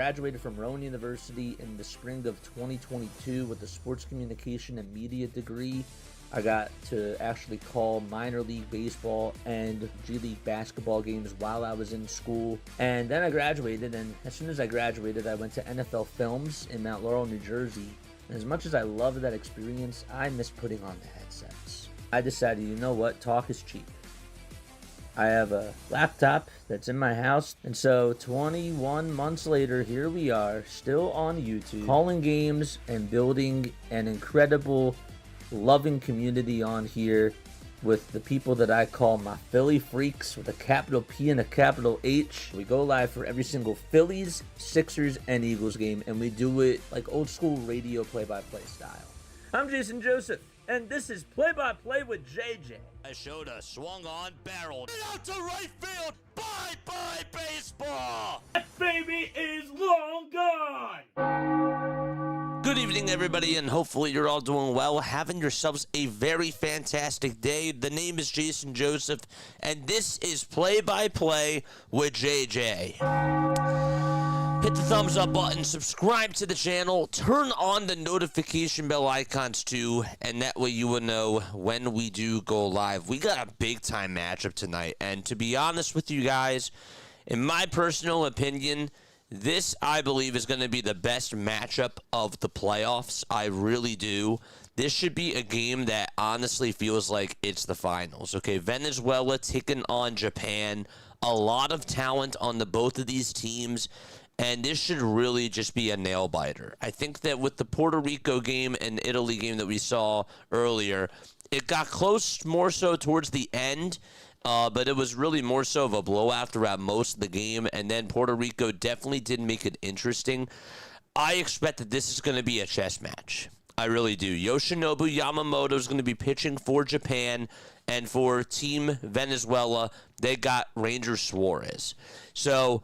graduated from Rowan University in the spring of 2022 with a sports communication and media degree. I got to actually call minor league baseball and G League basketball games while I was in school. And then I graduated, and as soon as I graduated, I went to NFL Films in Mount Laurel, New Jersey. And as much as I loved that experience, I miss putting on the headsets. I decided, you know what, talk is cheap. I have a laptop that's in my house, and so 21 months later, here we are, still on YouTube, calling games and building an incredible, loving community on here with the people that I call my Philly freaks with a capital P and a capital H. We go live for every single Phillies, Sixers, and Eagles game, and we do it like old school radio play-by-play style. I'm Jason Joseph, and this is Play-by-Play with JJ. I showed a swung on barrel. And out to right field. Bye-bye baseball. That baby is long gone. Good evening, everybody, and hopefully you're all doing well, having yourselves a very fantastic day. The name is Jason Joseph, and this is Play-by-Play with JJ. Hit the thumbs up button, subscribe to the channel, turn on the notification bell icons too, and that way you will know when we do go live. We got a big time matchup tonight, and to be honest with you guys, in my personal opinion, this, I believe, is going to be the best matchup of the playoffs. I really do. This should be a game that honestly feels like it's the finals. Okay, Venezuela taking on Japan. A lot of talent on the both of these teams, and this should really just be a nail-biter. I think that with the Puerto Rico game and Italy game that we saw earlier, it got close more so towards the end, but it was really more so of a blowout throughout most of the game, and then Puerto Rico definitely did make it interesting. I expect that this is going to be a chess match. I really do. Yoshinobu Yamamoto is going to be pitching for Japan, and for Team Venezuela, they got Ranger Suarez. So,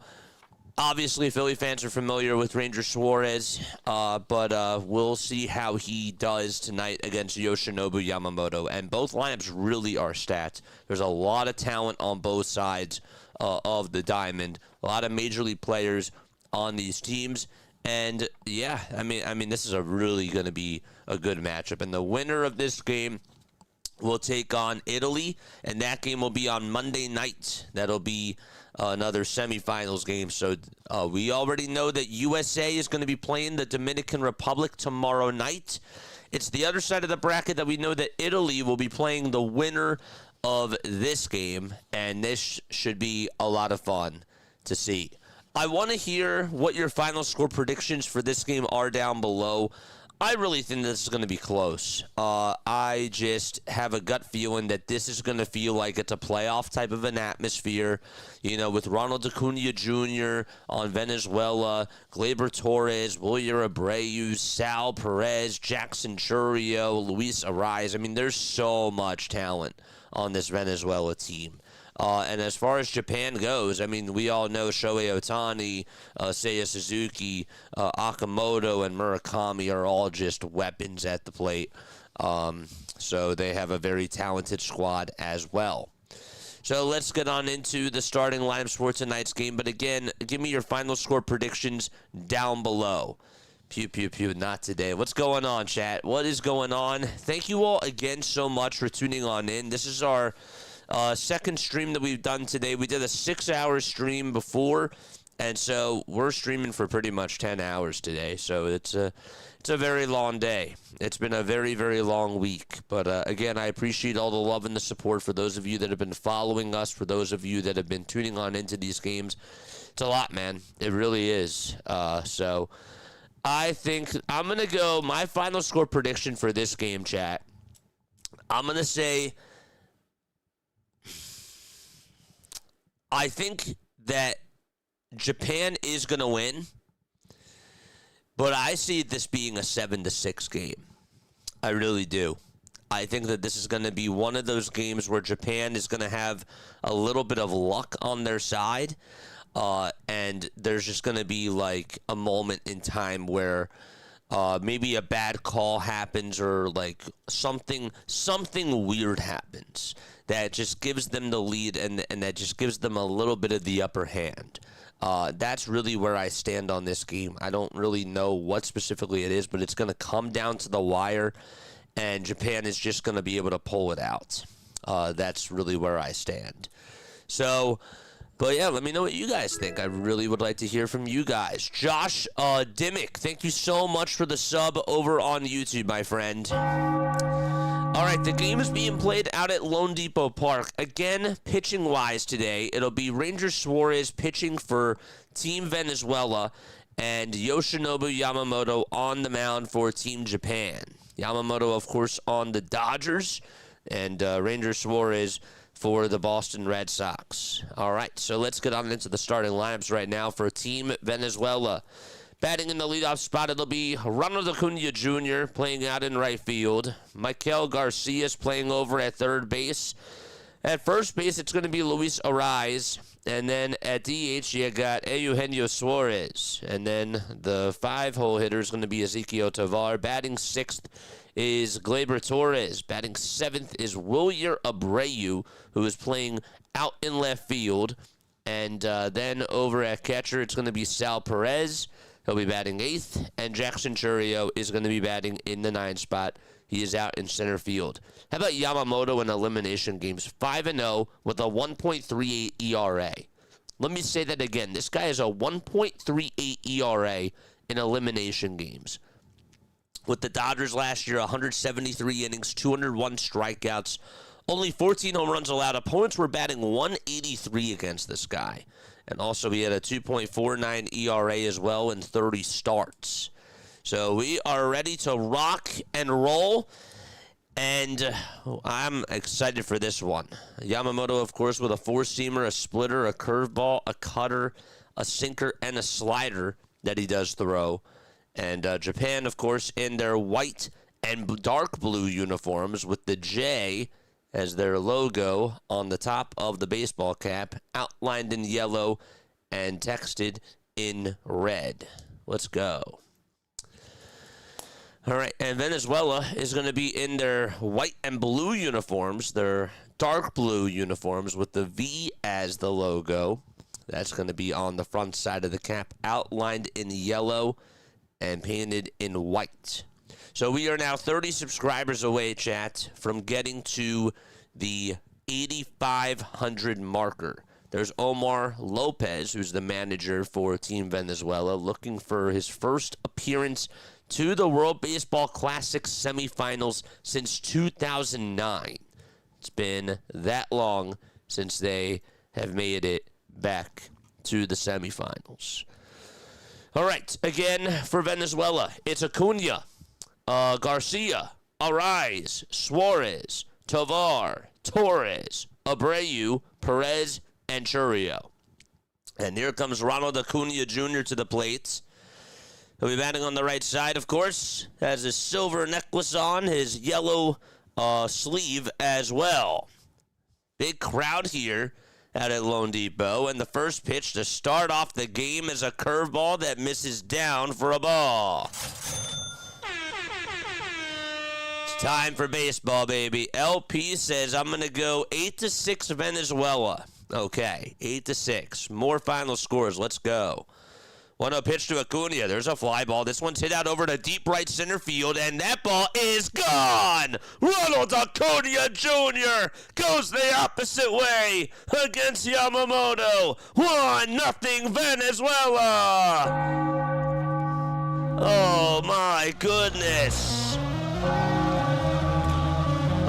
obviously, Philly fans are familiar with Ranger Suarez, but we'll see how he does tonight against Yoshinobu Yamamoto. And both lineups really are stacked. There's a lot of talent on both sides of the diamond. A lot of major league players on these teams. And, yeah, I mean, this is really going to be a good matchup. And the winner of this game will take on Italy, and that game will be on Monday night. That'll be another semifinals game. So we already know that USA is going to be playing the Dominican Republic tomorrow night. It's the other side of the bracket that we know that Italy will be playing the winner of this game, and this should be a lot of fun to see. I want to hear what your final score predictions for this game are down below. I really think this is going to be close. I just have a gut feeling that this is going to feel like it's a playoff type of an atmosphere. You know, with Ronald Acuna Jr. on Venezuela, Gleyber Torres, Wilyer Abreu, Sal Perez, Jackson Chourio, Luis Ariz. I mean, there's so much talent on this Venezuela team. And as far as Japan goes, I mean, we all know Shohei Ohtani, Seiya Suzuki, Akamoto, and Murakami are all just weapons at the plate. So they have a very talented squad as well. So let's get on into the starting lineup for tonight's game. But again, give me your final score predictions down below. Pew, pew, pew, not today. What's going on, chat? What is going on? Thank you all again so much for tuning on in. This is our second stream that we've done today. We did a 6-hour stream before, and so we're streaming for pretty much 10 hours today. So it's a very long day. It's been a very, very long week. But again, I appreciate all the love and the support for those of you that have been following us, for those of you that have been tuning on into these games. It's a lot, man. It really is. So I think I'm going to go my final score prediction for this game, chat. I'm going to say I think that Japan is going to win, but I see this being a 7-6 game. I really do. I think that this is going to be one of those games where Japan is going to have a little bit of luck on their side, and there's just going to be like a moment in time where maybe a bad call happens or like something weird happens that just gives them the lead and that just gives them a little bit of the upper hand. That's really where I stand on this game. I don't really know what specifically it is, but it's going to come down to the wire, and Japan is just going to be able to pull it out. That's really where I stand. So, but yeah, let me know what you guys think. I really would like to hear from you guys. Josh Dimmick, thank you so much for the sub over on YouTube, my friend. All right, the game is being played out at Lone Depot Park. Again, pitching-wise today, it'll be Ranger Suarez pitching for Team Venezuela and Yoshinobu Yamamoto on the mound for Team Japan. Yamamoto, of course, on the Dodgers, and Ranger Suarez for the Boston Red Sox. All right, so let's get on into the starting lineups right now for Team Venezuela. Batting in the leadoff spot, it'll be Ronald Acuna Jr. playing out in right field. Michael Garcia is playing over at third base. At first base, it's going to be Luis Suarez. And then at DH, you got Eugenio Suarez. And then the 5-hole hitter is going to be Ezequiel Tovar. Batting sixth is Gleyber Torres. Batting seventh is Wilyer Abreu, who is playing out in left field. And then over at catcher, it's going to be Sal Perez. He'll be batting eighth. And Jackson Chourio is going to be batting in the 9 spot. He is out in center field. How about Yamamoto in elimination games? 5-0 with a 1.38 ERA. Let me say that again. This guy has a 1.38 ERA in elimination games. With the Dodgers last year, 173 innings, 201 strikeouts, only 14 home runs allowed. Opponents were batting 183 against this guy. And also he had a 2.49 ERA as well in 30 starts. So we are ready to rock and roll. And I'm excited for this one. Yamamoto, of course, with a 4-seamer, a splitter, a curveball, a cutter, a sinker, and a slider that he does throw. And Japan, of course, in their white and dark blue uniforms with the J as their logo on the top of the baseball cap, outlined in yellow and texted in red. Let's go. All right, and Venezuela is going to be in their white and blue uniforms, their dark blue uniforms with the V as the logo. That's going to be on the front side of the cap, outlined in yellow and painted in white. So we are now 30 subscribers away, chat, from getting to the 8,500 marker. There's Omar Lopez, who's the manager for Team Venezuela, looking for his first appearance to the World Baseball Classic semifinals since 2009. It's been that long since they have made it back to the semifinals. All right, again for Venezuela, it's Acuna, Garcia, Suarez, Suarez, Tovar, Torres, Abreu, Perez, and Chourio. And here comes Ronald Acuna Jr. to the plate. He'll be batting on the right side, of course. Has his silver necklace on, his yellow sleeve as well. Big crowd here out at Lone Depot. And the first pitch to start off the game is a curveball that misses down for a ball. It's time for baseball, baby. LP says, I'm going to go 8-6 Venezuela. Okay, 8-6. More final scores. Let's go. 1-0 pitch to Acuna. There's a fly ball. This one's hit out over to deep right center field, and that ball is gone. Ronald Acuna Jr. goes the opposite way against Yamamoto. 1-0 Venezuela. Oh, my goodness.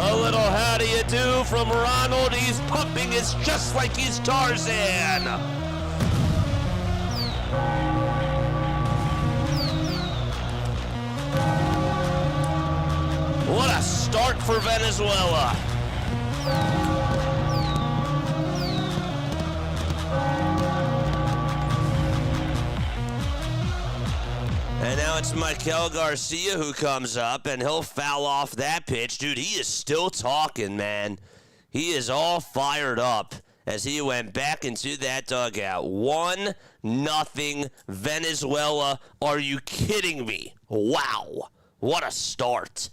A little how do you do from Ronald. He's pumping his chest like he's Tarzan. What a start for Venezuela. And now it's Michael Garcia who comes up, and he'll foul off that pitch. Dude, he is still talking, man. He is all fired up as he went back into that dugout. 1-0 Venezuela. Are you kidding me? Wow. What a start.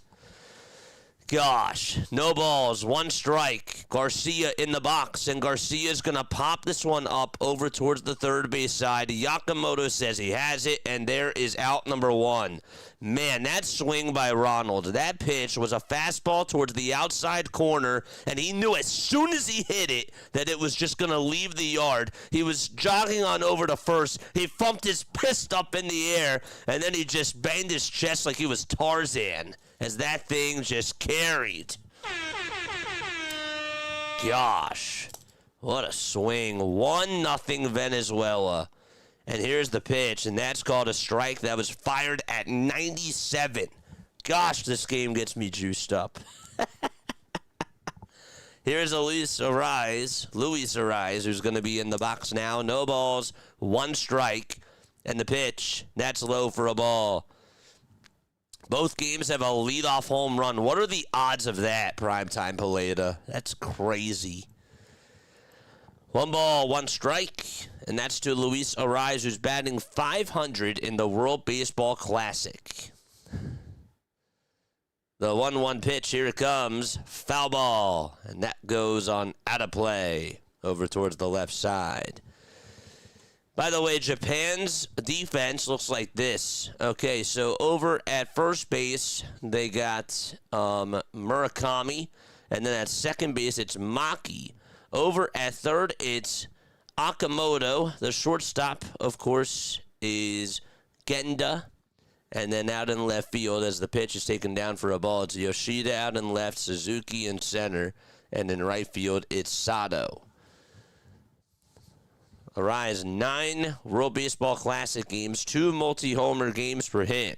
Gosh, no balls, one strike. Garcia in the box, and Garcia's going to pop this one up over towards the third base side. Yamamoto says he has it, and there is out number one. Man, that swing by Ronald, that pitch was a fastball towards the outside corner, and he knew as soon as he hit it that it was just going to leave the yard. He was jogging on over to first. He thumped his fist up in the air, and then he just banged his chest like he was Tarzan, as that thing just carried. Gosh, what a swing. 1-0 Venezuela. And here's the pitch, and that's called a strike that was fired at 97. Gosh, this game gets me juiced up. Here's Luis Suarez, who's going to be in the box now. No balls, one strike, and the pitch, that's low for a ball. Both games have a leadoff home run. What are the odds of that, Primetime Paleta? That's crazy. One ball, one strike, and that's to Luis Suarez, who's batting .500 in the World Baseball Classic. The 1-1 pitch, here it comes. Foul ball, and that goes on out of play over towards the left side. By the way, Japan's defense looks like this. Okay, so over at first base, they got Murakami. And then at second base, it's Maki. Over at third, it's Yamamoto. The shortstop, of course, is Genda. And then out in left field, as the pitch is taken down for a ball, it's Yoshida out in left, Suzuki in center. And in right field, it's Sato. Arise 9 World Baseball Classic games, 2 multi-homer games for him.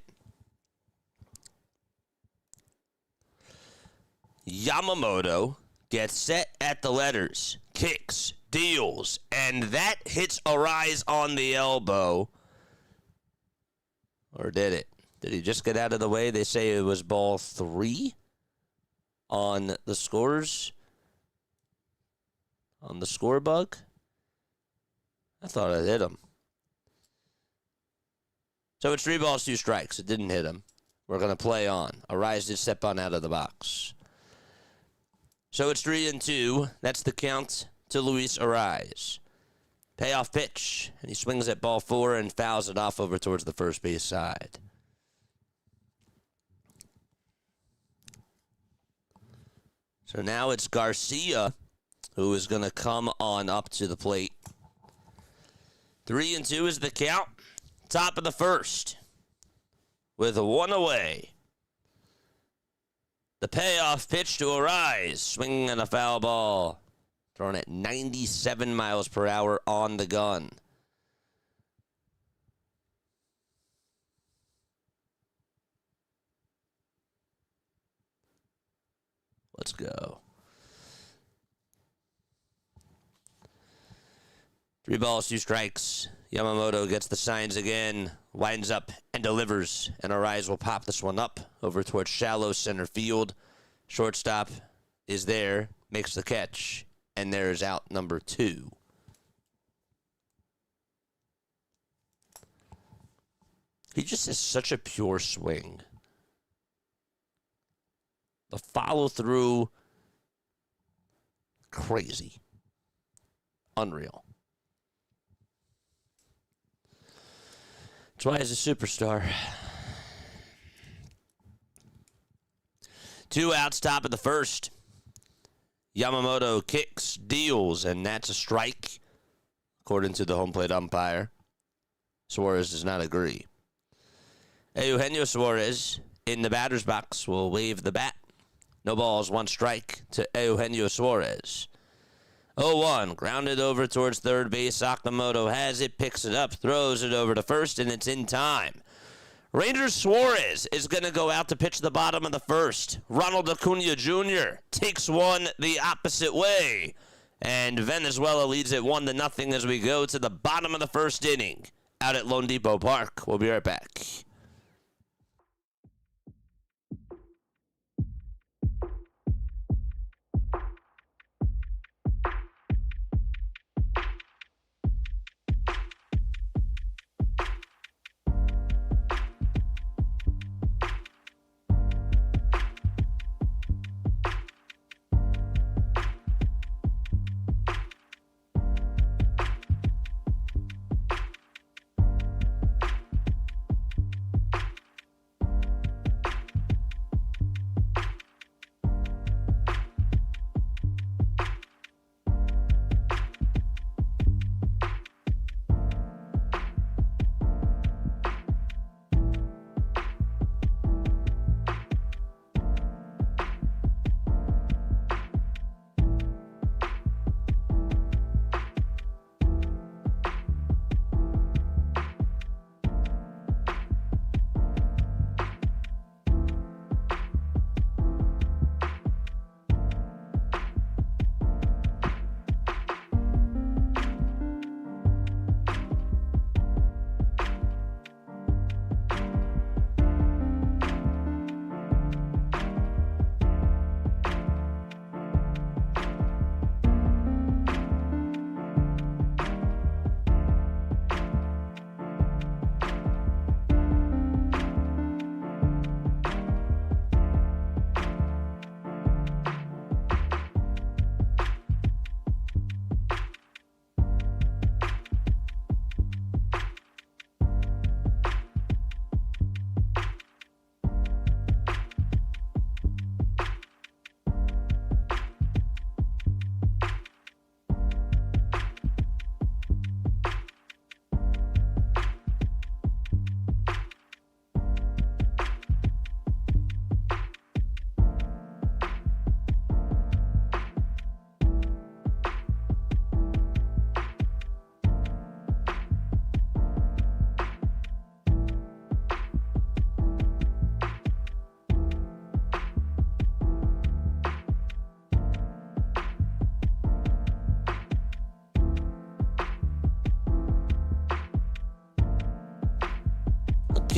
Yamamoto gets set at the letters, kicks, deals, and that hits Arise on the elbow. Or did it? Did he just get out of the way? They say it was ball 3 on the scores. On the score bug. I thought it hit him. So it's 3 balls, 2 strikes. It didn't hit him. We're going to play on. Arise did step on out of the box. So it's 3-2. That's the count to Luis Arise. Payoff pitch. And he swings at ball 4 and fouls it off over towards the first base side. So now it's Garcia who is going to come on up to the plate. 3-2 is the count. Top of the first. With 1 away. The payoff pitch to Arise. Swinging and a foul ball. Thrown at 97 miles per hour on the gun. Let's go. 3 balls, 2 strikes. Yamamoto gets the signs again, winds up and delivers, and Arise will pop this one up over towards shallow center field. Shortstop is there, makes the catch, and there's out number 2. He just has such a pure swing. The follow through, crazy. Unreal. That's why he's a superstar. 2 outs, top of the first. Yamamoto kicks, deals, and that's a strike, according to the home plate umpire. Suarez does not agree. Eugenio Suarez in the batter's box will wave the bat. No balls, 1 strike to Eugenio Suarez. 0-1, grounded over towards third base. Yamamoto has it, picks it up, throws it over to first, and it's in time. Ranger Suarez is going to go out to pitch the bottom of the first. Ronald Acuna Jr. takes one the opposite way. And Venezuela leads it 1-0 as we go to the bottom of the first inning out at Lone Depot Park. We'll be right back.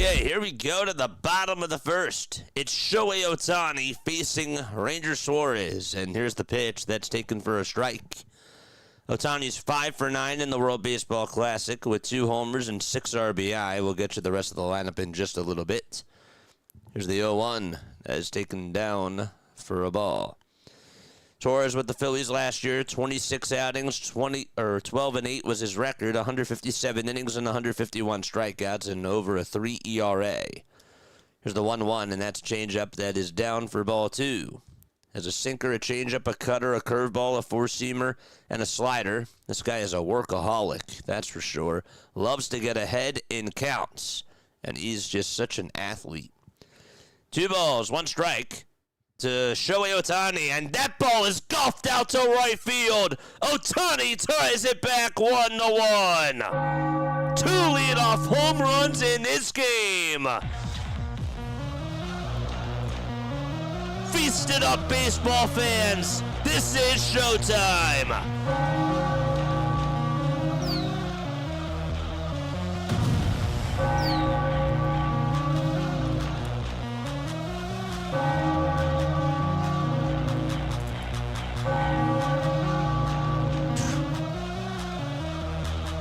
Okay, here we go to the bottom of the first. It's Shohei Ohtani facing Ranger Suarez, and here's the pitch that's taken for a strike. Ohtani's 5 for 9 in the World Baseball Classic with 2 homers and 6 RBI. We'll get you the rest of the lineup in just a little bit. Here's the 0-1 that is taken down for a ball. Suarez with the Phillies last year, 26 outings, 12-8 was his record, 157 innings and 151 strikeouts, and over a 3 ERA. Here's the 1-1, and that's a changeup that is down for ball 2. Has a sinker, a changeup, a cutter, a curveball, a four-seamer, and a slider. This guy is a workaholic, that's for sure. Loves to get ahead in counts, and he's just such an athlete. 2 balls, 1 strike to Shohei Ohtani, and that ball is golfed out to right field. Ohtani ties it back 1-1. 2 leadoff home runs in this game. Feast it up, baseball fans. This is showtime.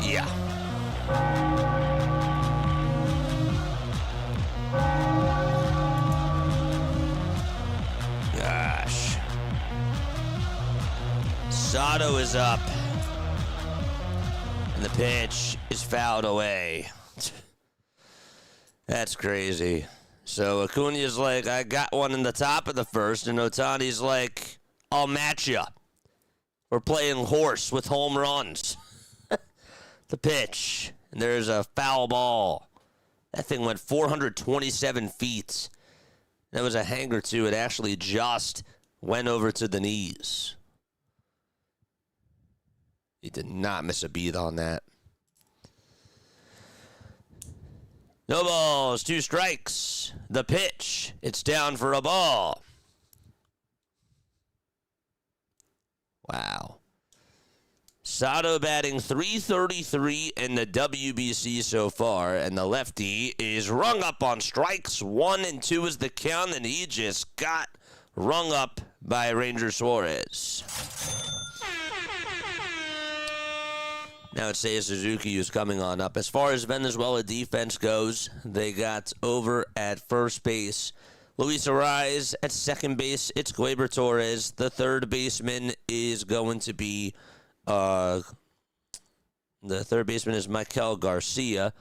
Yeah. Gosh. Sato is up. And the pitch is fouled away. That's crazy. So Acuna's like, I got one in the top of the first, and Ohtani's like, I'll match ya. We're playing horse with home runs. The pitch, and there's a foul ball. That thing went 427 feet. That was a hanger, too. It actually just went over to the knees. He did not miss a beat on that. No balls, 2 strikes. The pitch, it's down for a ball. Wow. Sato batting .333 in the WBC so far, and the lefty is rung up on strikes. 1 and 2 is the count, and he just got rung up by Ranger Suarez. Now it's Seiya Suzuki who's coming on up. As far as Venezuela defense goes, they got over at first base Luis Suarez. At second base, it's Gleyber Torres. The third baseman is going to be the third baseman is Michael Garcia.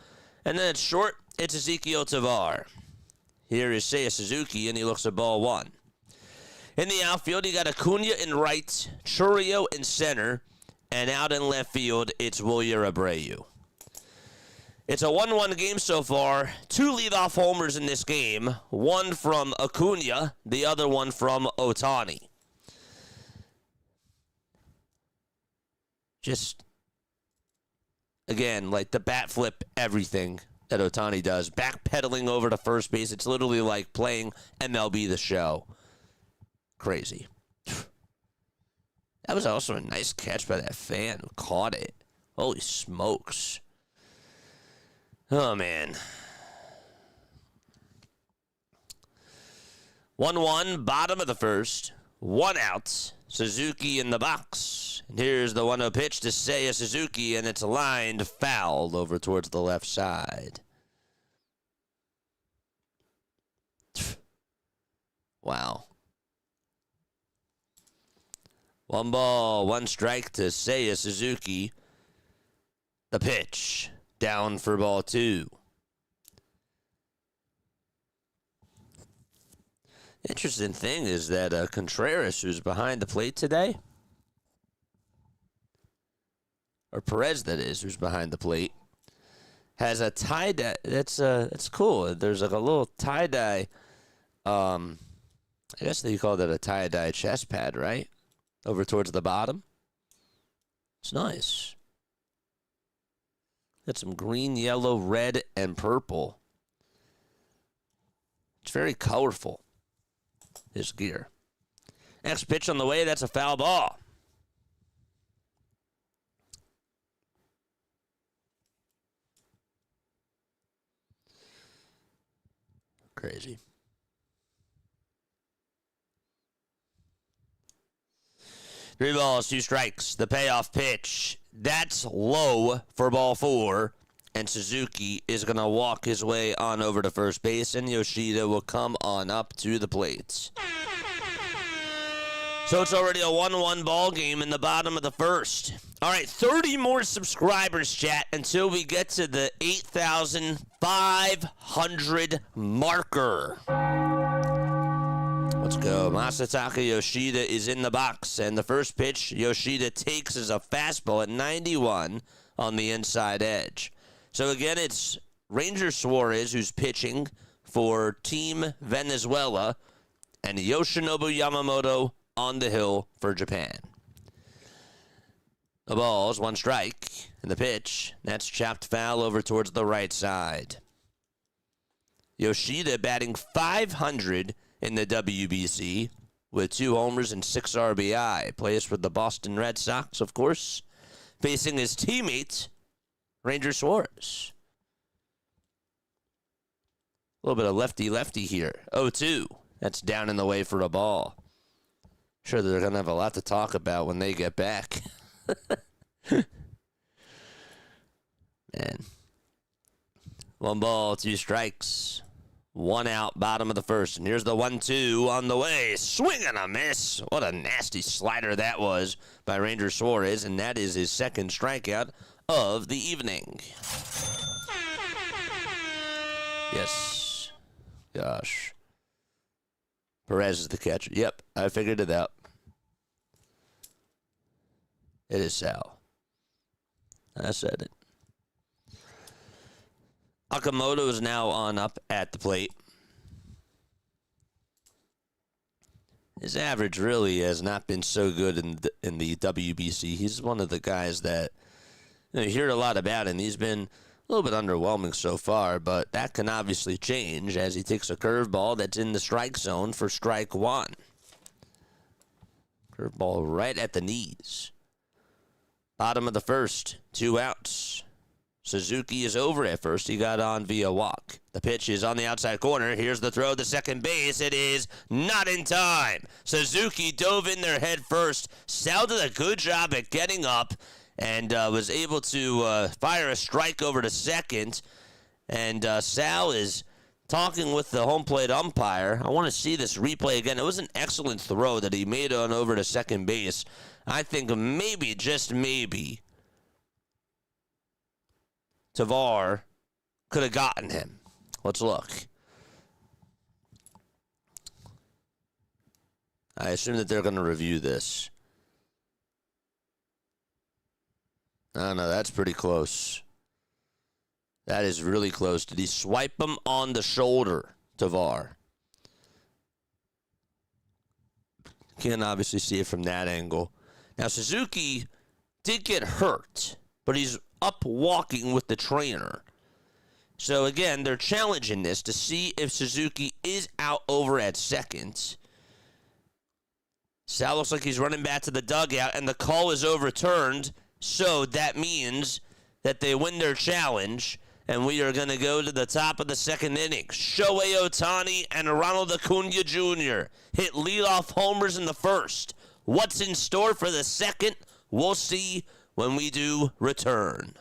And then at short, it's Ezequiel Tovar. Here is Seiya Suzuki, and he looks at ball 1. In the outfield, you got Acuna in right, Chourio in center, and out in left field, it's Wilyer Abreu. It's a 1-1 game so far. 2 leadoff homers in this game. One from Acuna, the other one from Ohtani. Just, again, like the bat flip, everything that Ohtani does. Backpedaling over to first base. It's literally like playing MLB The Show. Crazy. That was also a nice catch by that fan who caught it. Holy smokes. Oh, man. 1-1, bottom of the first. 1 out. Suzuki in the box. And here's the 1-0 pitch to Seiya Suzuki, and it's lined foul over towards the left side. Wow. 1 ball, 1 strike to Seiya Suzuki. The pitch, down for ball 2. Interesting thing is that Contreras, who's behind the plate today, or Perez, that is, who's behind the plate, has a tie-dye. That's cool. There's like a little tie-dye. I guess they call that a tie-dye chest pad, right? Over towards the bottom. It's nice. Got some green, yellow, red, and purple. It's very colorful, his gear. Next pitch on the way, that's a foul ball. Crazy. Three balls, two strikes. The payoff pitch. That's low for ball 4. And Suzuki is going to walk his way on over to first base, and Yoshida will come on up to the plate. So it's already a 1-1 ball game in the bottom of the first. All right, 30 more subscribers, chat, until we get to the 8,500 marker. Let's go. Masataka Yoshida is in the box, and the first pitch Yoshida takes is a fastball at 91 on the inside edge. So again, it's Ranger Suarez who's pitching for Team Venezuela, and Yoshinobu Yamamoto on the hill for Japan. The ball's 1 strike, and the pitch, that's chopped foul over towards the right side. Yoshida batting .500 in the WBC with 2 homers and 6 RBI. Plays for the Boston Red Sox, of course, facing his teammate, Ranger Suarez. A little bit of lefty-lefty here. 0-2. That's down in the way for a ball. Sure, they're going to have a lot to talk about when they get back. Man. 1 ball, 2 strikes. 1 out, bottom of the first. And here's the 1-2 on the way. Swing and a miss. What a nasty slider that was by Ranger Suarez. And that is his second strikeout of the evening. Yes. Gosh. Perez is the catcher. Yep, I figured it out. It is Sal. I said it. Yamamoto is now on up at the plate. His average really has not been so good in the WBC. He's one of the guys that you hear a lot about, and he's been a little bit underwhelming so far, but that can obviously change as he takes a curveball that's in the strike zone for strike 1. Curveball right at the knees. Bottom of the first, 2 outs. Suzuki is over at first. He got on via walk. The pitch is on the outside corner. Here's the throw to second base. It is not in time. Suzuki dove in there head first. Sal did a good job at getting up and was able to fire a strike over to second. And Sal is talking with the home plate umpire. I want to see this replay again. It was an excellent throw that he made on over to second base. I think maybe, just maybe, Tavar could have gotten him. Let's look. I assume that they're going to review this. I don't know. That's pretty close. That is really close. Did he swipe him on the shoulder, Tavar? Can't obviously see it from that angle. Now, Suzuki did get hurt, but he's up walking with the trainer. So, again, they're challenging this to see if Suzuki is out over at second. Sal looks like he's running back to the dugout, and the call is overturned. So that means that they win their challenge, and we are going to go to the top of the second inning. Shohei Ohtani and Ronald Acuna Jr. hit leadoff homers in the first. What's in store for the second? We'll see when we do return.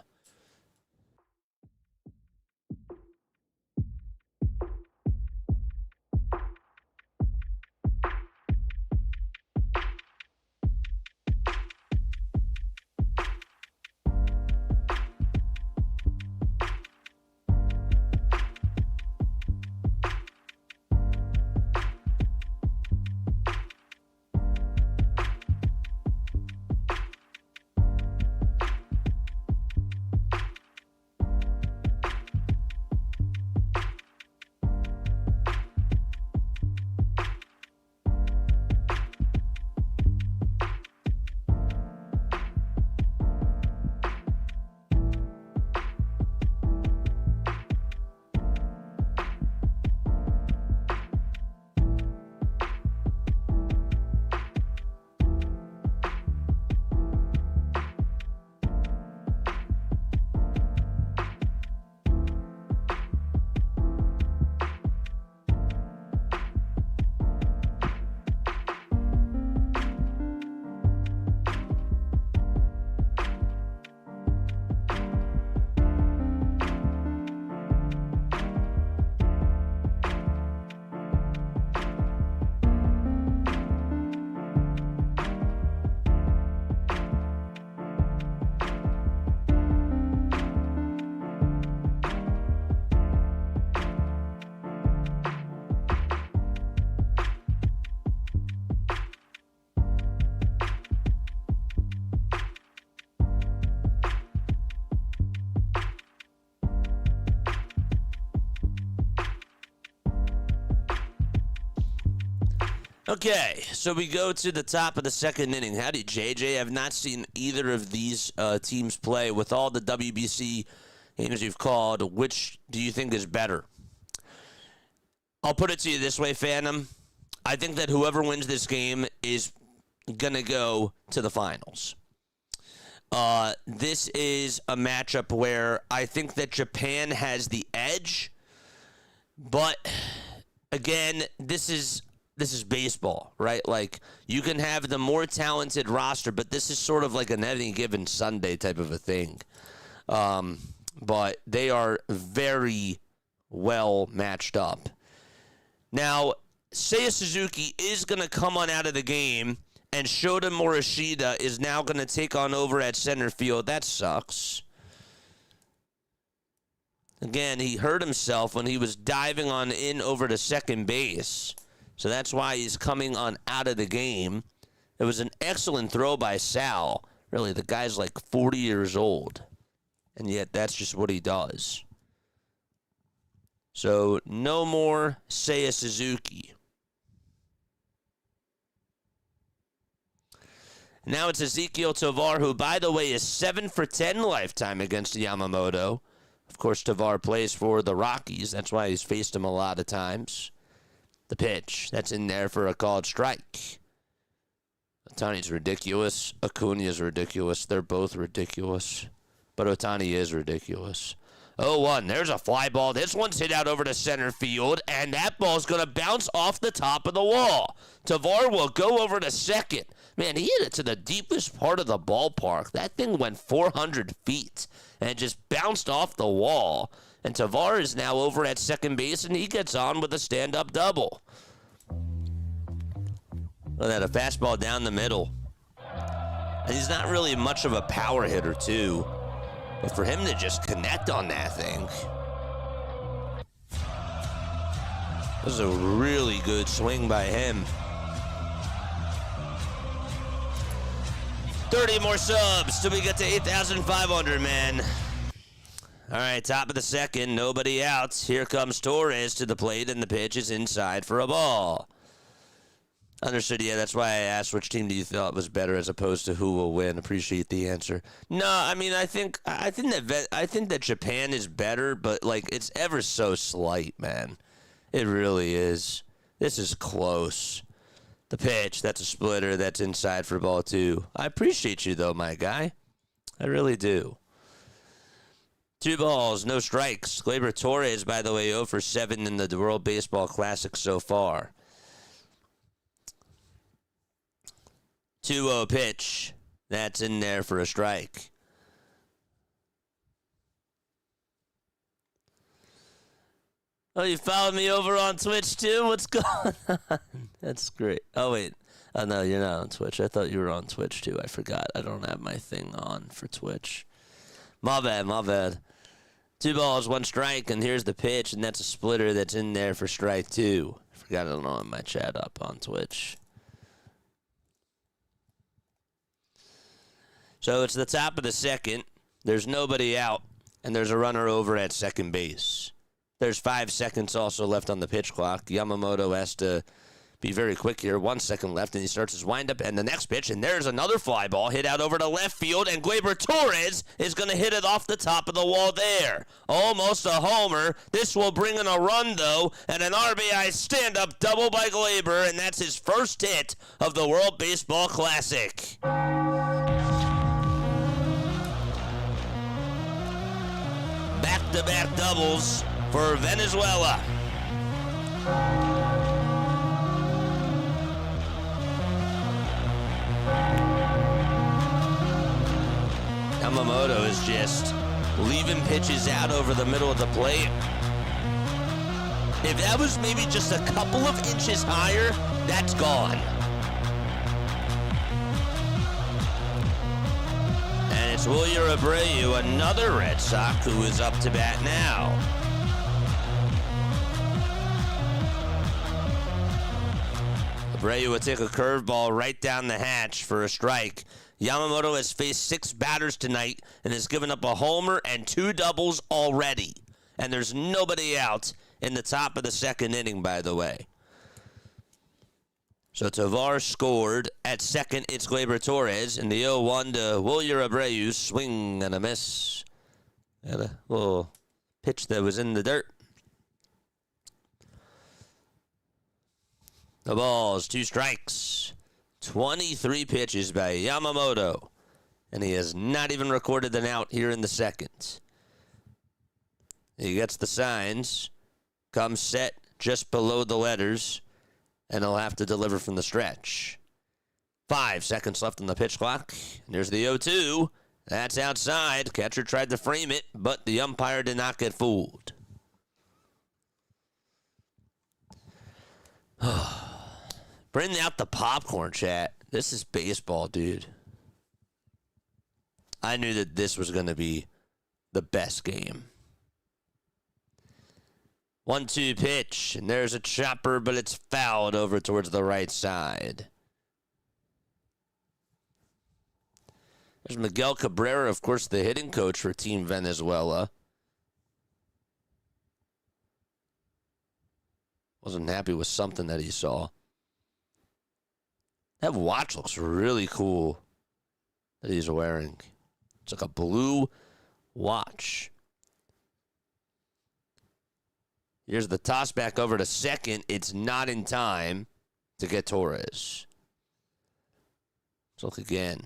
Okay, so we go to the top of the second inning. Howdy, JJ. I've not seen either of these teams play. With all the WBC games you've called, which do you think is better? I'll put it to you this way, Phantom. I think that whoever wins this game is going to go to the finals. This is a matchup where I think that Japan has the edge. But, again, this is baseball, right? Like, you can have the more talented roster, but this is sort of like an any given Sunday type of a thing. But they are very well matched up. Now, Seiya Suzuki is going to come on out of the game, and Shota Morishida is now going to take on over at center field. That sucks. Again, he hurt himself when he was diving on in over to second base. So that's why he's coming on out of the game. It was an excellent throw by Sal. Really, the guy's like 40 years old. And yet that's just what he does. So no more Seiya Suzuki. Now it's Ezequiel Tovar, who, by the way, is 7 for 10 lifetime against Yamamoto. Of course, Tovar plays for the Rockies. That's why he's faced him a lot of times. The pitch, that's in there for a called strike. Otani's ridiculous. Acuna's ridiculous. They're both ridiculous. But Otani is ridiculous. 0-1. There's a fly ball. This one's hit out over to center field, and that ball's going to bounce off the top of the wall. Tovar will go over to second. Man, he hit it to the deepest part of the ballpark. That thing went 400 feet and just bounced off the wall. And Tovar is now over at second base, and he gets on with a stand-up double. Look at that, a fastball down the middle. And he's not really much of a power hitter, too. But for him to just connect on that thing. This is a really good swing by him. 30 more subs till we get to 8,500, man. All right, top of the second, nobody out. Here comes Torres to the plate, and the pitch is inside for a ball. Understood, yeah, that's why I asked which team do you thought was better as opposed to who will win. Appreciate the answer. No, I mean, I think that Japan is better, but, like, it's ever so slight, man. It really is. This is close. The pitch, that's a splitter, that's inside for ball 2. I appreciate you, though, my guy. I really do. 2 balls, no strikes. Gleyber Torres, by the way, 0 for 7 in the World Baseball Classic so far. 2-0 pitch. That's in there for a strike. Oh, you followed me over on Twitch, too? What's going on? That's great. Oh, wait. Oh, no, you're not on Twitch. I thought you were on Twitch, too. I forgot. I don't have my thing on for Twitch. My bad, my bad. 2 balls, 1 strike, and here's the pitch, and that's a splitter that's in there for strike 2. I forgot it on my chat up on Twitch. So it's the top of the second. There's nobody out, and there's a runner over at second base. There's 5 seconds also left on the pitch clock. Yamamoto has to be very quick here. 1 second left, and he starts his windup, and the next pitch, and there's another fly ball hit out over to left field, and Gleyber Torres is going to hit it off the top of the wall there. Almost a homer. This will bring in a run, though, and an RBI stand-up double by Gleyber, and that's his first hit of the World Baseball Classic. Back-to-back doubles for Venezuela. Yamamoto is just leaving pitches out over the middle of the plate. If that was maybe just a couple of inches higher, that's gone. And it's Wilyer Abreu, another Red Sox, who is up to bat now. Abreu will take a curveball right down the hatch for a strike. Yamamoto has faced 6 batters tonight and has given up a homer and 2 doubles already. And there's nobody out in the top of the second inning, by the way. So Tovar scored. At second, it's Gleyber Torres. And the 0-1 to Wilyer Abreu. Swing and a miss. And a little pitch that was in the dirt. The balls, 2 strikes. 23 pitches by Yamamoto. And he has not even recorded an out here in the second. He gets the signs. Comes set just below the letters. And he'll have to deliver from the stretch. 5 seconds left on the pitch clock. And there's the 0-2. That's outside. Catcher tried to frame it, but the umpire did not get fooled. Bring out the popcorn, chat. This is baseball, dude. I knew that this was going to be the best game. 1-2 pitch, and there's a chopper, but it's fouled over towards the right side. There's Miguel Cabrera, of course, the hitting coach for Team Venezuela. Wasn't happy with something that he saw. That watch looks really cool that he's wearing. It's like a blue watch. Here's the toss back over to second. It's not in time to get Torres. Let's look again.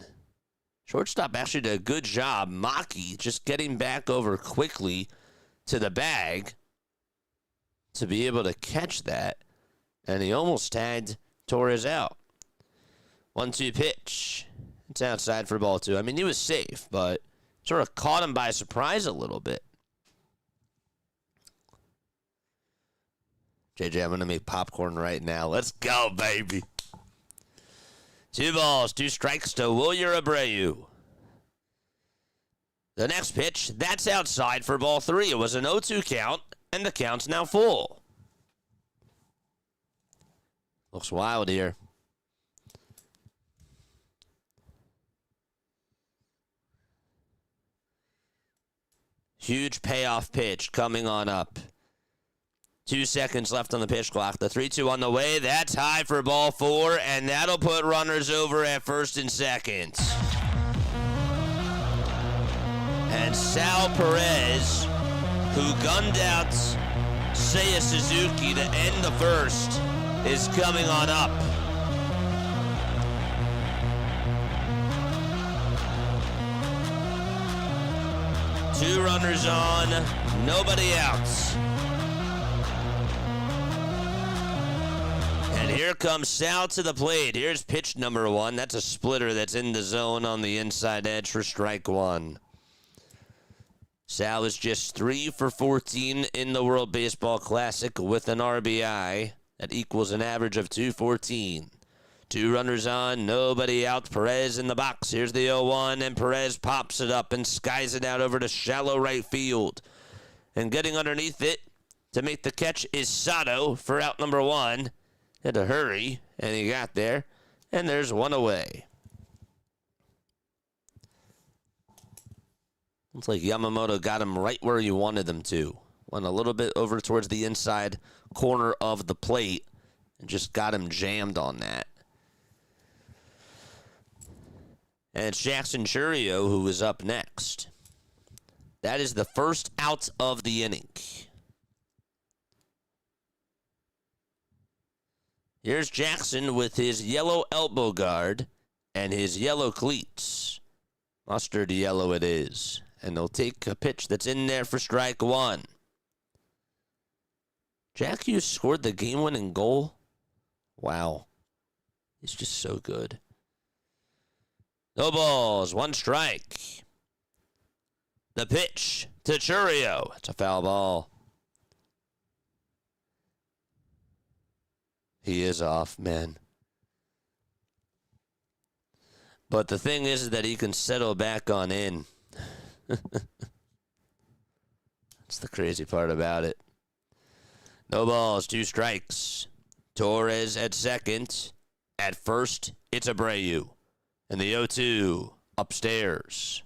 Shortstop actually did a good job. Maki just getting back over quickly to the bag to be able to catch that. And he almost tagged Torres out. 1-2 pitch. It's outside for ball 2. I mean, he was safe, but sort of caught him by surprise a little bit. JJ, I'm going to make popcorn right now. Let's go, baby. 2 balls, 2 strikes to Wilyer Abreu. The next pitch, that's outside for ball 3. It was an 0-2 count, and the count's now full. Looks wild here. Huge payoff pitch coming on up. 2 seconds left on the pitch clock. The 3-2 on the way. That's high for ball 4, and that'll put runners over at first and second. And Sal Perez, who gunned out Seiya Suzuki to end the first, is coming on up. Two runners on, nobody out. And here comes Sal to the plate. Here's pitch number 1. That's a splitter that's in the zone on the inside edge for strike 1. Sal is just 3 for 14 in the World Baseball Classic with an RBI. That equals an average of 214. 2 runners on, nobody out. Perez in the box. Here's the 0-1, and Perez pops it up and skies it out over to shallow right field. And getting underneath it to make the catch is Sato for out number 1. Had to hurry, and he got there. And there's 1 away. Looks like Yamamoto got him right where he wanted him to. Went a little bit over towards the inside corner of the plate and just got him jammed on that. And it's Jackson Chourio who is up next. That is the first out of the inning. Here's Jackson with his yellow elbow guard and his yellow cleats. Mustard yellow it is. And they'll take a pitch that's in there for strike 1. Jack Hughes scored the game-winning goal. Wow. He's just so good. No balls, 1 strike. The pitch to Chourio. It's a foul ball. He is off, man. But the thing is that he can settle back on in. That's the crazy part about it. No balls, 2 strikes. Torres at second. At first, it's Abreu. And the 0-2 upstairs.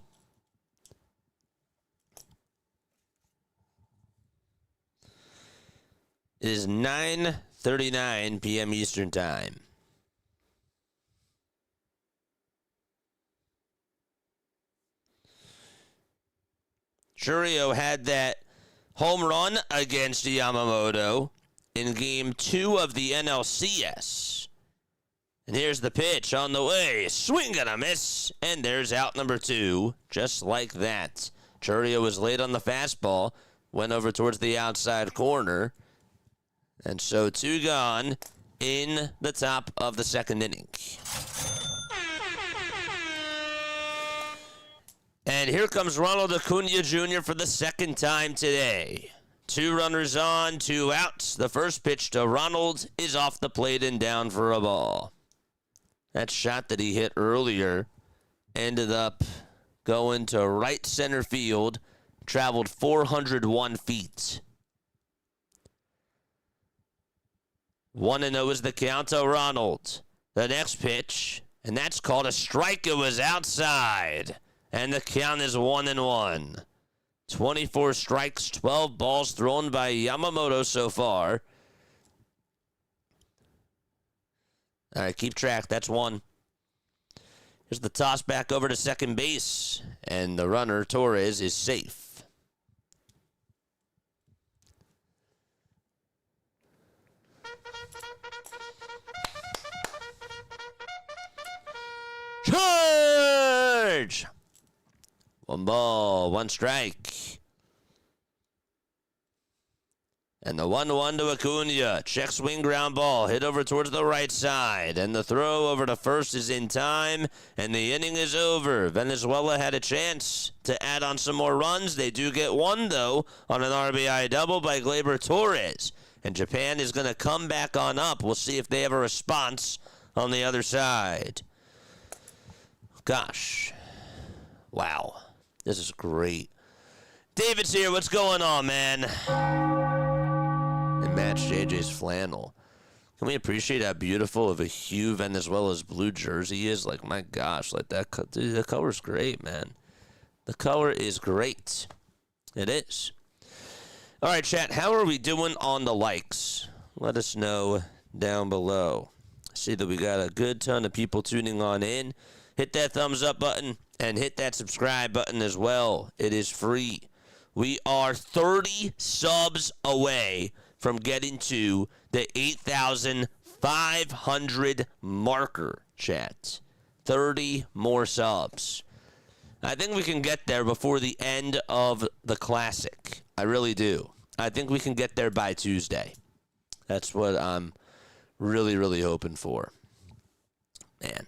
It is 9:39 p.m. Eastern Time. Churio had that home run against Yamamoto in Game 2 of the NLCS. And here's the pitch on the way. Swing and a miss. And there's out number 2. Just like that. Churio was late on the fastball. Went over towards the outside corner. And so 2 gone in the top of the second inning. And here comes Ronald Acuna Jr. for the second time today. 2 runners on, 2 outs. The first pitch to Ronald is off the plate and down for a ball. That shot that he hit earlier ended up going to right center field, traveled 401 feet. 1-0 is the count to Ronald. The next pitch, and that's called a strike. It was outside. And the count is 1-1. 24 strikes, 12 balls thrown by Yamamoto so far. All right, keep track. That's 1. Here's the toss back over to second base. And the runner, Torres, is safe. Charge! 1 ball, 1 strike. And the 1-1 to Acuna. Check swing ground ball. Hit over towards the right side. And the throw over to first is in time. And the inning is over. Venezuela had a chance to add on some more runs. They do get 1, though, on an RBI double by Gleyber Torres. And Japan is going to come back on up. We'll see if they have a response on the other side. Gosh. Wow. This is great. David's here. What's going on, man? And match JJ's flannel. Can we appreciate how beautiful of a hue Venezuela's blue jersey is? Like, my gosh, like that. Dude, the color's great, man. The color is great. It is. All right, chat. How are we doing on the likes? Let us know down below. I see that we got a good ton of people tuning on in. Hit that thumbs up button and hit that subscribe button as well. It is free. We are 30 subs away from getting to the 8,500 marker, chat. 30 more subs. I think we can get there before the end of the Classic. I really do. I think we can get there by Tuesday. That's what I'm really, really hoping for. Man.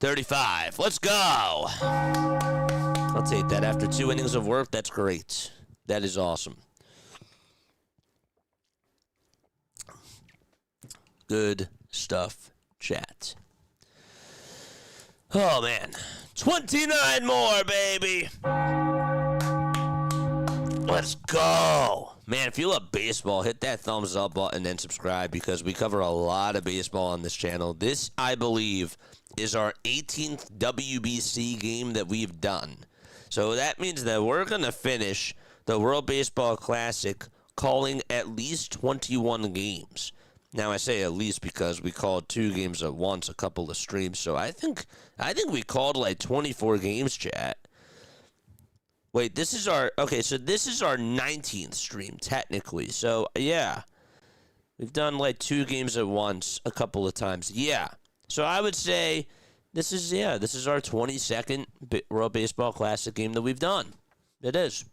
35. Let's go. I'll take that. After 2 innings of work, that's great. That is awesome. Good stuff, chat. Oh, man. 29 more, baby. Let's go. Man, if you love baseball, hit that thumbs up button and subscribe because we cover a lot of baseball on this channel. This, I believe, is our 18th WBC game that we've done. So that means that we're going to finish the World Baseball Classic calling at least 21 games. Now, I say at least because we called 2 games at once, a couple of streams. So I think we called like 24 games, chat. Wait, this is our 19th stream, technically. So, yeah. We've done like 2 games at once a couple of times. Yeah. So I would say this is our 22nd World Baseball Classic game that we've done. It is.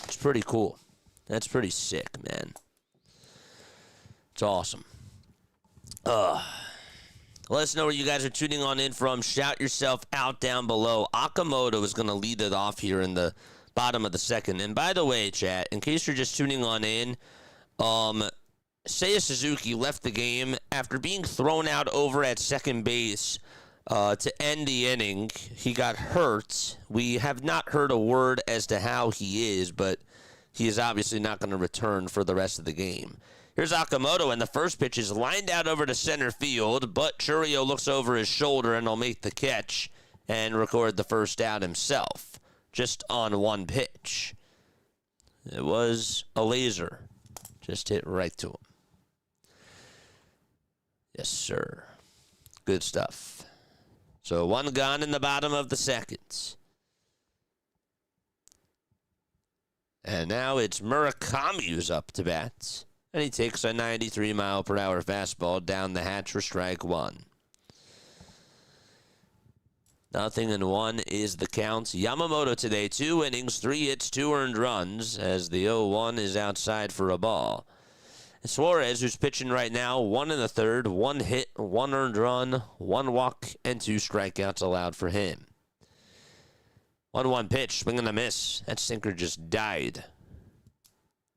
It's pretty cool. That's pretty sick, man. It's awesome. Let us know where you guys are tuning on in from. Shout yourself out down below. Yamamoto is going to lead it off here in the bottom of the second. And by the way, chat, in case you're just tuning on in, Seiya Suzuki left the game after being thrown out over at second base to end the inning. He got hurt. We have not heard a word as to how he is, but he is obviously not going to return for the rest of the game. Here's Yamamoto, and the first pitch is lined out over to center field, but Churio looks over his shoulder and will make the catch and record the first out himself, just on 1 pitch. It was a laser. Just hit right to him. Yes, sir. Good stuff. So 1 gone in the bottom of the second. And now it's Murakami who's up to bat. And he takes a 93-mile-per-hour fastball down the hatch for strike one. 0-1 is the count. Yamamoto today, 2 innings, 3 hits, 2 earned runs, as the 0-1 is outside for a ball. Suarez, who's pitching right now, 1 1/3, 1 hit, 1 earned run, 1 walk, and 2 strikeouts allowed for him. 1-1 pitch, swing and a miss. That sinker just died.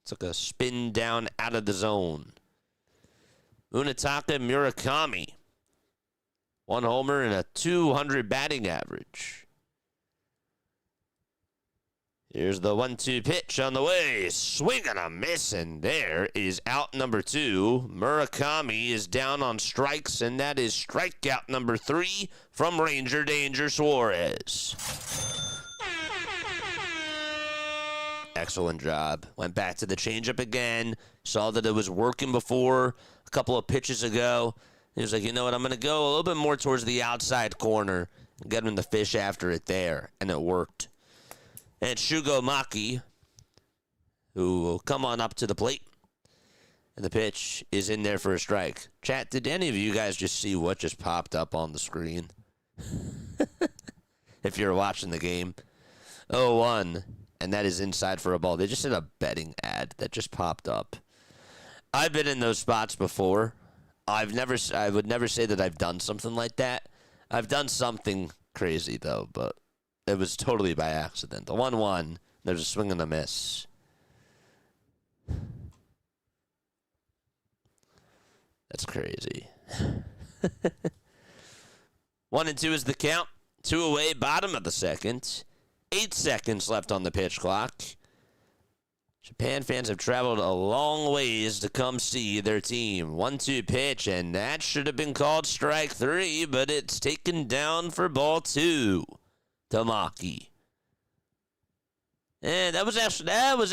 Took a spin down out of the zone. Munetaka Murakami. 1 homer and a 200 batting average. Here's the 1-2 pitch on the way. Swing and a miss, and there is out number 2. Murakami is down on strikes, and that is strikeout number 3 from Ranger Danger Suarez. Excellent job. Went back to the changeup again. Saw that it was working before a couple of pitches ago. He was like, you know what, I'm going to go a little bit more towards the outside corner and get him to fish after it there, and it worked. And Shugo Maki, who will come on up to the plate, and the pitch is in there for a strike. Chat, did any of you guys just see what just popped up on the screen? If you're watching the game. 0-1, and that is inside for a ball. They just did a betting ad that just popped up. I've been in those spots before. I would never say that I've done something like that. I've done something crazy, though, but it was totally by accident. The 1-1, there's a swing and a miss. That's crazy. 1-2 is the count. 2 away, bottom of the second. 8 seconds left on the pitch clock. Japan fans have traveled a long ways to come see their team. 1-2 pitch, and that should have been called strike 3, but it's taken down for ball 2. Tamaki. And that was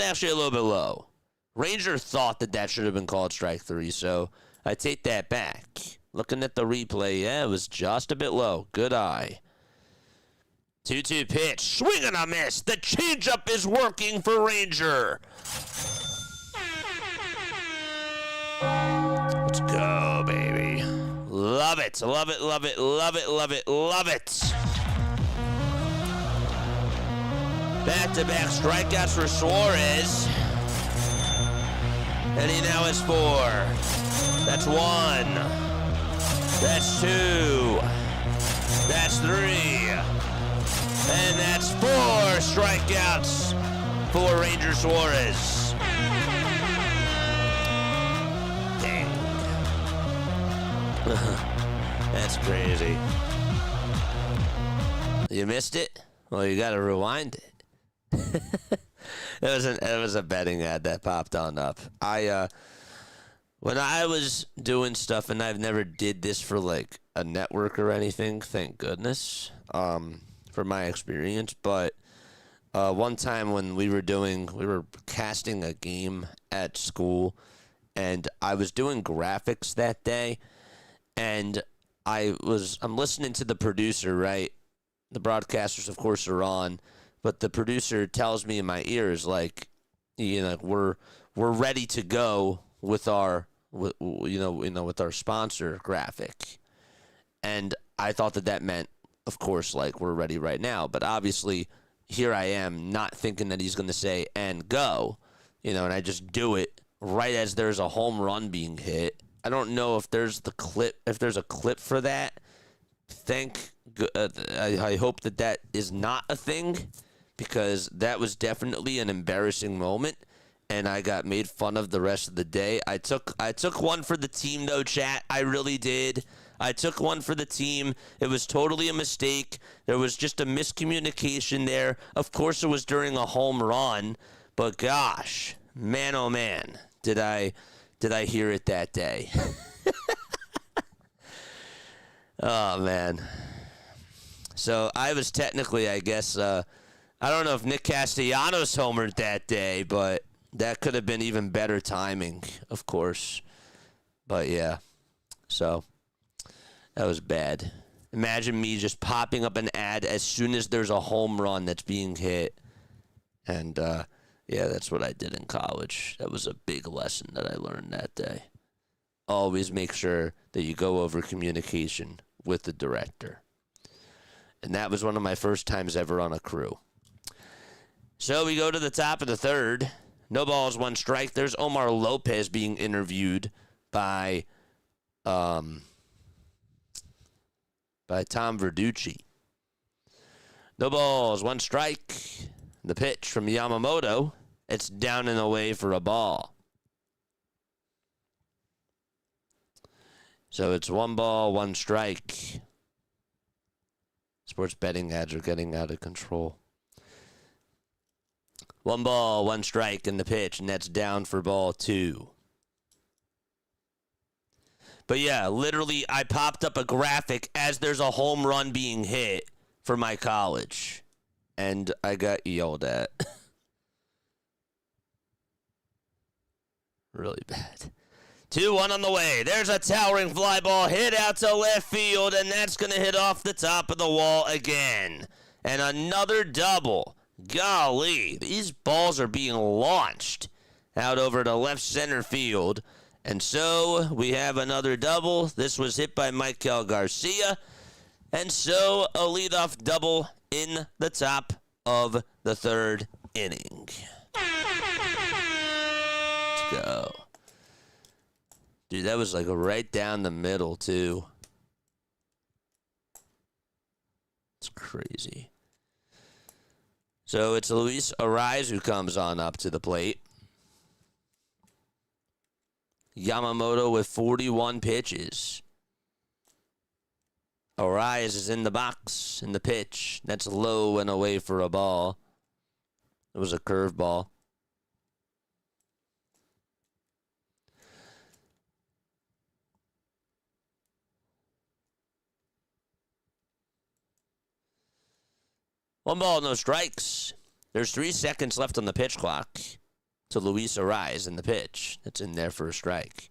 actually a little bit low. Ranger thought that should have been called strike 3, so I take that back. Looking at the replay, yeah, it was just a bit low. Good eye. 2-2 pitch, swing and a miss. The changeup is working for Ranger. Let's go, baby. Love it, love it, love it, love it, love it, love it. Back-to-back strikeouts for Suarez. And he now has 4. That's 1. That's 2. That's 3. And that's 4 strikeouts for Ranger Suarez. Dang. That's crazy. You missed it? Well, you got to rewind it. It was a betting ad that popped on up. When I was doing stuff, and I've never did this for like a network or anything, thank goodness. For my experience, but one time when we were casting a game at school, and I was doing graphics that day, and I'm listening to the producer, right? The broadcasters, of course, are on, but the producer tells me in my ears, like, you know, we're ready to go with our, with our sponsor graphic, and I thought that meant, of course, like, we're ready right now. But obviously, here I am not thinking that he's going to say, and go, and I just do it right as there's a home run being hit. I don't know if there's a clip for that. I hope that is not a thing, because that was definitely an embarrassing moment, and I got made fun of the rest of the day. I took one for the team, though, chat. I really did. I took one for the team. It was totally a mistake. There was just a miscommunication there. Of course, it was during a home run, but gosh, man, oh man, did I hear it that day. Oh, man. So I was technically, I guess, I don't know if Nick Castellanos homered that day, but that could have been even better timing, of course. But yeah, so that was bad. Imagine me just popping up an ad as soon as there's a home run that's being hit. And, Yeah, that's what I did in college. That was a big lesson that I learned that day. Always make sure that you go over communication with the director. And that was one of my first times ever on a crew. So we go to the top of the third. No balls, one strike. There's Omar Lopez being interviewed by Tom Verducci. No balls, one strike. The pitch from Yamamoto. It's down and away for a ball. So it's 1 ball, 1 strike. Sports betting ads are getting out of control. 1 ball, 1 strike in the pitch, and that's down for ball 2. But yeah, literally, I popped up a graphic as there's a home run being hit for my college. And I got yelled at. Really bad. 2-1 on the way. There's a towering fly ball hit out to left field, and that's going to hit off the top of the wall again. And another double. Golly, these balls are being launched out over to left center field. And so we have another double. This was hit by Michael Garcia. And so a leadoff double in the top of the third inning. Let's go. Dude, that was like right down the middle, too. It's crazy. So it's Luis Suarez who comes on up to the plate. Yamamoto with 41 pitches. Suarez is in the box, in the pitch. That's low and away for a ball. It was a curveball. One ball, no strikes. There's 3 seconds left on the pitch clock to Luis Suarez in the pitch. That's in there for a strike.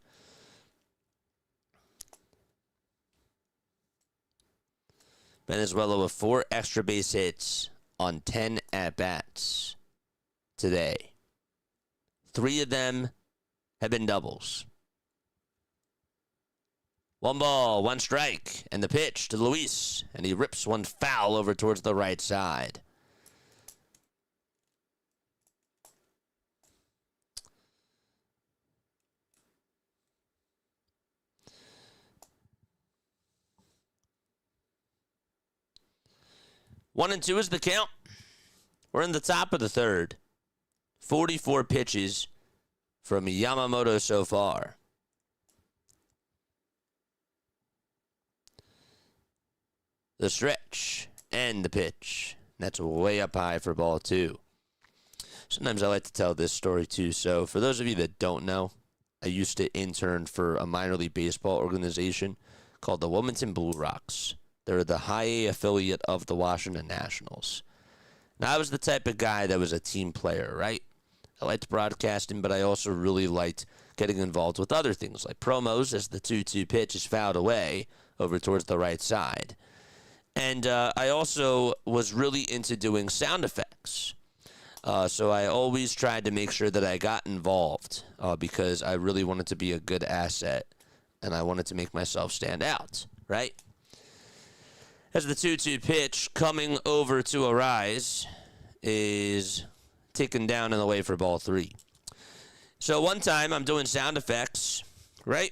Venezuela with 4 extra base hits on 10 at-bats today. 3 of them have been doubles. 1 ball, 1 strike, and the pitch to Luis, and he rips one foul over towards the right side. One and 2 is the count. We're in the top of the third. 44 pitches from Yamamoto so far. The stretch and the pitch. That's way up high for ball 2. Sometimes I like to tell this story too. So for those of you that don't know, I used to intern for a minor league baseball organization called the Wilmington Blue Rocks. They're the high A affiliate of the Washington Nationals. Now, I was the type of guy that was a team player, right? I liked broadcasting, but I also really liked getting involved with other things like promos as the 2-2 pitch is fouled away over towards the right side. And I also was really into doing sound effects. So I always tried to make sure that I got involved because I really wanted to be a good asset and I wanted to make myself stand out, right? As the 2-2 pitch coming over to Suarez is taken down and away for ball 3. So one time I'm doing sound effects, right?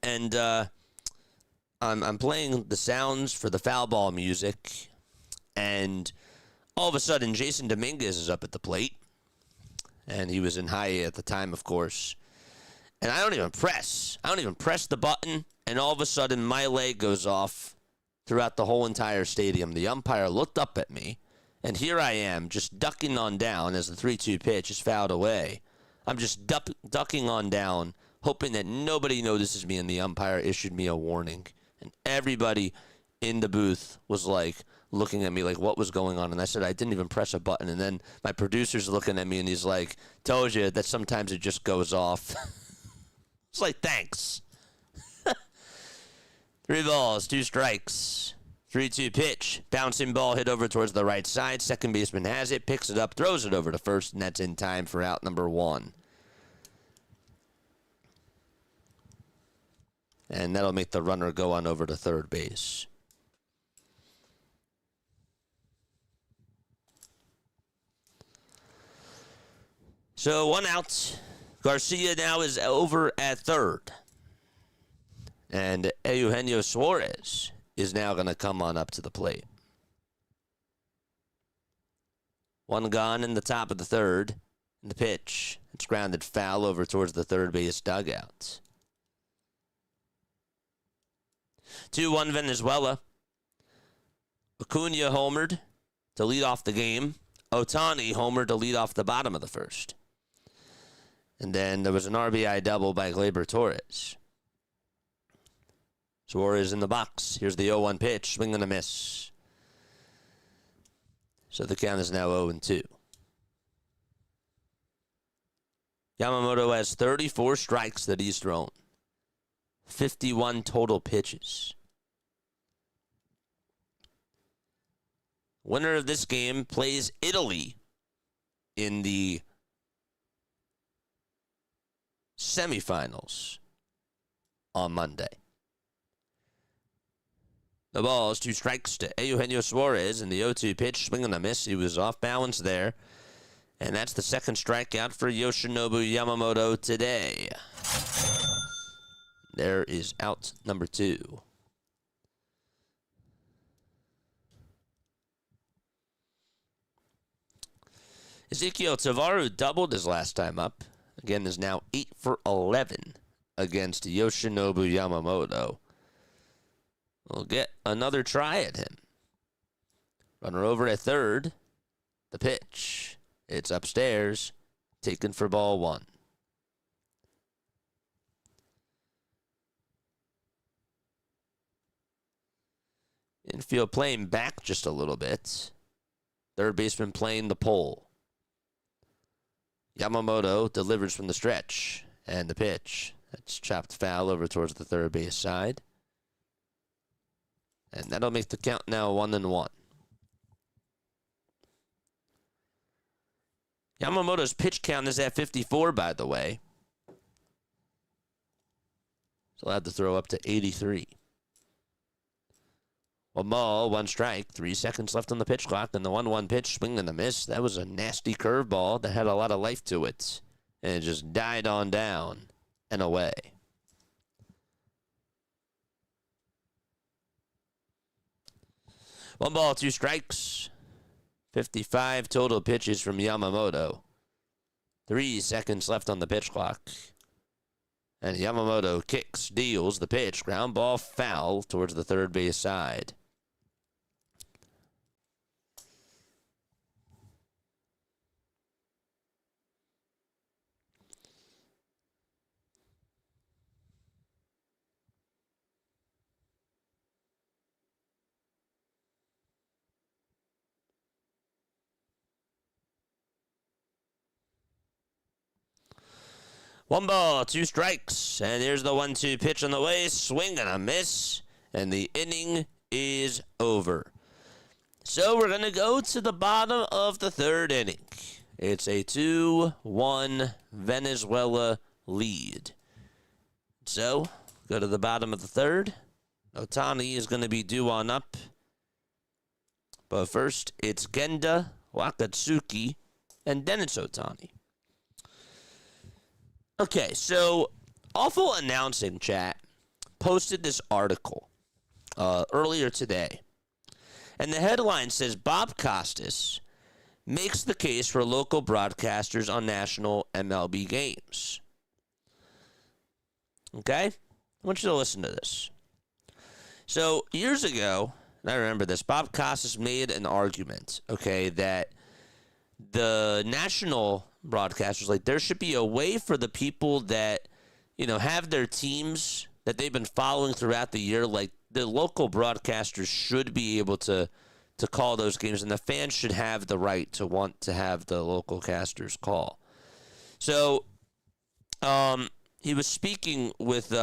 And I'm playing the sounds for the foul ball music, and all of a sudden Jason Dominguez is up at the plate, and he was in high A at the time, of course. And I don't even press the button, and all of a sudden my leg goes off throughout the whole entire stadium. The umpire looked up at me, and here I am just ducking on down as the 3-2 pitch is fouled away. I'm just ducking on down, hoping that nobody notices me, and the umpire issued me a warning. And everybody in the booth was like looking at me like what was going on. And I said, I didn't even press a button. And then my producer's looking at me and he's like, told you that sometimes it just goes off. It's like, thanks. 3 balls, 2 strikes 3-2 pitch. Bouncing ball hit over towards the right side. Second baseman has it, picks it up, throws it over to first, and that's in time for out number 1. And that'll make the runner go on over to third base. So 1 out. Garcia now is over at third. And Eugenio Suarez is now going to come on up to the plate. 1 gone in the top of the third. And the pitch. It's grounded foul over towards the third base dugout. 2-1 Venezuela. Acuna homered to lead off the game. Ohtani homered to lead off the bottom of the first. And then there was an RBI double by Gleyber Torres. Suarez in the box. Here's the 0-1 pitch. Swing and a miss. So the count is now 0-2. Yamamoto has 34 strikes that he's thrown. 51 total pitches. Winner of this game plays Italy in the semifinals on Monday. The ball is 2 strikes to Eugenio Suarez, and the 0-2 pitch, swing and a miss. He was off balance there. And that's the second strikeout for Yoshinobu Yamamoto today. There is out number 2. Ezekiel Tavaru doubled his last time up. Again, is now 8 for 11 against Yoshinobu Yamamoto. We'll get another try at him. Runner over at third. The pitch. It's upstairs. Taken for ball 1. Infield playing back just a little bit. Third baseman playing the pole. Yamamoto delivers from the stretch. And the pitch. That's chopped foul over towards the third base side. And that'll make the count now 1-1. Yamamoto's pitch count is at 54, by the way. He's allowed to throw up to 83. 1 ball, 1 strike, 3 seconds left on the pitch clock, and the 1-1 pitch, swing and a miss. That was a nasty curveball that had a lot of life to it. And it just died on down and away. One ball, 2 strikes. 55 total pitches from Yamamoto. 3 seconds left on the pitch clock. And Yamamoto kicks, deals the pitch. Ground ball foul towards the third base side. One ball, 2 strikes, and here's the 1-2 pitch on the way. Swing and a miss, and the inning is over. So we're going to go to the bottom of the third inning. It's a 2-1 Venezuela lead. So, go to the bottom of the third. Ohtani is going to be due on up. But first, it's Genda, Wakatsuki, and then it's Ohtani. Okay, so Awful Announcing Chat posted this article earlier today. And the headline says, Bob Costas makes the case for local broadcasters on national MLB games. Okay? I want you to listen to this. So, years ago, and I remember this, Bob Costas made an argument, okay, that the national broadcasters, like, there should be a way for the people that, you know, have their teams that they've been following throughout the year, like, the local broadcasters should be able to call those games, and the fans should have the right to want to have the local casters call. So, he was speaking with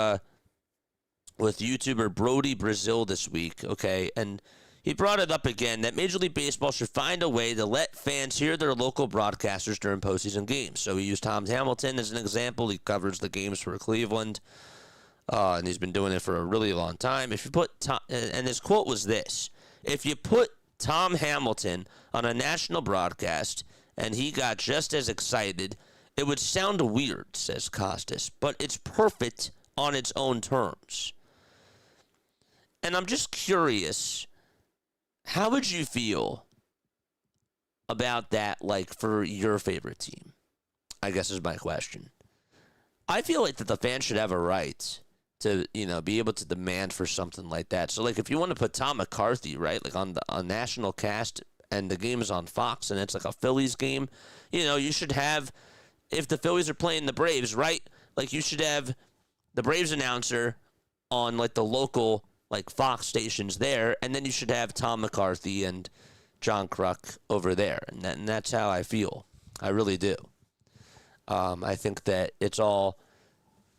with YouTuber Brody Brazil this week, okay? And he brought it up again that Major League Baseball should find a way to let fans hear their local broadcasters during postseason games. So he used Tom Hamilton as an example. He covers the games for Cleveland, and he's been doing it for a really long time. If you put Tom, and his quote was this: "If you put Tom Hamilton on a national broadcast and he got just as excited, it would sound weird," says Costas, "but it's perfect on its own terms." And I'm just curious, how would you feel about that, like, for your favorite team? I guess is my question. I feel like that the fans should have a right to, be able to demand for something like that. So, like, if you want to put Tom McCarthy, right, like, on a national cast and the game is on Fox and it's like a Phillies game, you should have, if the Phillies are playing the Braves, right, like, you should have the Braves announcer on, like, the local, like, Fox stations there, and then you should have Tom McCarthy and John Kruk over there. And that's how I feel. I really do. I think that it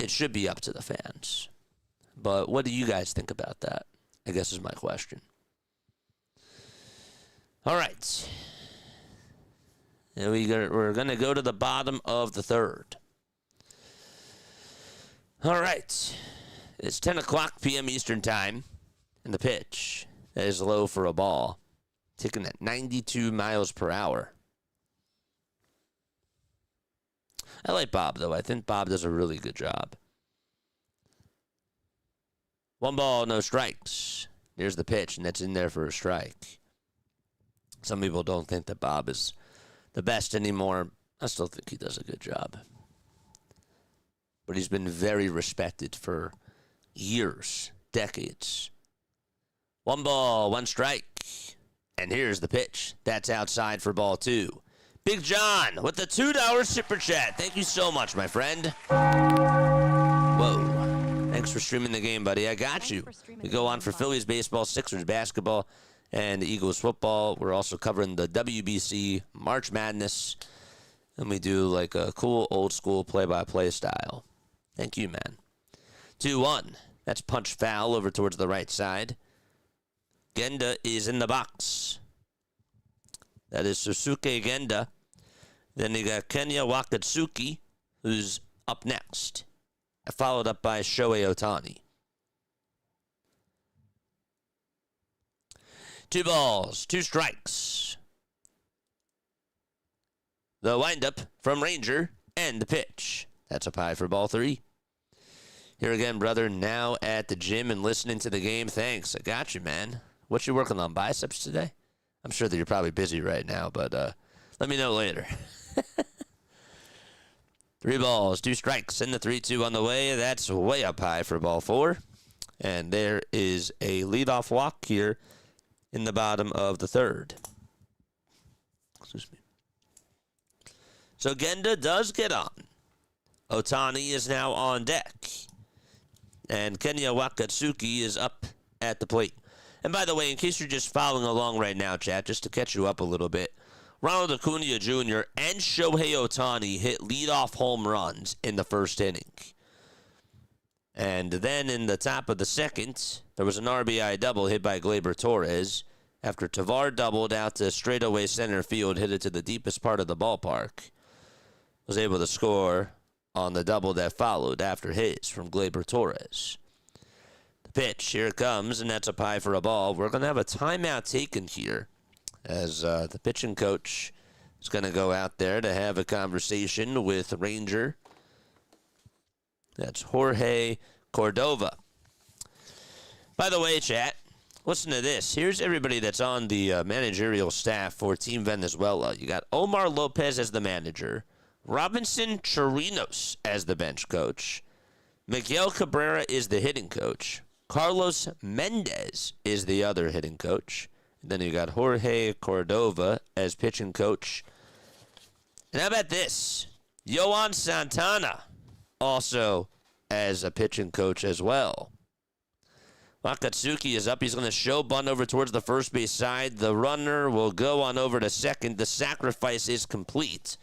should be up to the fans. But what do you guys think about that? I guess is my question. All right. And we're going to go to the bottom of the third. All right. It's 10 o'clock p.m. Eastern Time, and the pitch that is low for a ball, ticking at 92 miles per hour. I like Bob, though. I think Bob does a really good job. 1 ball, no strikes. Here's the pitch, and that's in there for a strike. Some people don't think that Bob is the best anymore. I still think he does a good job. But he's been very respected for years, decades. 1 ball, 1 strike. And here's the pitch. That's outside for ball 2. Big John with the $2 super chat. Thank you so much, my friend. Whoa. Thanks for streaming the game, buddy. I got you. We go on for Phillies baseball, Sixers basketball, and Eagles football. We're also covering the WBC, March Madness, and we do like a cool old school play-by-play style. Thank you, man. 2-1. That's punch foul over towards the right side. Genda is in the box. That is Susuke Genda. Then you got Kenya Wakatsuki, who's up next, followed up by Shohei Ohtani. 2 balls, 2 strikes. The windup from Ranger and the pitch. That's up high for ball 3. Here again, brother, now at the gym and listening to the game. Thanks. I got you, man. What you working on, biceps today? I'm sure that you're probably busy right now, but let me know later. 3 balls, 2 strikes, and the 3-2 on the way. That's way up high for ball 4. And there is a leadoff walk here in the bottom of the third. Excuse me. So Genda does get on. Ohtani is now on deck. And Kenya Wakatsuki is up at the plate. And by the way, in case you're just following along right now, chat, just to catch you up a little bit, Ronald Acuna Jr. and Shohei Ohtani hit leadoff home runs in the first inning. And then in the top of the second, there was an RBI double hit by Gleyber Torres after Tavar doubled out to straightaway center field, hit it to the deepest part of the ballpark. Was able to score on the double that followed after his from Gleyber Torres. The pitch, here it comes, and that's up high for a ball. We're going to have a timeout taken here as the pitching coach is going to go out there to have a conversation with Ranger. That's Jorge Cordova. By the way, chat, listen to this. Here's everybody that's on the managerial staff for Team Venezuela. You got Omar Lopez as the manager, Robinson Chirinos as the bench coach, Miguel Cabrera is the hitting coach, Carlos Mendez is the other hitting coach, and then you got Jorge Cordova as pitching coach. And how about this? Yohan Santana also as a pitching coach as well. Wakatsuki is up. He's going to show bunt over towards the first base side. The runner will go on over to second. The sacrifice is complete.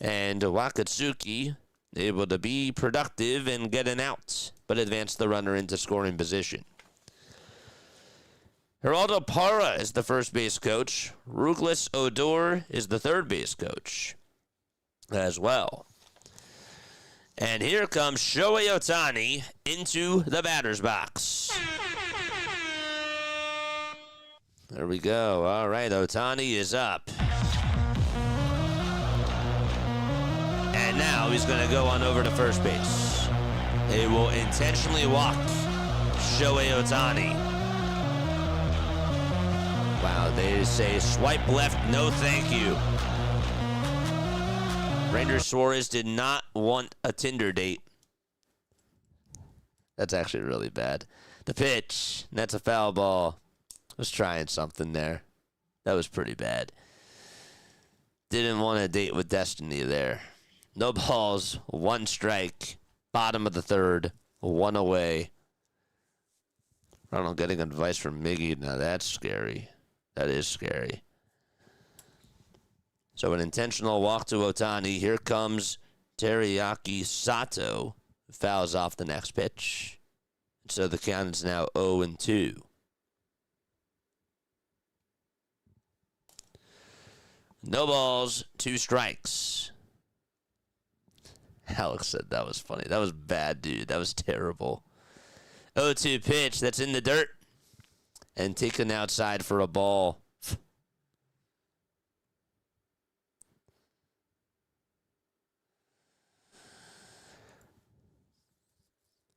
And Wakatsuki able to be productive and get an out but advanced the runner into scoring position. Geraldo Parra is the first base coach. Ruglis Odor is the third base coach as well. And here comes Shohei Ohtani into the batter's box. There we go. All right, Ohtani is up. And now he's going to go on over to first base. They will intentionally walk Shohei Ohtani. Wow, they say swipe left, no thank you. Ranger Suarez did not want a Tinder date. That's actually really bad. The pitch, that's a foul ball. Was trying something there. That was pretty bad. Didn't want a date with destiny there. No balls, one strike. Bottom of the third, one away. I don't know, getting advice from Miggy. Now that's scary. That is scary. So an intentional walk to Ohtani. Here comes Teriyaki Sato. Fouls off the next pitch. So the count is now 0-2. No balls, 2 strikes. Alex said that was funny. That was bad, dude. That was terrible. 0-2 pitch. That's in the dirt. And taken outside for a ball.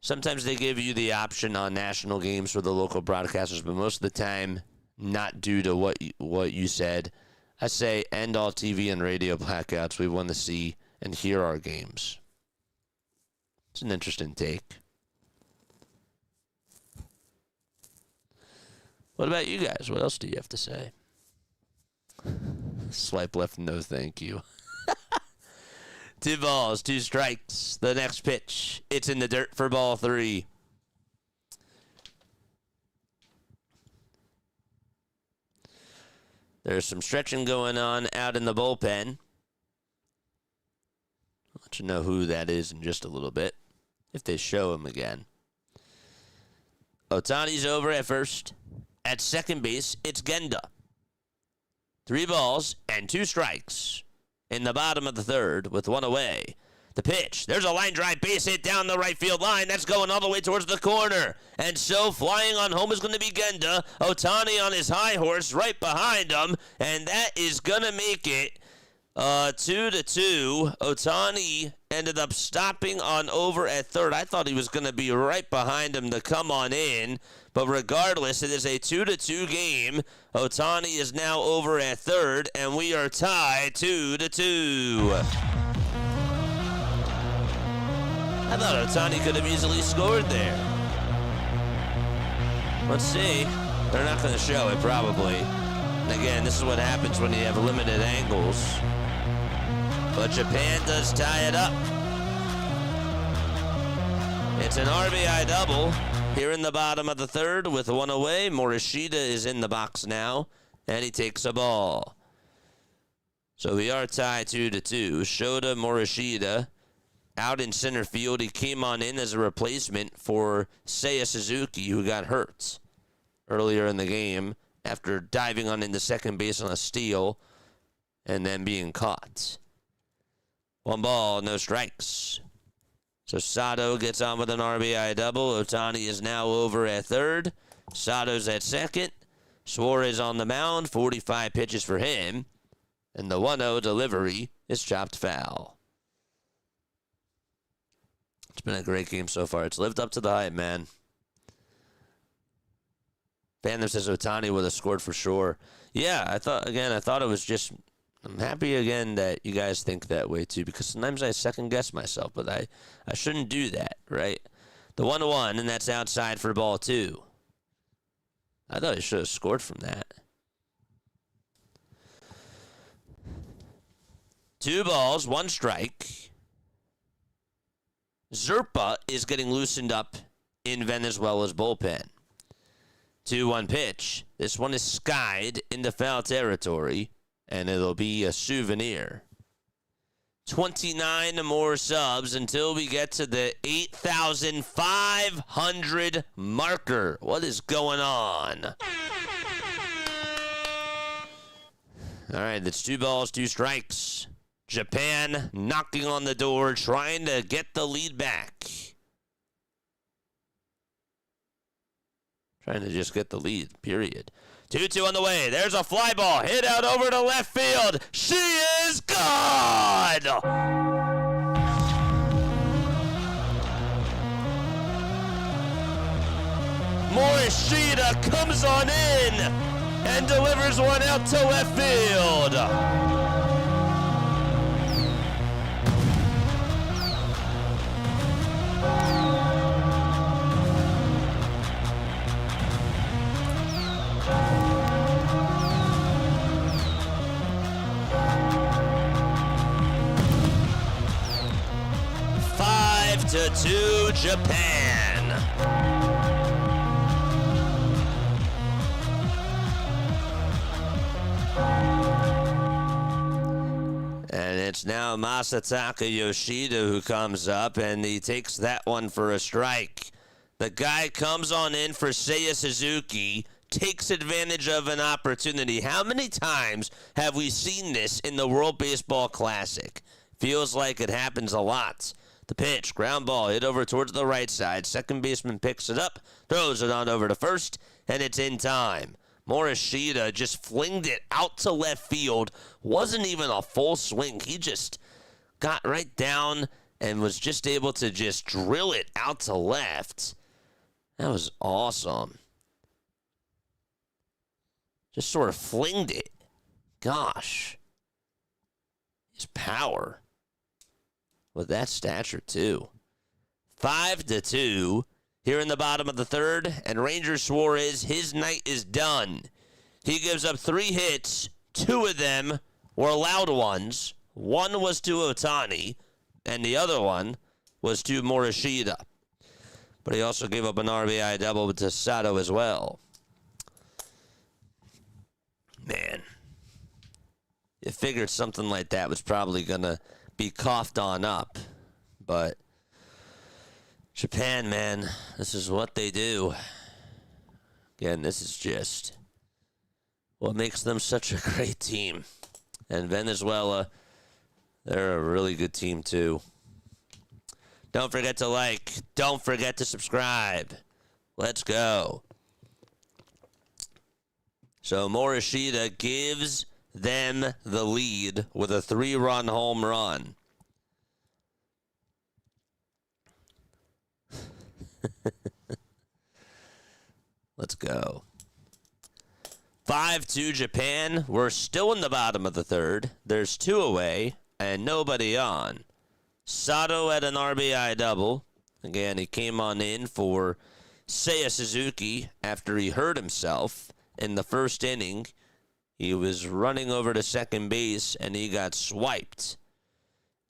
Sometimes they give you the option on national games for the local broadcasters, but most of the time, not due to what you said. I say end all TV and radio blackouts. We want to see and hear our games. It's an interesting take. What about you guys? What else do you have to say? Swipe left, no thank you. 2 balls, 2 strikes. The next pitch. It's in the dirt for ball 3. There's some stretching going on out in the bullpen. I'll let you know who that is in just a little bit, if they show him again. Ohtani's over at first. At second base, it's Genda. 3 balls and 2 strikes in the bottom of the third with 1 away. The pitch. There's a line drive base hit down the right field line. That's going all the way towards the corner. And so flying on home is going to be Genda. Ohtani on his high horse right behind him. And that is going to make it 2-2. Ohtani ended up stopping on over at third. I thought he was going to be right behind him to come on in. But regardless, it is a 2-2 game. Ohtani is now over at third. And we are tied 2-2. I thought Ohtani could have easily scored there. Let's see. They're not going to show it, probably. And again, this is what happens when you have limited angles. But Japan does tie it up. It's an RBI double here in the bottom of the third with 1 away. Morishida is in the box now, and he takes a ball. So we are tied 2-2. Shota Morishida out in center field. He came on in as a replacement for Seiya Suzuki, who got hurt earlier in the game after diving on into second base on a steal and then being caught. 1 ball, no strikes. So Sato gets on with an RBI double. Ohtani is now over at third. Sato's at second. Suarez on the mound, 45 pitches for him. And the 1-0 delivery is chopped foul. It's been a great game so far. It's lived up to the hype, man. Phantom says Ohtani would have scored for sure. Yeah, I thought it was just... I'm happy again that you guys think that way too, because sometimes I second guess myself, but I shouldn't do that, right? The 1-1, and that's outside for ball 2. I thought he should have scored from that. 2 balls, 1 strike. Zerpa is getting loosened up in Venezuela's bullpen. 2-1 pitch. This one is skied into foul territory, and it'll be a souvenir. 29 more subs until we get to the 8,500 marker. What is going on? All right, it's 2 balls, 2 strikes. Japan knocking on the door, trying to get the lead back. Trying to just get the lead, period. 2-2 on the way. There's a fly ball. Hit out over to left field. She is gone! Morishita comes on in and delivers one out to left field. 5-2 Japan. And it's now Masataka Yoshida who comes up, and he takes that one for a strike. The guy comes on in for Seiya Suzuki, takes advantage of an opportunity. How many times have we seen this in the World Baseball Classic? Feels like it happens a lot. The pitch, ground ball, hit over towards the right side. Second baseman picks it up, throws it on over to first, and it's in time. Morishita just flinged it out to left field. Wasn't even a full swing. He just got right down and was just able to just drill it out to left. That was awesome. Just sort of flinged it. Gosh. His power. With that stature, too. 5-2 here in the bottom of the third. And Ranger Suarez, his night is done. He gives up 3 hits. 2 of them were allowed ones. 1 was to Otani. And the other one was to Morishita. But he also gave up an RBI double to Sato as well. Man. You figured something like that was probably going to be coughed on up. But Japan, man, this is what they do. Again, this is just what makes them such a great team. And Venezuela, they're a really good team too. Don't forget to like. Don't forget to subscribe. Let's go. So Morishita gives them the lead with a 3-run home run. Let's go. 5-2 Japan. We're still in the bottom of the third. There's 2 away and nobody on. Sato had an RBI double. Again, he came on in for Seiya Suzuki after he hurt himself in the first inning. He was running over to second base, and he got swiped.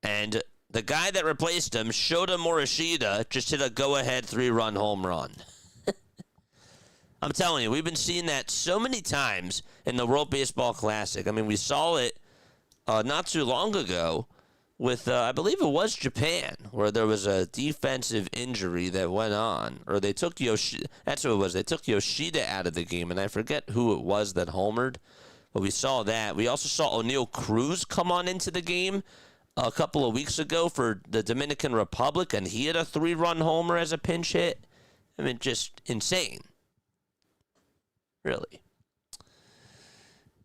And the guy that replaced him, Shota Morishita, just hit a go-ahead 3-run home run. I'm telling you, we've been seeing that so many times in the World Baseball Classic. I mean, we saw it not too long ago with, I believe it was Japan, where there was a defensive injury that went on. Or they took Yoshida. That's what it was. They took Yoshida out of the game, and I forget who it was that homered. But we saw that. We also saw O'Neal Cruz come on into the game a couple of weeks ago for the Dominican Republic, and he had a 3-run homer as a pinch hit. I mean, just insane. Really.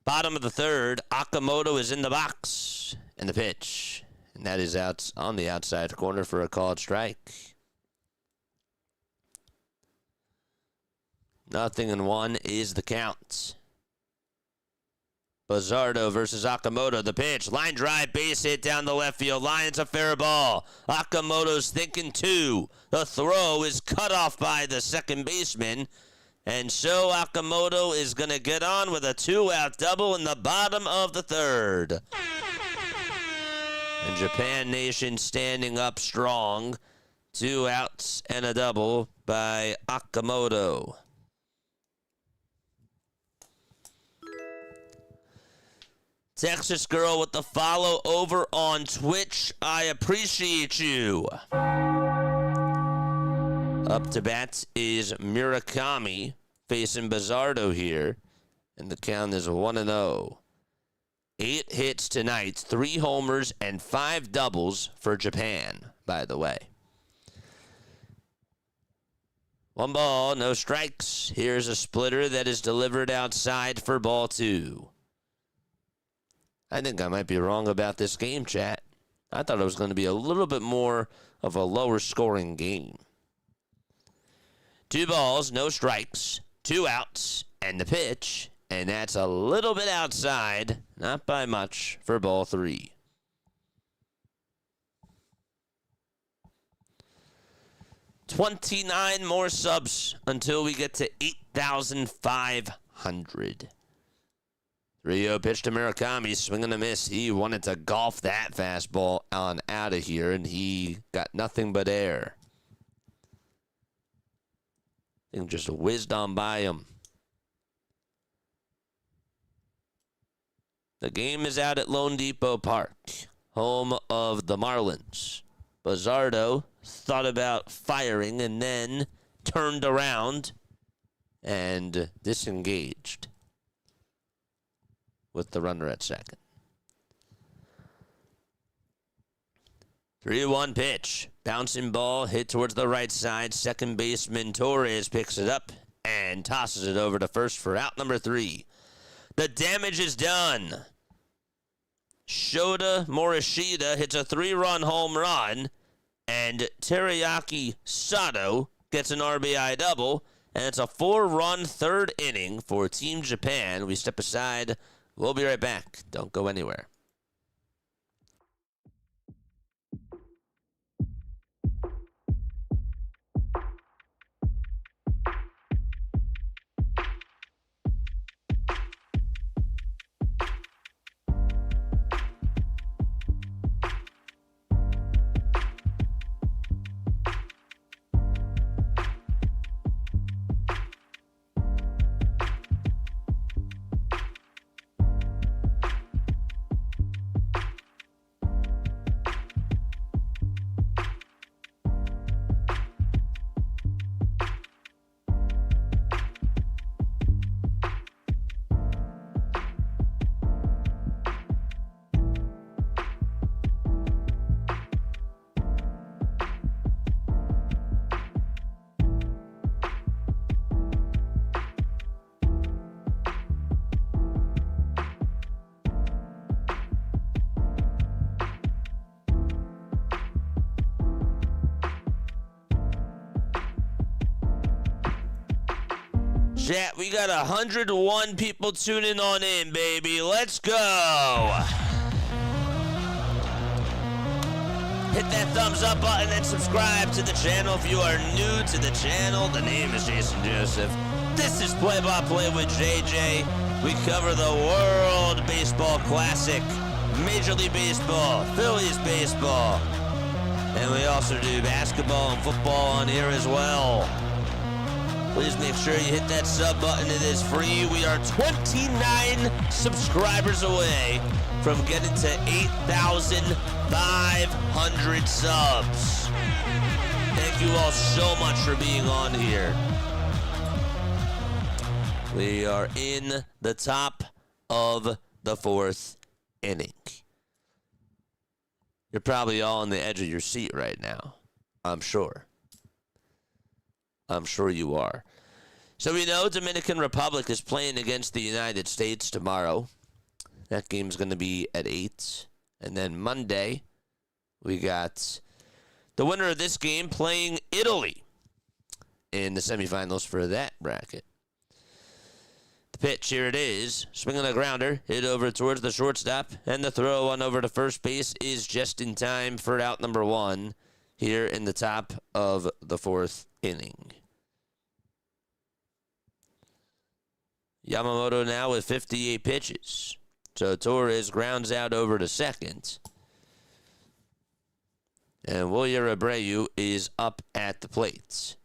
Bottom of the third, Yamamoto is in the box. And the pitch. And that is out on the outside corner for a called strike. 0-1 is the count. Bazardo versus Yamamoto. The pitch. Line drive. Base hit down the left field line. It's a fair ball. Yamamoto's thinking 2. The throw is cut off by the second baseman. And so Yamamoto is going to get on with a 2-out double in the bottom of the third. And Japan Nation standing up strong. 2 outs and a double by Yamamoto. Texas girl with the follow over on Twitch. I appreciate you. Up to bat is Murakami facing Bizzardo here. And the count is 1-0. 8 hits tonight, 3 homers, and 5 doubles for Japan, by the way. 1 ball, no strikes. Here's a splitter that is delivered outside for ball 2. I think I might be wrong about this game, chat. I thought it was going to be a little bit more of a lower scoring game. 2 balls, no strikes, 2 outs, and the pitch. And that's a little bit outside, not by much, for ball 3. $29 more subs until we get to 8,500. 3-0 pitch to Murakami, swing and a miss. He wanted to golf that fastball on out of here, and he got nothing but air. I think just whizzed on by him. The game is out at Lone Depot Park, home of the Marlins. Bizzardo thought about firing and then turned around and disengaged with the runner at second. 3-1 pitch. Bouncing ball hit towards the right side. Second baseman Torres picks it up and tosses it over to first for out number 3. The damage is done. Shota Morishita hits a 3-run home run, and Teriyaki Sato gets an RBI double, and it's a 4-run third inning for Team Japan. We step aside. We'll be right back. Don't go anywhere. Chat, we got 101 people tuning on in, baby. Let's go. Hit that thumbs up button and subscribe to the channel if you are new to the channel. The name is Jason Joseph. This is Play by Play with JJ. We cover the World Baseball Classic, Major League Baseball, Phillies baseball, and we also do basketball and football on here as well. Please make sure you hit that sub button. It is free. We are 29 subscribers away from getting to 8,500 subs. Thank you all so much for being on here. We are in the top of the 4th inning. You're probably all on the edge of your seat right now. I'm sure. I'm sure you are. So we know Dominican Republic is playing against the United States tomorrow. That game's going to be at 8. And then Monday, we got the winner of this game playing Italy in the semifinals for that bracket. The pitch, here it is. Swing on a grounder, hit over towards the shortstop, and the throw on over to first base is just in time for out number 1 here in the top of the 4th inning. Yamamoto now with 58 pitches. So Torres grounds out over to second. And William Abreu is up at the plate.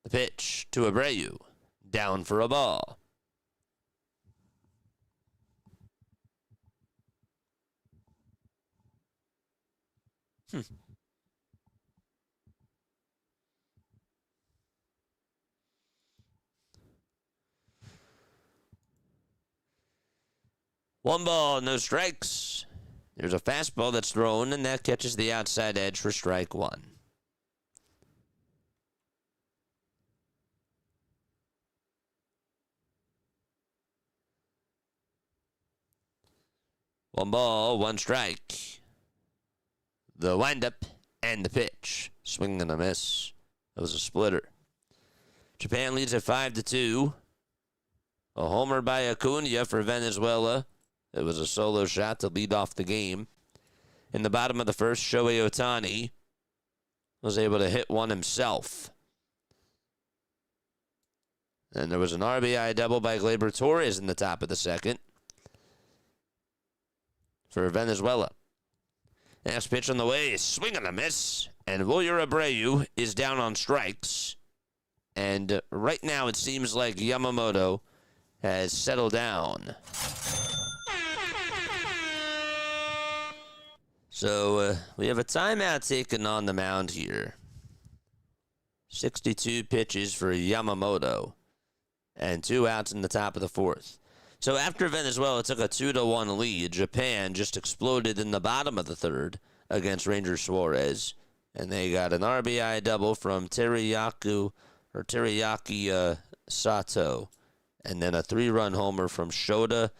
The pitch to Abreu. Down for a ball. One ball, no strikes. There's a fastball that's thrown, and that catches the outside edge for strike one. One ball, one strike. The windup and the pitch. Swing and a miss. That was a splitter. Japan leads at 5-2. A homer by Acuna for Venezuela. It was a solo shot to lead off the game. In the bottom of the first, Shohei Ohtani was able to hit one himself. And there was an RBI double by Gleyber Torres in the top of the second for Venezuela. Next pitch on the way, swing and a miss. And Wilyer Abreu is down on strikes. And right now it seems like Yamamoto has settled down. So we have a timeout taken on the mound here. 62 pitches for Yamamoto. And 2 outs in the top of the fourth. So after Venezuela took a 2-1 lead, Japan just exploded in the bottom of the third against Ranger Suarez. And they got an RBI double from Teriyaki Sato. And then a 3-run homer from Shota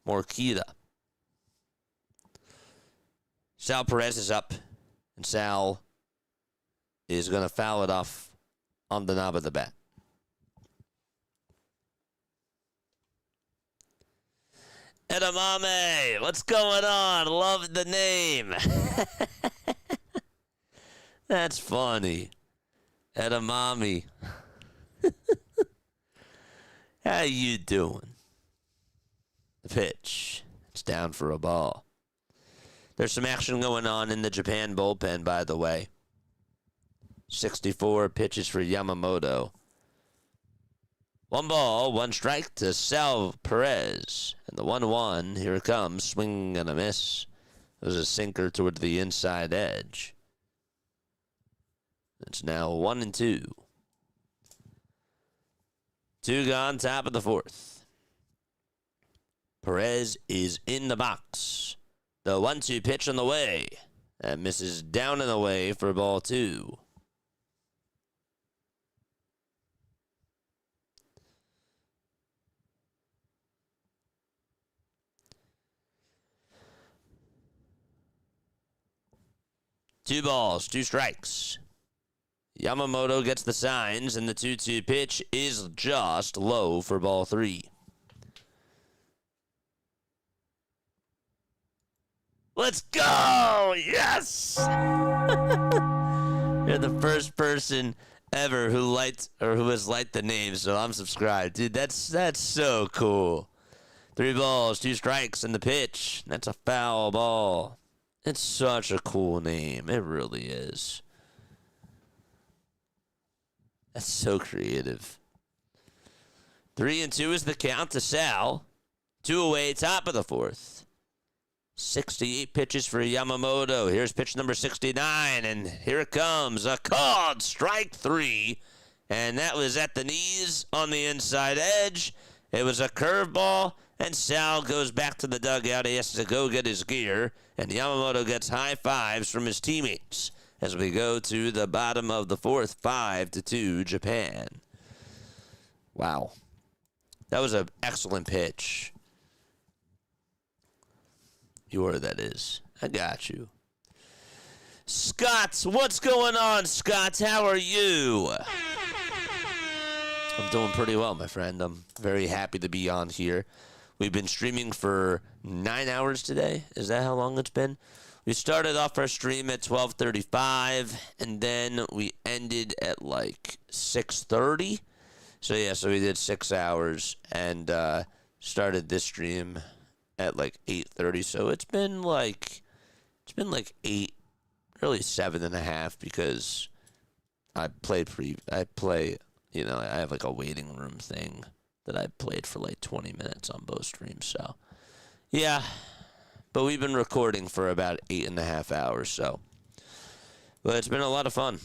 Morikita. Sal Perez is up, and Sal is going to foul it off on the knob of the bat. Edamame, what's going on? Love the name. That's funny. Edamame. How you doing? The pitch. It's down for a ball. There's some action going on in the Japan bullpen, by the way. 64 pitches for Yamamoto. 1 ball, 1 strike to Sal Perez. And the 1-1, here it comes, swing and a miss. It was a sinker toward the inside edge. It's now 1-2. 2 gone, top of the fourth. Perez is in the box. The 1-2 pitch on the way. That misses down and away for ball 2. Two balls, 2 strikes. Yamamoto gets the signs, and the 2-2 pitch is just low for ball 3. Let's go! Yes! You're the first person ever who has liked the name, so I'm subscribed. Dude, that's so cool. 3 balls, 2 strikes, and the pitch. That's a foul ball. It's such a cool name. It really is. That's so creative. 3-2 is the count to Sal. 2 away, top of the fourth. 68 pitches for Yamamoto. Here's pitch number 69, and here it comes. A called strike 3, and that was at the knees on the inside edge. It was a curveball, and Sal goes back to the dugout. He has to go get his gear, and Yamamoto gets high fives from his teammates as we go to the bottom of the fourth, 5-2 Japan. Wow. That was an excellent pitch. That is. I got you. Scott, what's going on, Scott? How are you? I'm doing pretty well, my friend. I'm very happy to be on here. We've been streaming for 9 hours today. Is that how long it's been? We started off our stream at 12:35, and then we ended at like 6:30. So we did 6 hours, and started this stream at like 8:30. So it's been like 8, really 7.5, because I have like a waiting room thing that I played for like 20 minutes on both streams. So yeah, but we've been recording for about 8.5 hours. So But it's been a lot of fun.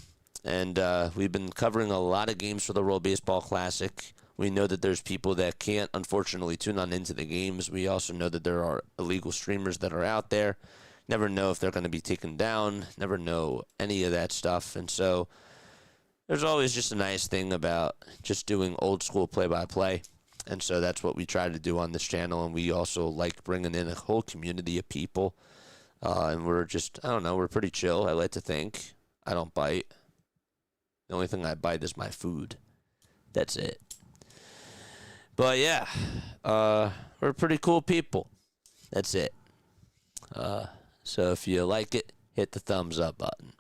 And we've been covering a lot of games for the World Baseball Classic. We know that there's people that can't, unfortunately, tune on into the games. We also know that there are illegal streamers that are out there. Never know if they're going to be taken down. Never know any of that stuff. And so there's always just a nice thing about just doing old school play-by-play. And so that's what we try to do on this channel. And we also like bringing in a whole community of people. And we're just, I don't know, we're pretty chill, I like to think. I don't bite. The only thing I bite is my food. That's it. But yeah, we're pretty cool people. That's it. So if you like it, hit the thumbs up button.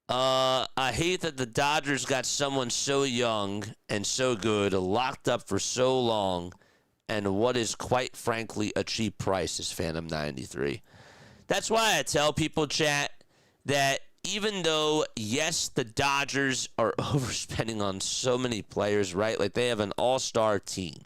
I hate that the Dodgers got someone so young and so good locked up for so long, and what is quite frankly a cheap price is Phantom 93. That's why I tell people, chat, that even though, yes, the Dodgers are overspending on so many players, right? Like, they have an all-star team.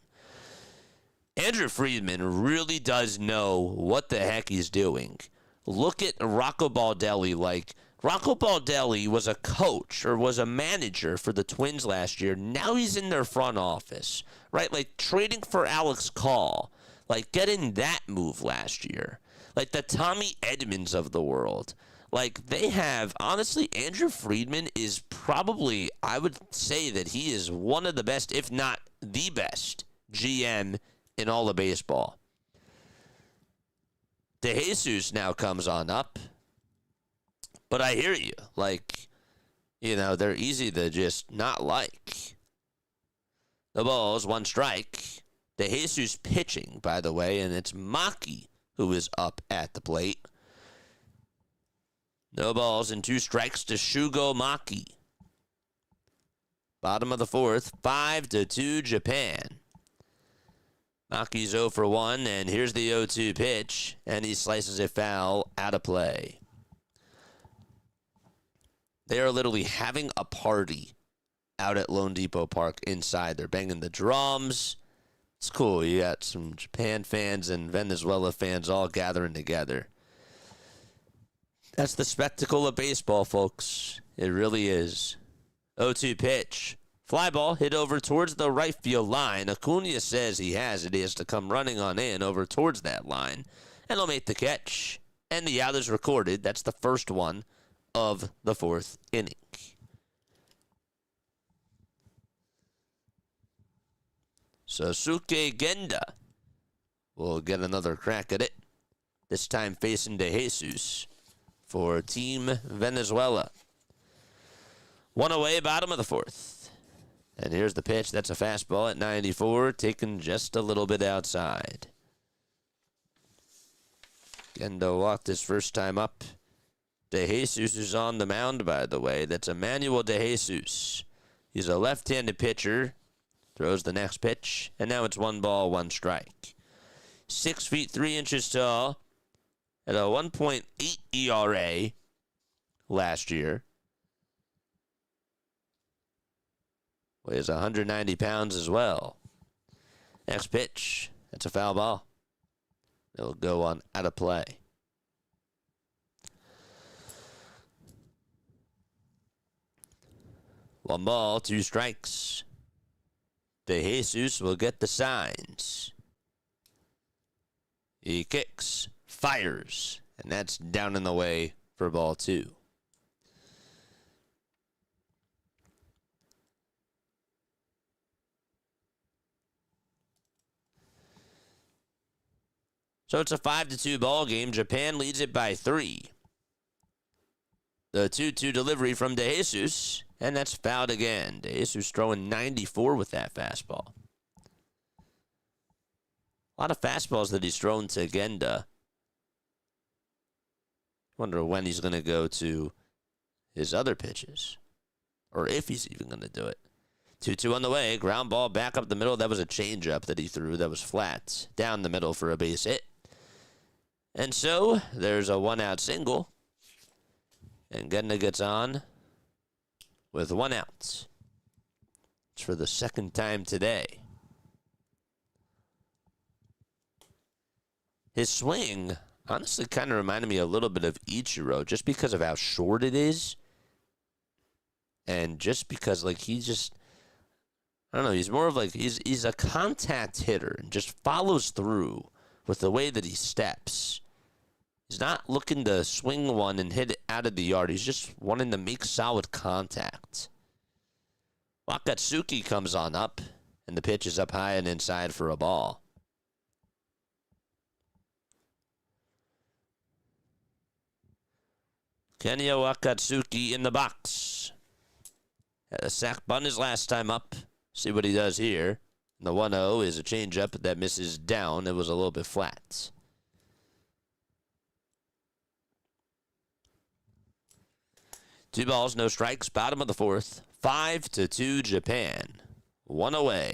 Andrew Friedman really does know what the heck he's doing. Look at Rocco Baldelli. Like, Rocco Baldelli was a coach or was a manager for the Twins last year. Now he's in their front office, right? Like, trading for Alex Call. Like, getting that move last year. Like, the Tommy Edmonds of the world. Like, they have, honestly, Andrew Friedman is probably, I would say that he is one of the best, if not the best, GM in all of baseball. DeJesus now comes on up. But I hear you. Like, you know, they're easy to just not like. The ball's one strike. DeJesus pitching, by the way, and it's Maki who is up at the plate. No balls and 2 strikes to Shugo Maki. Bottom of the 4th, 5-2 Japan. Maki's 0 for 1, and here's the 0-2 pitch, and he slices it foul out of play. They are literally having a party out at Lone Depot Park inside. They're banging the drums. It's cool. You got some Japan fans and Venezuela fans all gathering together. That's the spectacle of baseball, folks. It really is. 0-2 pitch. Fly ball hit over towards the right field line. Acuna says he has it. He has to come running on in over towards that line. And he'll make the catch. And the out is recorded. That's the first one of the 4th inning. Sosuke Genda will get another crack at it. This time facing DeJesus for Team Venezuela. 1 away, bottom of the 4th. And here's the pitch. That's a fastball at 94, taken just a little bit outside. Genda walked his first time up. DeJesus is on the mound, by the way. That's Emmanuel DeJesus. He's a left-handed pitcher. Throws the next pitch. And now it's 1 ball, 1 strike. 6 feet 3 inches tall. At a 1.8 ERA last year. Weighs 190 pounds as well. Next pitch. That's a foul ball. It'll go on out of play. One ball, 2 strikes. DeJesus will get the signs. He kicks, fires, and that's down in the way for ball 2. So it's a 5-2 ball game. Japan leads it by 3. The 2-2 delivery from DeJesus, and that's fouled again. DeJesus throwing 94 with that fastball. A lot of fastballs that he's thrown to Genda. Wonder when he's going to go to his other pitches, or if he's even going to do it. 2-2 on the way. Ground ball back up the middle. That was a changeup that he threw that was flat down the middle for a base hit. And so there's a 1-out single. And Genda gets on with 1 out. It's for the second time today. His swing, honestly kind of reminded me a little bit of Ichiro just because of how short it is. And just because, like, he just, I don't know, he's more of like, he's a contact hitter and just follows through with the way that he steps. He's not looking to swing one and hit it out of the yard. He's just wanting to make solid contact. Wakatsuki comes on up, and the pitch is up high and inside for a ball. Kenya Wakatsuki in the box. Had a sac bunt his last time up. See what he does here. The 1-0 is a changeup that misses down. It was a little bit flat. Two balls, no strikes. Bottom of the fourth. 5-2 Japan. One away.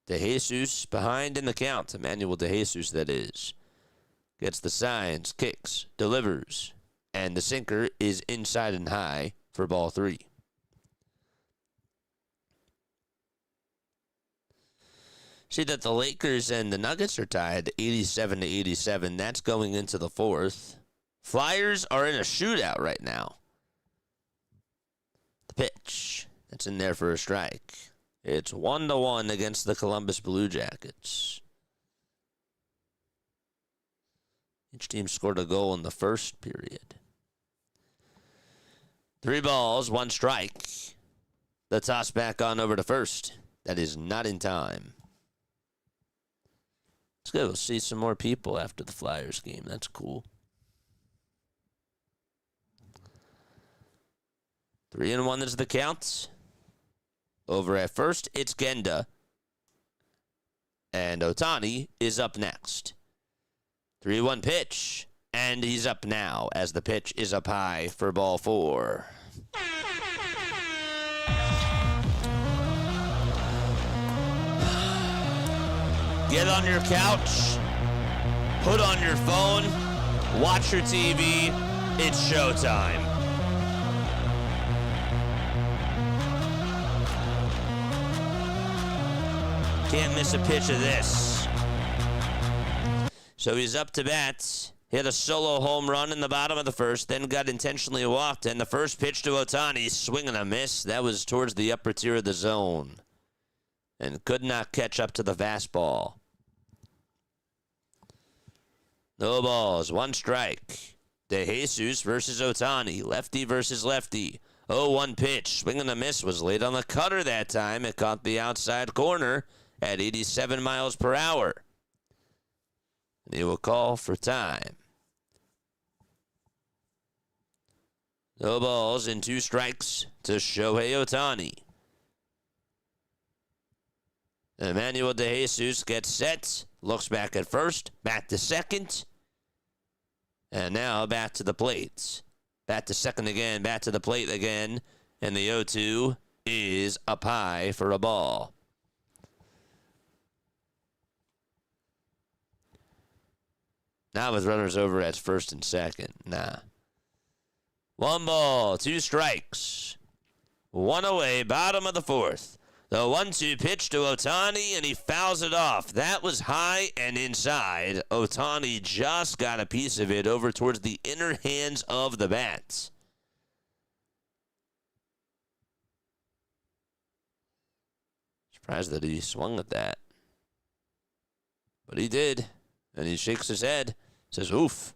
De Jesus behind in the count. Emmanuel De Jesus, that is. Gets the signs, kicks, delivers. And the sinker is inside and high for ball 3. See that the Lakers and the Nuggets are tied 87-87. That's going into the fourth. Flyers are in a shootout right now. The pitch. That's in there for a strike. It's 1-1 against the Columbus Blue Jackets. Each team scored a goal in the first period. 3 balls, 1 strike. The toss back on over to first. That is not in time. Let's go see some more people after the Flyers game. That's cool. 3-1 is the count. Over at first, it's Genda. And Otani is up next. 3-1 pitch. And he's up now as the pitch is up high for ball 4. Get on your couch, put on your phone, watch your TV. It's showtime. Can't miss a pitch of this. So he's up to bat. Hit a solo home run in the bottom of the first, then got intentionally walked, and the first pitch to Otani, swing and a miss. That was towards the upper tier of the zone. And could not catch up to the fastball. No balls, 1 strike. De Jesus versus Otani, lefty versus lefty. 0-1 pitch, swing and a miss, was late on the cutter that time. It caught the outside corner at 87 miles per hour. And he will call for time. No balls and 2 strikes to Shohei Otani. Emmanuel De Jesus gets set, looks back at first, back to second, and now back to the plate. Back to second again, back to the plate again, and the 0-2 is up high for a ball. Now with runners over at first and second. 1 ball, 2 strikes. 1 away, bottom of the fourth. The 1-2 pitch to Otani, and he fouls it off. That was high and inside. Otani just got a piece of it over towards the inner hands of the bat. Surprised that he swung at that. But he did. And he shakes his head. Says, oof.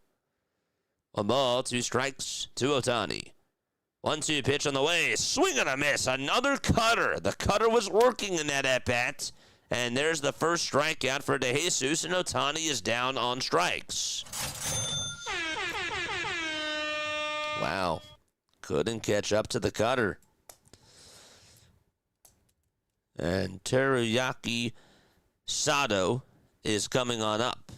1 ball, 2 strikes to Otani. 1-2 pitch on the way. Swing and a miss. Another cutter. The cutter was working in that at-bat. And there's the first strikeout for De Jesus, and Otani is down on strikes. Wow. Couldn't catch up to the cutter. And Teruyaki Sato is coming on up.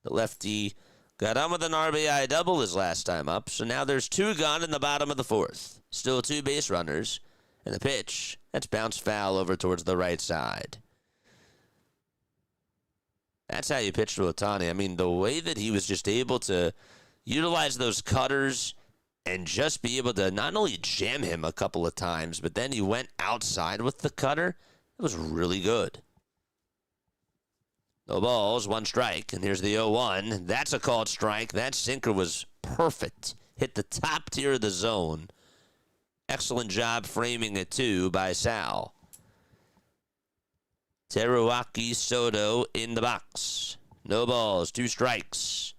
The lefty got on with an RBI double his last time up, so now there's 2 gone in the bottom of the fourth. Still 2 base runners. And the pitch, that's bounced foul over towards the right side. That's how you pitch to Otani. I mean, the way that he was just able to utilize those cutters and just be able to not only jam him a couple of times, but then he went outside with the cutter. It was really good. No balls, 1 strike. And here's the 0-1. That's a called strike. That sinker was perfect. Hit the top tier of the zone. Excellent job framing it, too, by Sal. Teruaki Soto in the box. No balls, 2 strikes.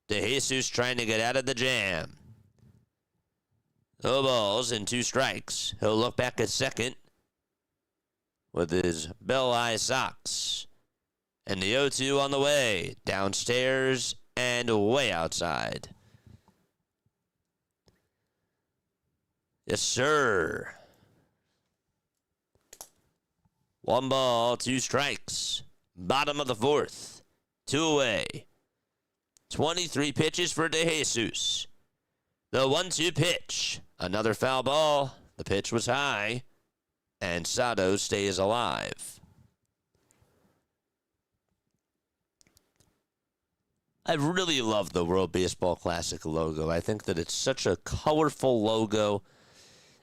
De Jesus trying to get out of the jam. No balls and 2 strikes. He'll look back at second with his bell eye socks. And the 0-2 on the way. Downstairs and way outside. Yes, sir. 1 ball, 2 strikes. Bottom of the 4th. 2 away. 23 pitches for De Jesus. The 1-2 pitch. Another foul ball. The pitch was high. And Sato stays alive. I really love the World Baseball Classic logo. I think that it's such a colorful logo.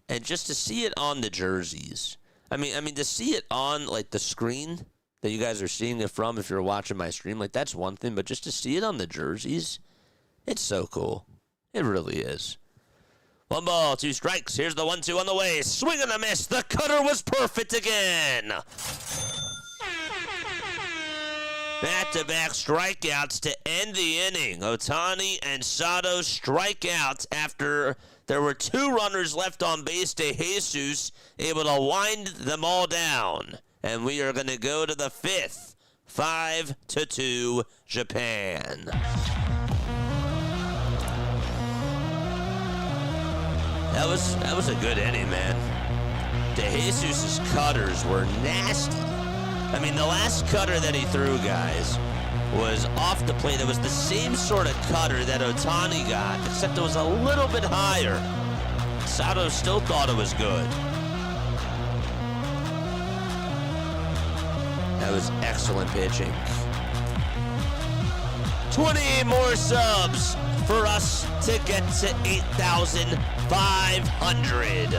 And just to see it on the jerseys. I mean, to see it on, like, the screen that you guys are seeing it from if you're watching my stream, like, that's one thing. But just to see it on the jerseys, it's so cool. It really is. 1 ball, 2 strikes. Here's the 1-2 on the way. Swing and a miss. The cutter was perfect again. Back-to-back strikeouts to end the inning. Ohtani and Sato strike out after there were 2 runners left on base. De Jesus able to wind them all down. And we are going to go to the 5th. 5-2 Japan. That was a good inning, man. De Jesus' cutters were nasty. I mean, the last cutter that he threw, guys, was off the plate. It was the same sort of cutter that Ohtani got, except it was a little bit higher. Sato still thought it was good. That was excellent pitching. 28 more subs for us to get to 8,500.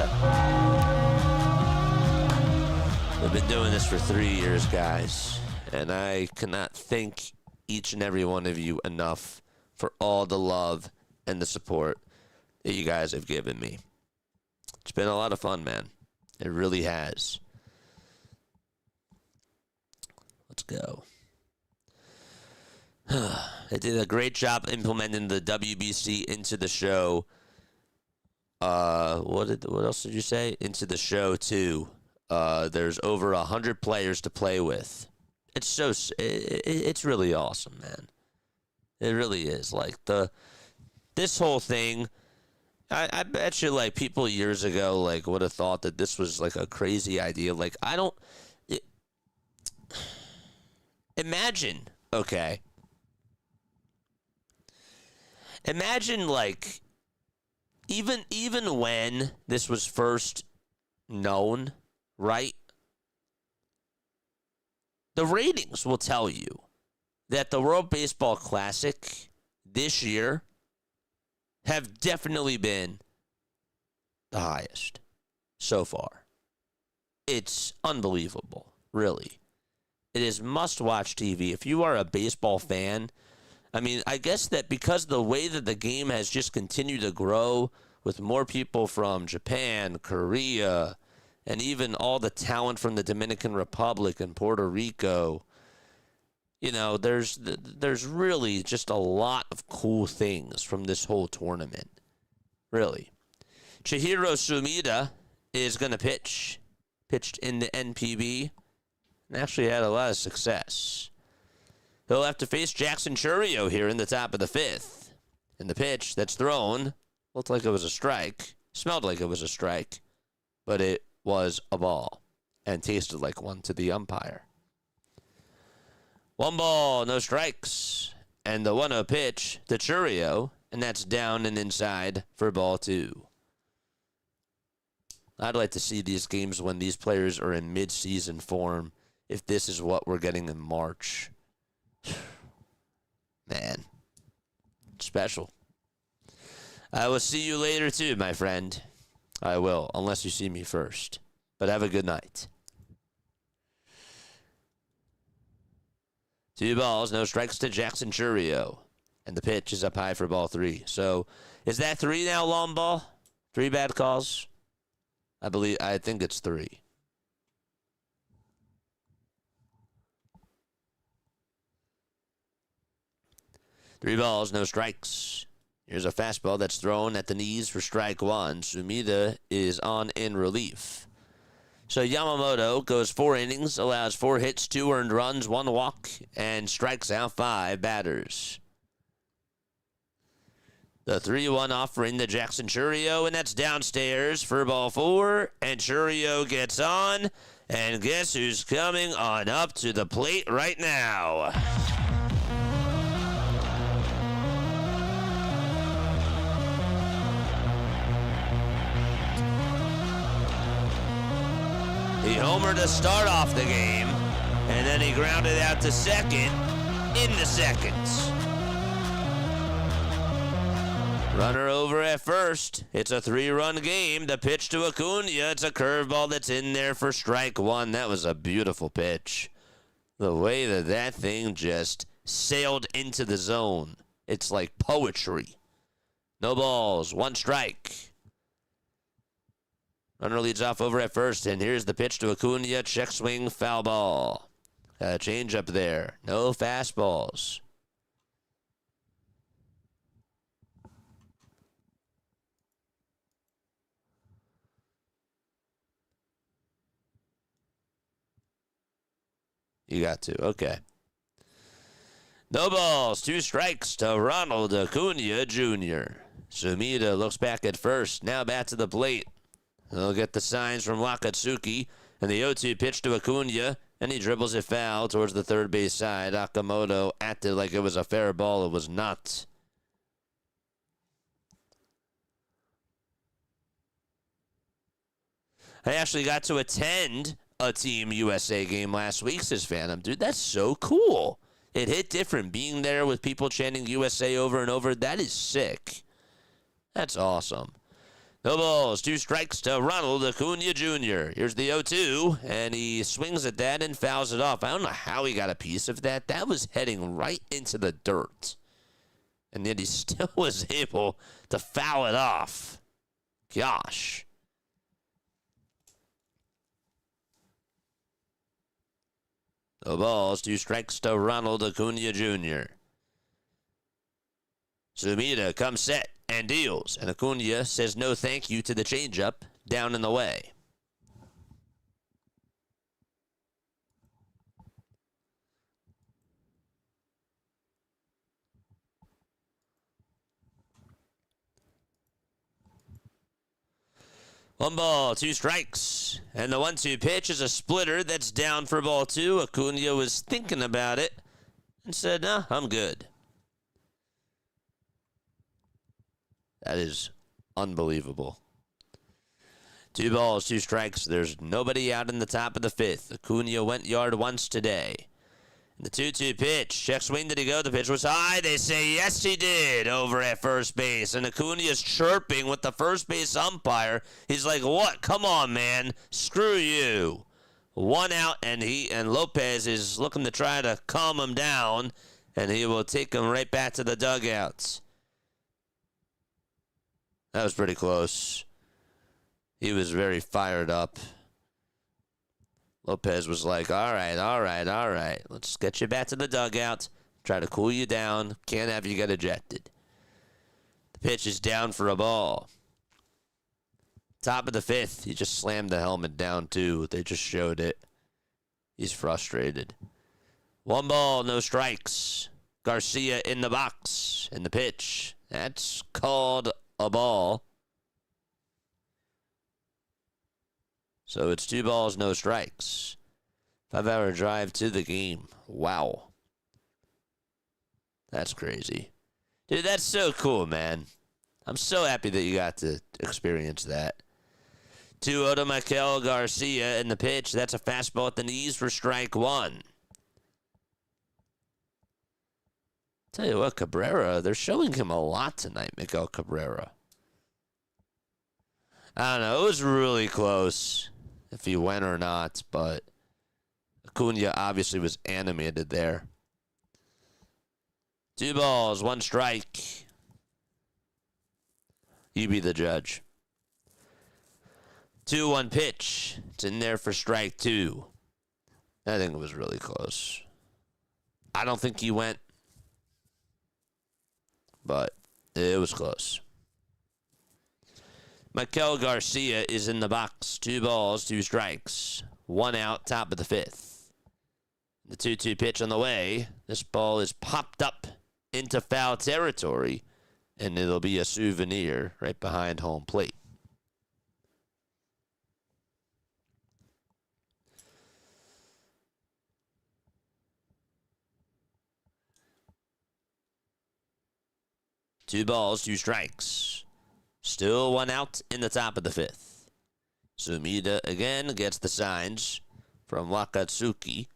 We've been doing this for 3 years, guys, and I cannot thank each and every one of you enough for all the love and the support that you guys have given me. It's been a lot of fun, man. It really has. Let's go. They did a great job implementing the WBC into the show. What else did you say? Into the show, too. There's over 100 players to play with. It's really awesome, man. It really is. Like, this whole thing, I bet you, like, people years ago, like, would have thought that this was, like, a crazy idea. Like, imagine, okay. Imagine, like, even when this was first known, right? The ratings will tell you that the World Baseball Classic this year have definitely been the highest so far. It's unbelievable, really. It is must-watch TV. If you are a baseball fan, I mean, I guess that because the way that the game has just continued to grow with more people from Japan, Korea, and even all the talent from the Dominican Republic and Puerto Rico, you know, there's really just a lot of cool things from this whole tournament. Really. Chihiro Sumida is going to pitch. Pitched in the NPB and actually had a lot of success. He'll have to face Jackson Chourio here in the top of the 5th. And the pitch that's thrown looked like it was a strike. Smelled like it was a strike. But it was a ball. And tasted like one to the umpire. 1 ball, no strikes. And the 1-0 pitch to Chourio. And that's down and inside for ball 2. I'd like to see these games when these players are in mid-season form, if this is what we're getting in March. Man, special. I will see you later too, my friend. I will, unless you see me first. But have a good night. 2 balls, no strikes to Jackson Chourio. And the pitch is up high for ball 3. So, is that 3 now, long ball? 3 bad calls? I think it's 3. Three balls, no strikes. Here's a fastball that's thrown at the knees for strike 1. Sumida is on in relief. So Yamamoto goes 4 innings, allows 4 hits, 2 earned runs, 1 walk, and strikes out 5 batters. The 3-1 offering to Jackson Chourio, and that's downstairs for ball 4. And Chourio gets on, and guess who's coming on up to the plate right now? He homered to start off the game, and then he grounded out to second in the seconds. Runner over at first. It's a 3-run game. The pitch to Acuna. It's a curveball that's in there for strike 1. That was a beautiful pitch. The way that thing just sailed into the zone. It's like poetry. No balls, 1 strike. Runner leads off over at first, and here's the pitch to Acuna. Check swing, foul ball. Change up there. No fastballs. You got to. Okay. No balls. 2 strikes to Ronald Acuna Jr. Sumida looks back at first. Now back to the plate. He'll get the signs from Wakatsuki. And the 0-2 pitch to Acuna. And he dribbles it foul towards the third base side. Akamoto acted like it was a fair ball. It was not. I actually got to attend a Team USA game last week, says Phantom. Dude, that's so cool. It hit different. Being there with people chanting USA over and over, that is sick. That's awesome. No balls, 2 strikes to Ronald Acuna Jr. Here's the 0-2, and he swings at that and fouls it off. I don't know how he got a piece of that. That was heading right into the dirt. And yet he still was able to foul it off. Gosh. No balls, 2 strikes to Ronald Acuna Jr. Sumida comes set and deals, and Acuna says no thank you to the changeup down in the way. One ball, 2 strikes. And the 1-2 pitch is a splitter that's down for ball 2. Acuna was thinking about it and said, no, I'm good. That is unbelievable. 2 balls, 2 strikes. There's nobody out in the top of the 5th. Acuna went yard once today. The 2-2 pitch. Check swing, did he go? The pitch was high. They say yes, he did over at first base. And Acuna's chirping with the first base umpire. He's like, what? Come on, man. Screw you. 1 out, and Lopez is looking to try to calm him down. And he will take him right back to the dugouts. That was pretty close. He was very fired up. Lopez was like, all right. Let's get you back to the dugout. Try to cool you down. Can't have you get ejected. The pitch is down for a ball. Top of the 5th. He just slammed the helmet down, too. They just showed it. He's frustrated. 1 ball, no strikes. Garcia in the box. In the pitch. That's called a ball. So it's 2 balls, no strikes. 5-hour drive to the game. Wow. That's crazy. Dude, that's so cool, man. I'm so happy that you got to experience that. 2-0 to Michael Garcia in the pitch. That's a fastball at the knees for strike 1. Tell you what, Cabrera, they're showing him a lot tonight, Miguel Cabrera. I don't know. It was really close if he went or not, but Acuna obviously was animated there. 2 balls, 1 strike. You be the judge. 2-1 pitch. It's in there for strike 2. I think it was really close. I don't think he went, but it was close. Miguel Garcia is in the box. 2 balls, 2 strikes. 1 out, top of the 5th. The 2-2 pitch on the way. This ball is popped up into foul territory, and it'll be a souvenir right behind home plate. Two balls, 2 strikes. Still 1 out in the top of the 5th. Sumida again gets the signs from Wakatsuki.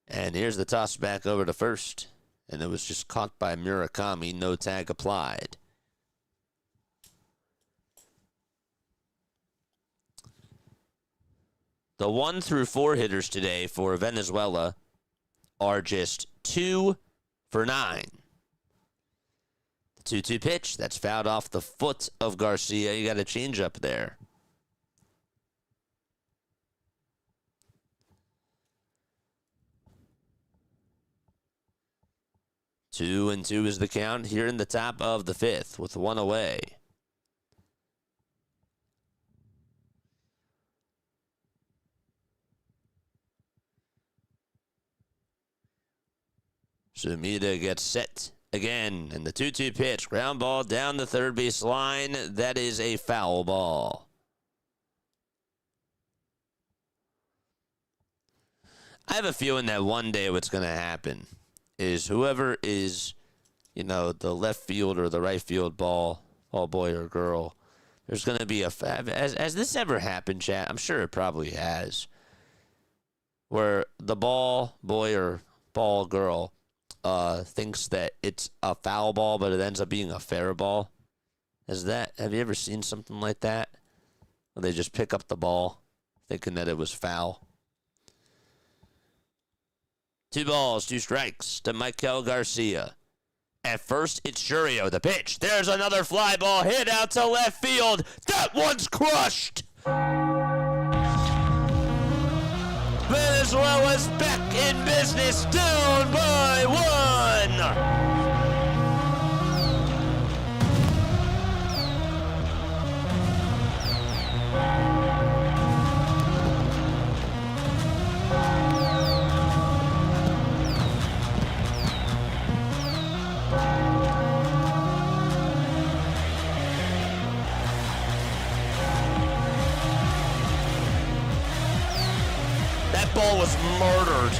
And here's the toss back over to first. And it was just caught by Murakami. No tag applied. The 1 through 4 hitters today for Venezuela are just 2 for 9. The 2-2 pitch, that's fouled off the foot of Garcia. You got a change up there. Two and 2 is the count here in the top of the 5th with 1 away. Sumida gets set again, and the 2-2 pitch, ground ball down the third base line. That is a foul ball. I have a feeling that one day what's going to happen is whoever is, the left field or the right field ball boy or girl, there's going to be has this ever happened, chat? I'm sure it probably has, where the ball boy or ball girl thinks that it's a foul ball, but it ends up being a fair ball. Have you ever seen something like that? Where they just pick up the ball thinking that it was foul? 2 balls, 2 strikes to Miguel Garcia. At first, it's Churio. The pitch. There's another fly ball hit out to left field. That one's crushed. Venezuela's back in business, down by 1. Ball was murdered.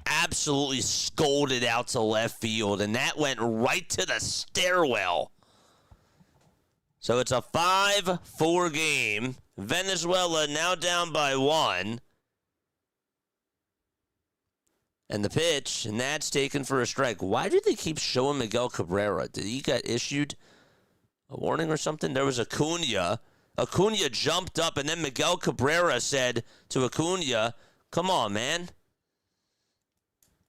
Absolutely scolded out to left field, and that went right to the stairwell. So it's a 5-4 game. Venezuela now down by 1. And the pitch, and that's taken for a strike. Why do they keep showing Miguel Cabrera? Did he get issued a warning or something? There was Acuna. Acuna jumped up, and then Miguel Cabrera said to Acuna, "Come on, man."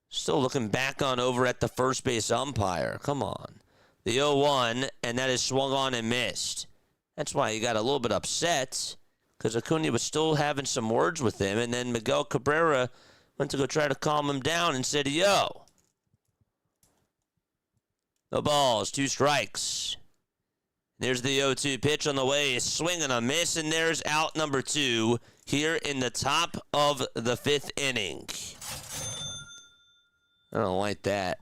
Still looking back on over at the first base umpire. Come on. The 0-1, and that is swung on and missed. That's why he got a little bit upset, because Acuna was still having some words with him, and then Miguel Cabrera went to go try to calm him down and said, "Yo." No balls, 2 strikes. There's the 0-2 pitch on the way. Swing and a miss, and there's out number 2 here in the top of the 5th inning. I don't like that.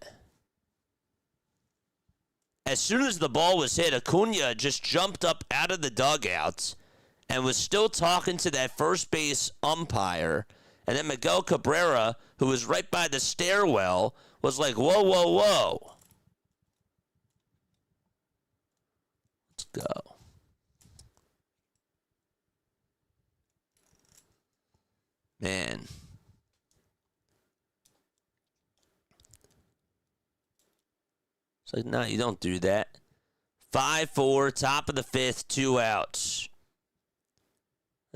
As soon as the ball was hit, Acuna just jumped up out of the dugout and was still talking to that first base umpire. And then Miguel Cabrera, who was right by the stairwell, was like, "Whoa, whoa, whoa. Let's go." Man. It's like, no, you don't do that. 5-4, top of the 5th, 2 outs.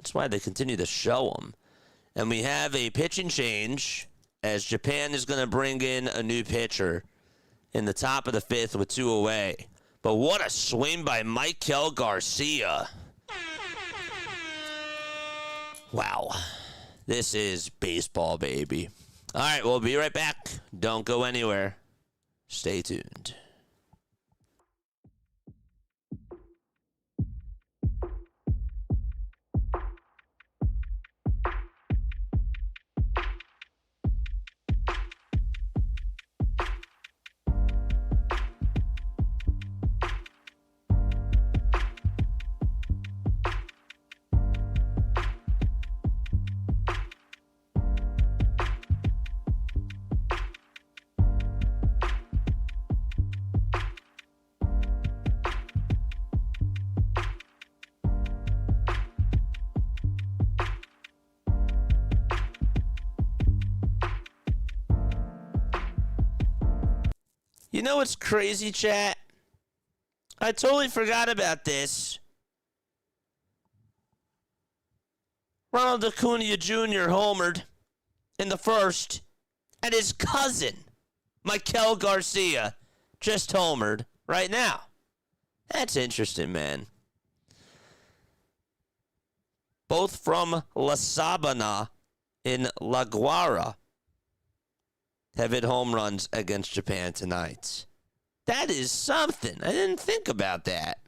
That's why they continue to show them. And we have a pitching change as Japan is going to bring in a new pitcher in the top of the 5th with 2 away. But what a swing by Maikel Garcia. Wow. This is baseball, baby. All right, we'll be right back. Don't go anywhere. Stay tuned. You know what's crazy, chat? I totally forgot about this. Ronald Acuna Jr. homered in the 1st, and his cousin, Maikel Garcia, just homered right now. That's interesting, man. Both from La Sabana in La Guara have hit home runs against Japan tonight. That is something. I didn't think about that.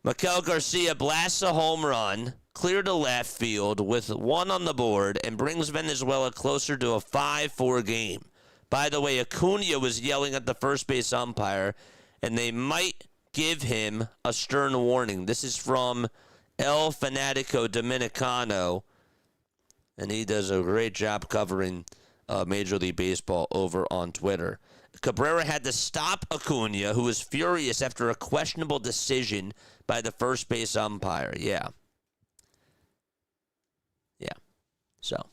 Maikel Garcia blasts a home run, clear to left field with 1 on the board, and brings Venezuela closer to a 5-4 game. By the way, Acuna was yelling at the first base umpire, and they might give him a stern warning. This is from El Fanatico Dominicano, and he does a great job covering Major League Baseball over on Twitter. Cabrera had to stop Acuna, who was furious after a questionable decision by the first base umpire. Yeah. So,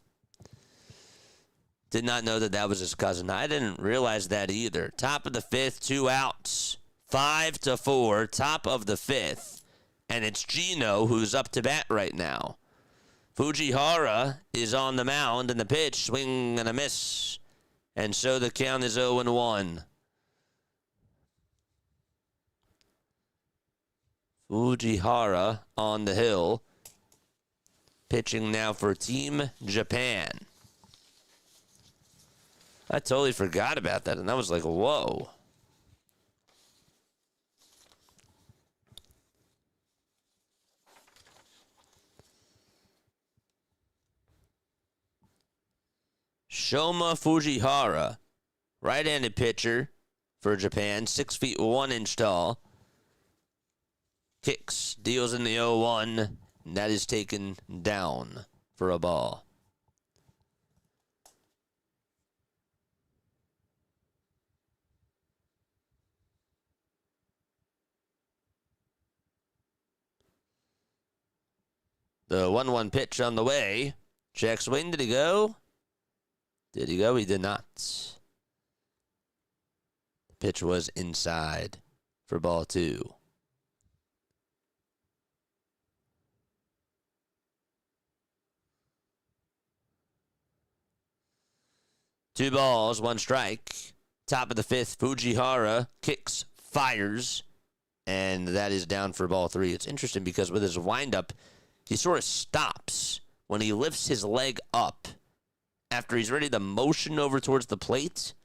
did not know that was his cousin. I didn't realize that either. Top of the 5th, 2 outs. 5-4, top of the 5th. And it's Gino who's up to bat right now. Fujihara is on the mound, and the pitch, swing and a miss. And so the count is 0-1. Fujihara on the hill. Pitching now for Team Japan. I totally forgot about that, and I was like, whoa. Shoma Fujihara, right-handed pitcher for Japan, 6 feet 1 inch tall. Kicks, deals in the 0-1, and that is taken down for a ball. The 1-1 pitch on the way. Check swing, did he go? Did he go? He did not. The pitch was inside for ball 2. Two balls, 1 strike. Top of the 5th, Fujihara kicks, fires, and that is down for ball 3. It's interesting because with his windup, he sort of stops when he lifts his leg up after he's ready to motion over towards the plate.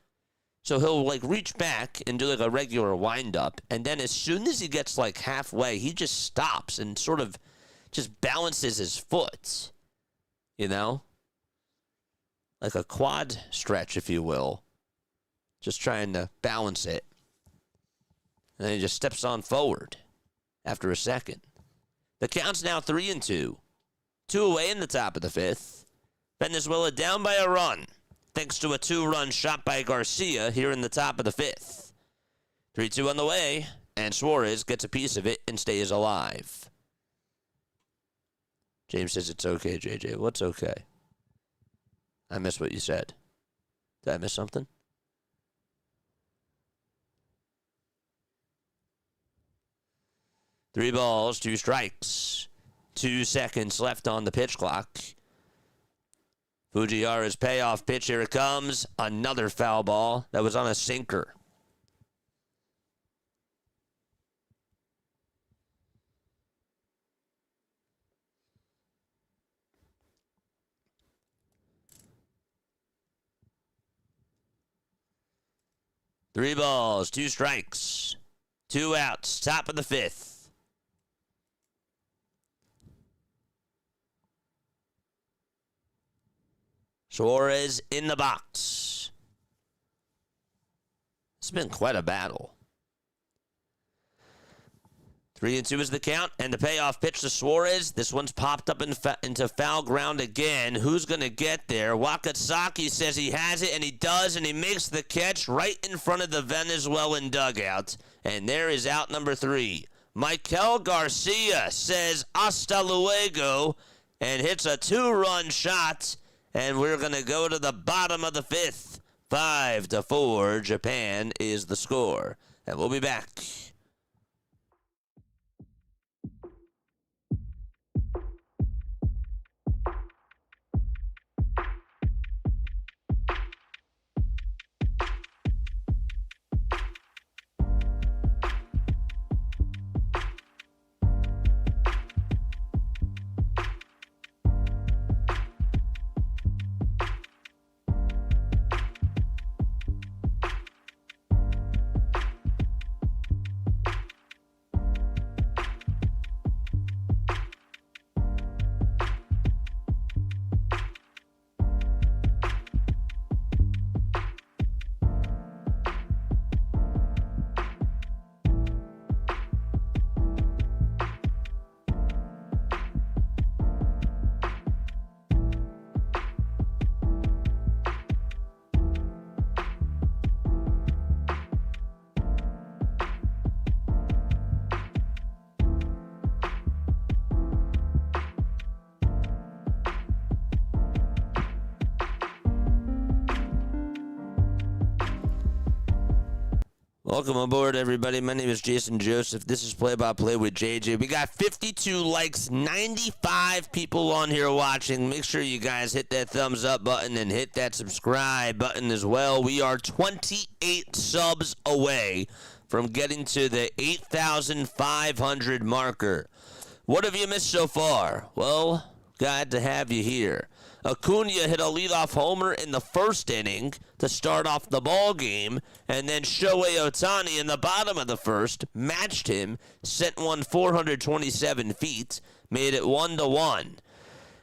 So he'll like reach back and do like a regular windup, and then as soon as he gets like halfway, he just stops and sort of just balances his foot, you know? Like a quad stretch, if you will. Just trying to balance it. And then he just steps on forward after a second. The count's now 3-2. 2 away in the top of the 5th. Venezuela down by a run, thanks to a 2-run shot by Garcia here in the top of the 5th. 3-2 on the way, and Suarez gets a piece of it and stays alive. James says it's okay, JJ. What's okay? I missed what you said. Did I miss something? Three balls, 2 strikes. 2 seconds left on the pitch clock. Fujiwara's payoff pitch. Here it comes. Another foul ball. That was on a sinker. Three balls, 2 strikes, 2 outs, top of the 5th. Suarez in the box. It's been quite a battle. 3-2 is the count, and the payoff pitch to Suarez. This one's popped up into foul ground again. Who's going to get there? Wakasaki says he has it, and he does, and he makes the catch right in front of the Venezuelan dugout. And there is out number 3. Michael Garcia says hasta luego and hits a 2-run shot, and we're going to go to the bottom of the 5th. 5-4, Japan is the score. And we'll be back. Welcome aboard, everybody. My name is Jason Joseph. This is Play-by-Play with JJ. We got 52 likes, 95 people on here watching. Make sure you guys hit that thumbs up button and hit that subscribe button as well. We are 28 subs away from getting to the 8,500 marker. What have you missed so far? Well, glad to have you here. Acuna hit a leadoff homer in the first inning to start off the ball game, and then Shohei Ohtani in the bottom of the first matched him, sent one 427 feet, made it 1-1.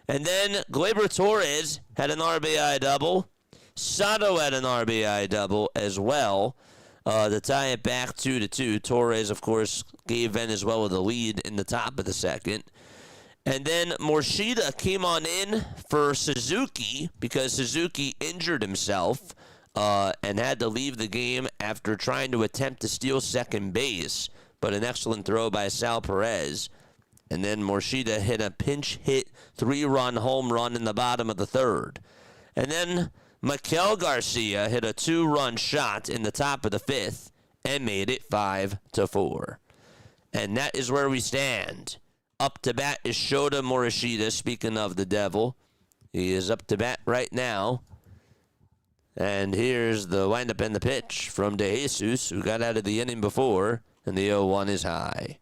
And then Gleyber Torres had an RBI double. Sato had an RBI double as well to tie it back 2-2. Torres, of course, gave Venezuela the lead in the top of the second. And then Morishida came on in for Suzuki because Suzuki injured himself and had to leave the game after trying to attempt to steal second base, but an excellent throw by Sal Perez. And then Morishida hit a pinch hit 3-run home run in the bottom of the 3rd. And then Mikel Garcia hit a 2-run shot in the top of the 5th and made it 5-4. And that is where we stand. Up to bat is Shota Morishida, speaking of the devil. He is up to bat right now. And here's the windup and the pitch from De Jesus, who got out of the inning before, and the 0-1 is high.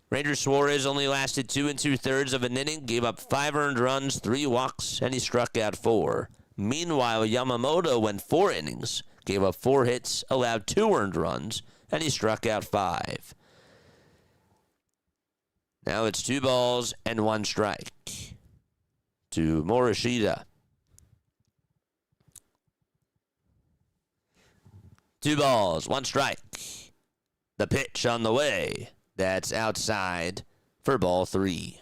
Ranger Suarez only lasted 2 2/3 of an inning, gave up 5 earned runs, 3 walks, and he struck out 4. Meanwhile, Yamamoto went 4 innings, gave up 4 hits, allowed 2 earned runs, and he struck out 5. Now it's 2 balls and 1 strike to Morishida. 2 balls, 1 strike. The pitch on the way. That's outside for ball 3.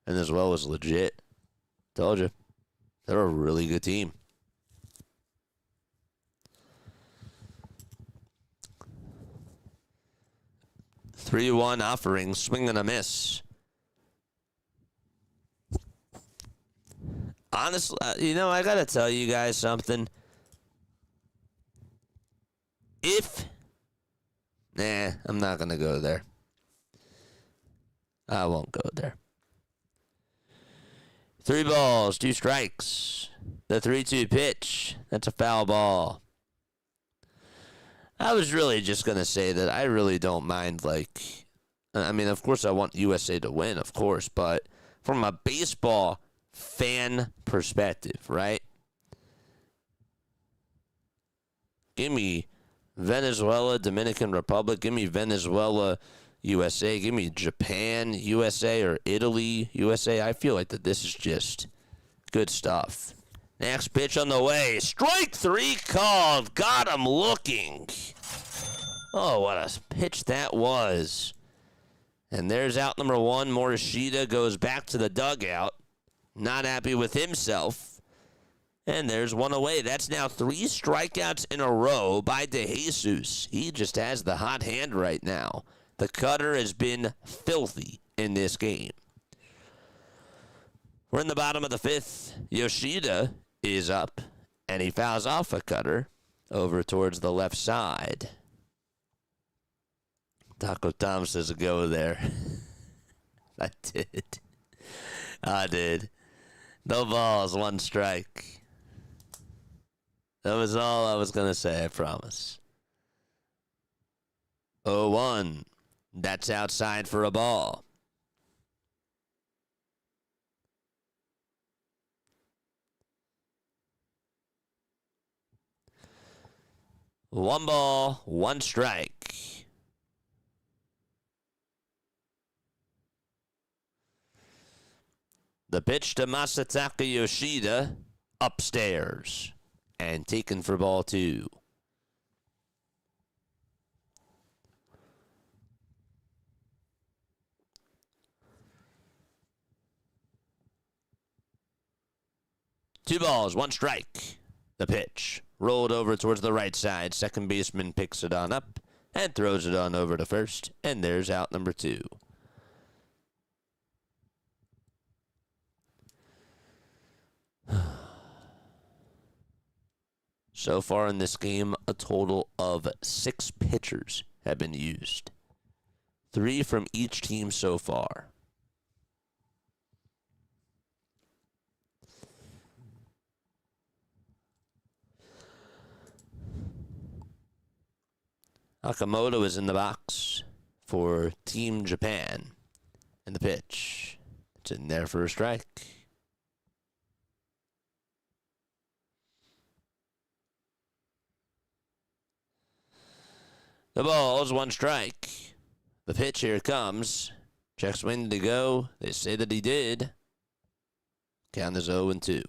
And as well as legit. Told you. They're a really good team. Three-one offering, swing and a miss. Honestly, I got to tell you guys something. I'm not going to go there. I won't go there. 3 balls, 2 strikes. The 3-2 pitch. That's a foul ball. I was really just going to say that I really don't mind, like, I mean, of course I want USA to win, of course, but from a baseball fan perspective, right? Give me Venezuela, Dominican Republic. Give me Venezuela, USA. Give me Japan, USA, or Italy, USA. I feel like that this is just good stuff. Next pitch on the way. Strike 3 called. Got him looking. Oh, what a pitch that was. And there's out number 1. Morishita goes back to the dugout. Not happy with himself. And there's 1 away. That's now 3 strikeouts in a row by DeJesus. He just has the hot hand right now. The cutter has been filthy in this game. We're in the bottom of the 5th. Yoshida is up, and he fouls off a cutter over towards the left side. Taco Tom says go there. I did. No balls, 1 strike. That was all I was going to say, I promise. 0-1. That's outside for a ball. One ball, 1 strike. The pitch to Masataka Yoshida, upstairs, and taken for ball 2. Two balls, 1 strike. The pitch rolled over towards the right side. Second baseman picks it on up and throws it on over to first, and there's out number 2. So far in this game, a total of 6 pitchers have been used. 3 from each team so far. Yamamoto is in the box for Team Japan. And the pitch. It's in there for a strike. The ball's 1 strike. The pitch here comes. Check swing to go. They say that he did. Count is 0-2.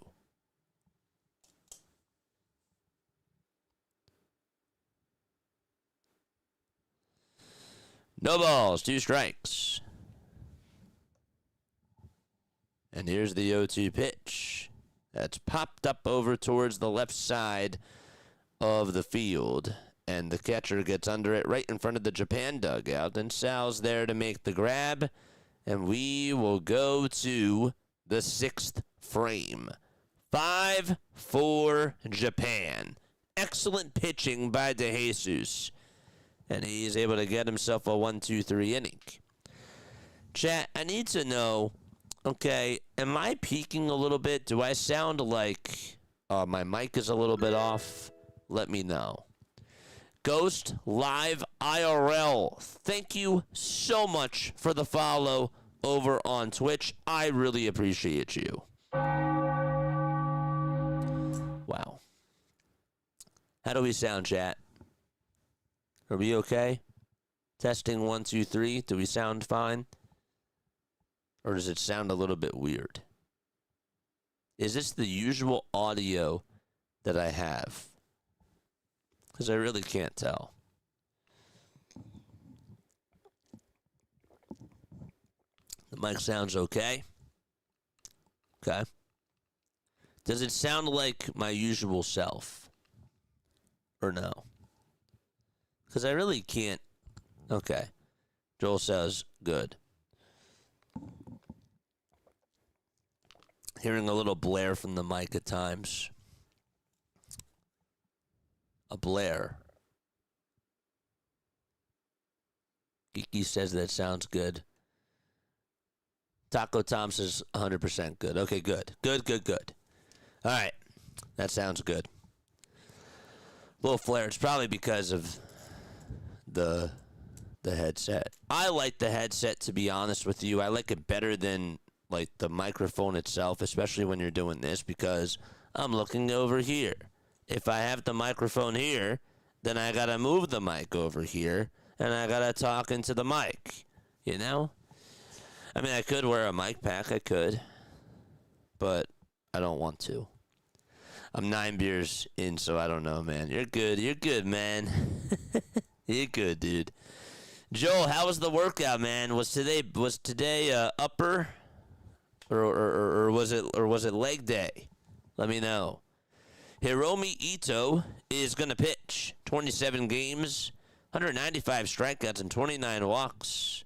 No balls, 2 strikes. And here's the 0-2 pitch. That's popped up over towards the left side of the field. And the catcher gets under it right in front of the Japan dugout. And Sal's there to make the grab. And we will go to the 6th frame. 5-4 Japan. Excellent pitching by DeJesus. And he's able to get himself a 1-2-3 inning. Chat, I need to know, okay, am I peaking a little bit? Do I sound like my mic is a little bit off? Let me know. Ghost Live IRL, thank you so much for the follow over on Twitch. I really appreciate you. Wow. How do we sound, chat? Are we okay? Testing 1, 2, 3. Do we sound fine? Or does it sound a little bit weird? Is this the usual audio that I have? Because I really can't tell. The mic sounds okay. Okay. Does it sound like my usual self? Or no? Because I really can't. Okay. Joel says, good. Hearing a little blare from the mic at times. A blare. Geeky says that sounds good. Taco Tom's is 100% good. Okay, good. Good. All right. That sounds good. A little flare. It's probably because of the headset. I like the headset, to be honest with you. I like it better than like the microphone itself, especially when you're doing this, because I'm looking over here. If I have the microphone here, then I gotta move the mic over here, and I gotta talk into the mic. You know? I mean, I could wear a mic pack. I could. But I don't want to. I'm 9 beers in, so I don't know, man. You're good, man. You're good, dude. Joel, how was the workout, man? Was today upper or was it leg day? Let me know. Hiromi Ito is gonna pitch 27 games, 195 strikeouts and 29 walks,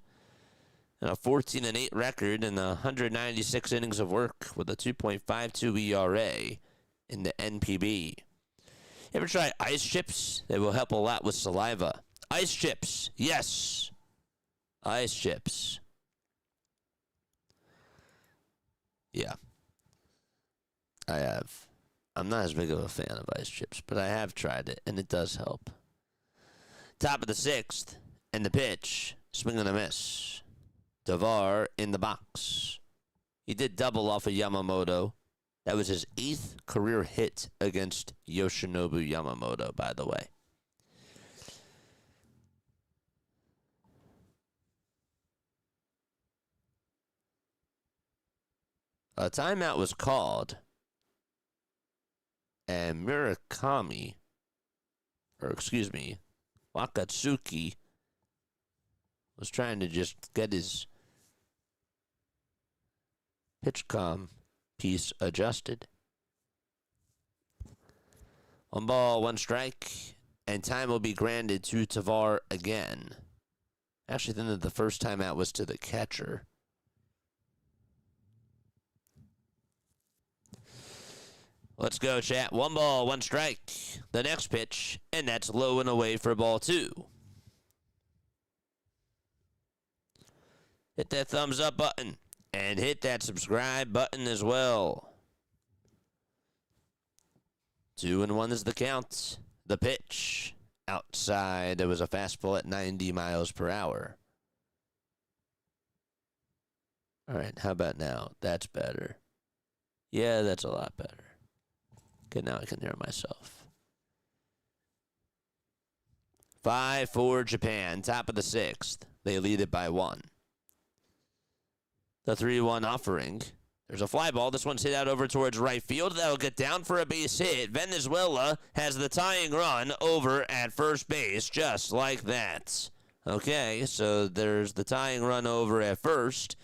and a 14-8 record and 196 innings of work with a 2.52 ERA in the NPB. Ever try ice chips? They will help a lot with saliva. Ice chips, yes. Ice chips. Yeah. I have. I'm not as big of a fan of ice chips, but I have tried it, and it does help. Top of the 6th, and the pitch. Swing and a miss. Tovar in the box. He did double off of Yamamoto. That was his 8th career hit against Yoshinobu Yamamoto, by the way. A timeout was called, and Wakatsuki was trying to just get his pitch comm piece adjusted. 1 ball, 1 strike, and time will be granted to Tovar again. Actually, then the first timeout was to the catcher. Let's go, chat. 1 ball, 1 strike. The next pitch, and that's low and away for ball 2. Hit that thumbs up button, and hit that subscribe button as well. 2-1 is the count. The pitch. Outside, there was a fastball at 90 miles per hour. All right, how about now? That's better. Yeah, that's a lot better. Okay, now I can hear myself. 5-4 Japan, top of the 6th. They lead it by 1. The 3-1 offering. There's a fly ball. This one's hit out over towards right field. That'll get down for a base hit. Venezuela has the tying run over at first base, just like that. Okay, so there's the tying run over at first.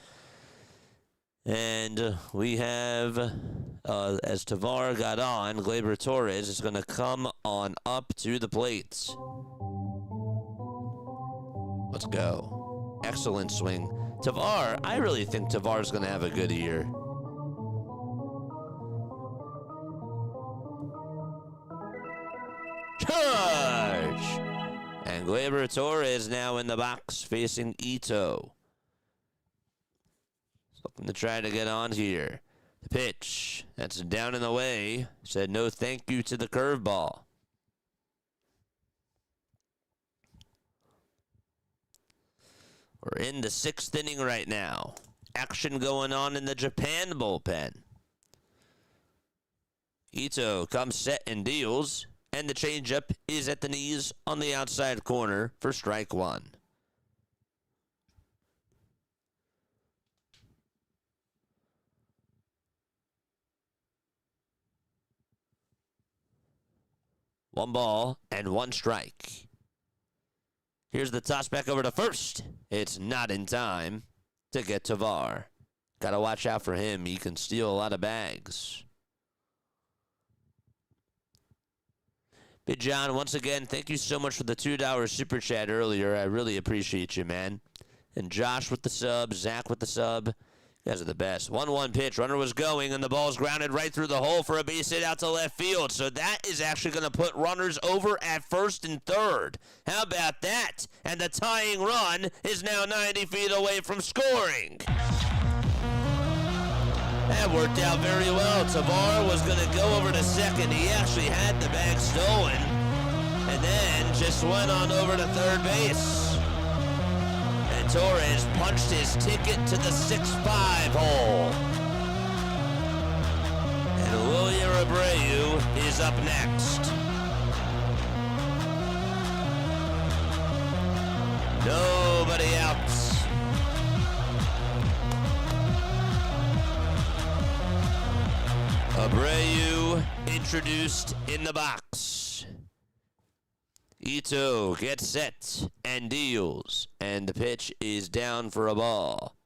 And we have, as Tovar got on, Gleyber Torres is going to come on up to the plate. Let's go. Excellent swing. Tovar, I really think Tovar's going to have a good year. Charge! And Gleyber Torres now in the box facing Ito. Looking to try to get on here. The pitch. That's down and away. Said no thank you to the curveball. We're in the 6th inning right now. Action going on in the Japan bullpen. Ito comes set and deals. And the changeup is at the knees on the outside corner for strike 1. One ball and 1 strike. Here's the toss back over to first. It's not in time to get Tovar. Got to watch out for him. He can steal a lot of bags. Big John, once again, thank you so much for the $2 super chat earlier. I really appreciate you, man. And Josh with the sub, Zach with the sub. You guys are the best. 1-1 pitch. Runner was going, and the ball's grounded right through the hole for a base hit out to left field. So that is actually going to put runners over at first and third. How about that? And the tying run is now 90 feet away from scoring. That worked out very well. Tavar was going to go over to second. He actually had the bag stolen and then just went on over to third base. And Torres punched his ticket to the 6-5 hole. And William Abreu is up next. Nobody out. Abreu introduced in the box. Ito gets set and deals, and the pitch is down for a ball.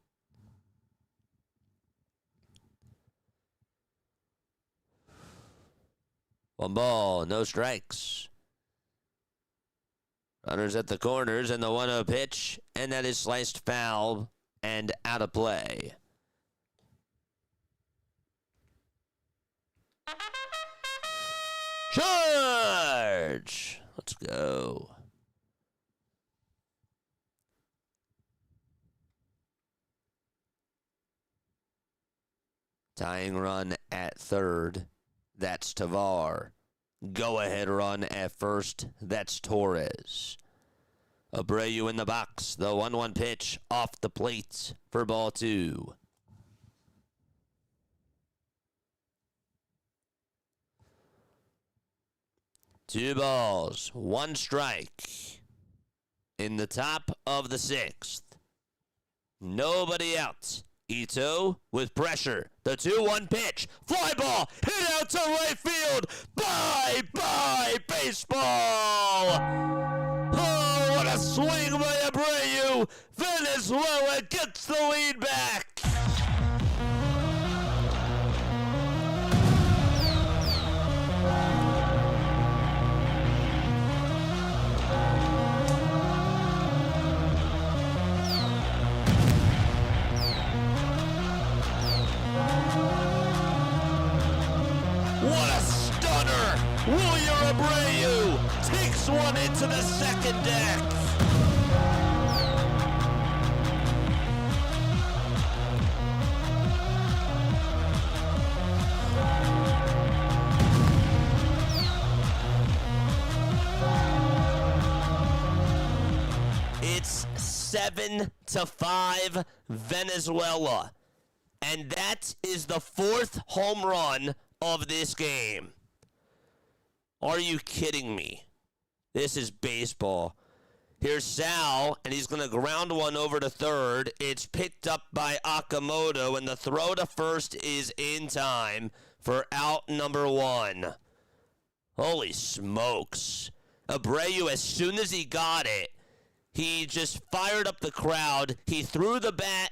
One ball, no strikes. Runners at the corners, and the 1-0 pitch, and that is sliced foul and out of play. Charge! Let's go. Tying run at third. That's Tavar. Go-ahead run at first. That's Torres. Abreu in the box. The 1-1 pitch off the plate for ball 2. Two balls, one strike in the top of the 6th. Nobody out. Ito with pressure. The 2-1 pitch. Fly ball. Hit out to right field. Bye-bye baseball. Oh, what a swing by Abreu. Venezuela gets the lead back. What a stunner! William Abreu takes one into the second deck. It's 7-5 Venezuela. And that is the 4th home run of this game. Are you kidding me? This is baseball. Here's Sal, and he's going to ground one over to third. It's picked up by Yamamoto, and the throw to first is in time for out number 1. Holy smokes. Abreu, as soon as he got it, he just fired up the crowd. He threw the bat,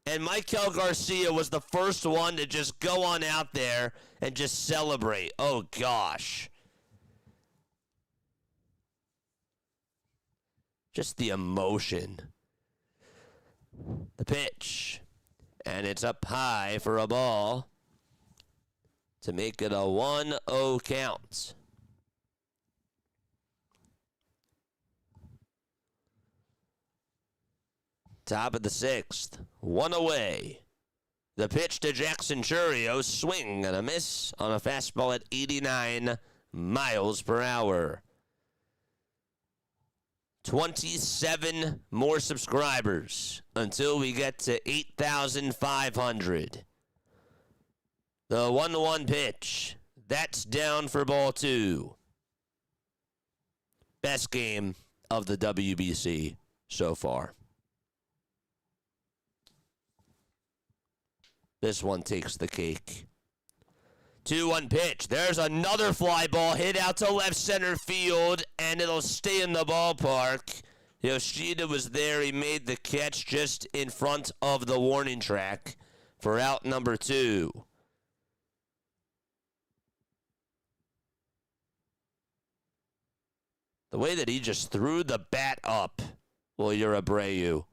and Michael Garcia was the first one to just go on out there and just celebrate. Oh, gosh. Just the emotion. The pitch. And it's up high for a ball to make it a 1-0 count. Top of the 6th. One away. The pitch to Jackson Churio. Swing and a miss on a fastball at 89 miles per hour. 27 more subscribers until we get to 8,500. The 1-1 pitch. That's down for ball 2. Best game of the WBC so far. This one takes the cake. 2-1 pitch. There's another fly ball hit out to left center field, and it'll stay in the ballpark. Yoshida was there. He made the catch just in front of the warning track for out number 2. The way that he just threw the bat up, well, you're Abreu.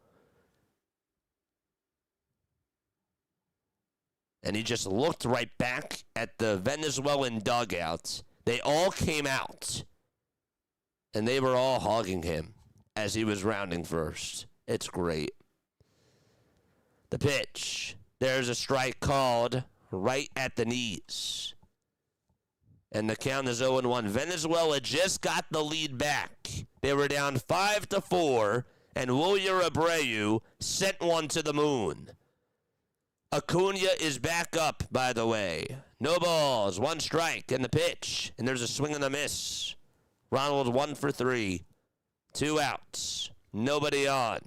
And he just looked right back at the Venezuelan dugouts. They all came out. And they were all hogging him as he was rounding first. It's great. The pitch. There's a strike called right at the knees. And the count is 0-1. Venezuela just got the lead back. They were down 5-4, and Willier Abreu sent one to the moon. Acuna is back up, by the way. No balls, 1 strike, and the pitch. And there's a swing and a miss. Ronald 1 for 3. 2 outs. Nobody on.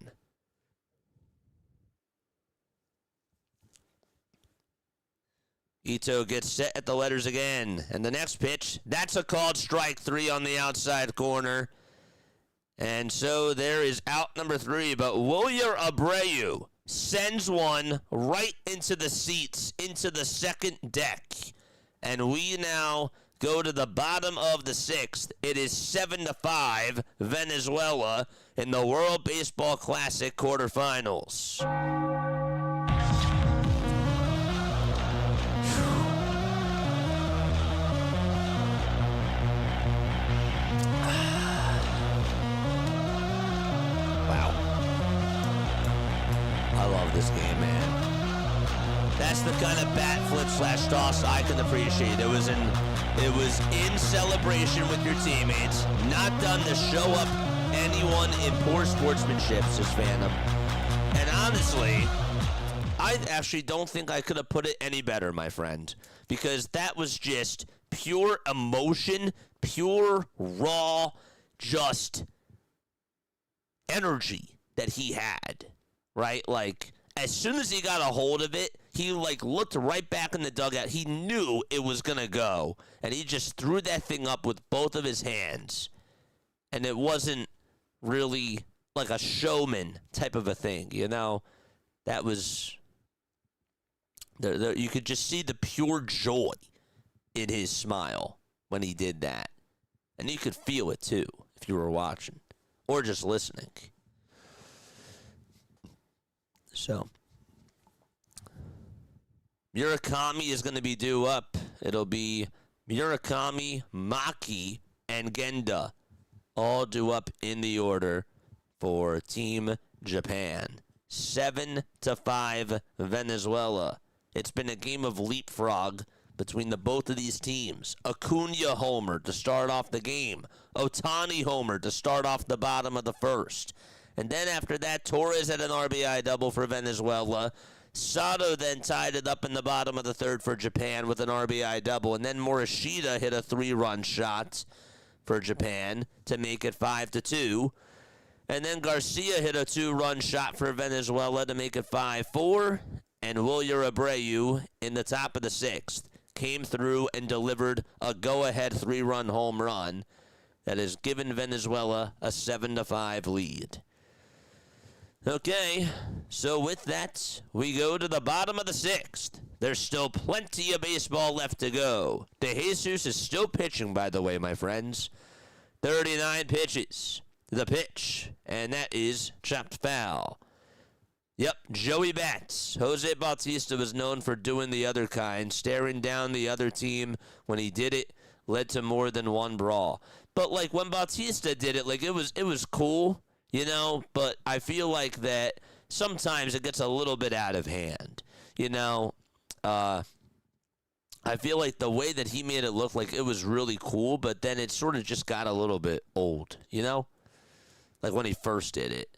Ito gets set at the letters again. And the next pitch, that's a called strike 3 on the outside corner. And so there is out number 3. But Willier Abreu sends one right into the seats, into the second deck. And we now go to the bottom of the 6th. It is 7-5 Venezuela in the World Baseball Classic quarterfinals. Wow. I love this game, man. That's the kind of bat flip / toss I can appreciate. It was in celebration with your teammates, not done to show up anyone in poor sportsmanship, says Phantom. And honestly, I actually don't think I could have put it any better, my friend, because that was just pure emotion, pure, raw, just energy that he had, right? Like, as soon as he got a hold of it, he, like, looked right back in the dugout. He knew it was going to go, and he just threw that thing up with both of his hands. And it wasn't really like a showman type of a thing, you know? That was... you could just see the pure joy in his smile when he did that. And you could feel it, too, if you were watching or just listening. So, Murakami is going to be due up. It'll be Murakami, Maki, and Genda, all due up in the order for Team Japan. 7-5 Venezuela. It's been a game of leapfrog between the both of these teams. Acuna homer to start off the game. Ohtani homer to start off the bottom of the first. And then after that, Torres had an RBI double for Venezuela. Sato then tied it up in the bottom of the third for Japan with an RBI double. And then Morishita hit a 3-run shot for Japan to make it 5-2. And then Garcia hit a 2-run shot for Venezuela to make it 5-4. And Willier Abreu in the top of the 6th came through and delivered a go-ahead 3-run home run that has given Venezuela a 7-5 lead. Okay, so with that, we go to the bottom of the 6th. There's still plenty of baseball left to go. De Jesus is still pitching, by the way, my friends. 39 pitches. The pitch, and that is chopped foul. Yep, Joey Bats. Jose Bautista was known for doing the other kind, staring down the other team. When he did it, led to more than one brawl. But, like, when Bautista did it, like, it was cool. You know, but I feel like that sometimes it gets a little bit out of hand. You know, I feel like the way that he made it look like it was really cool, but then it sort of just got a little bit old, you know? Like when he first did it.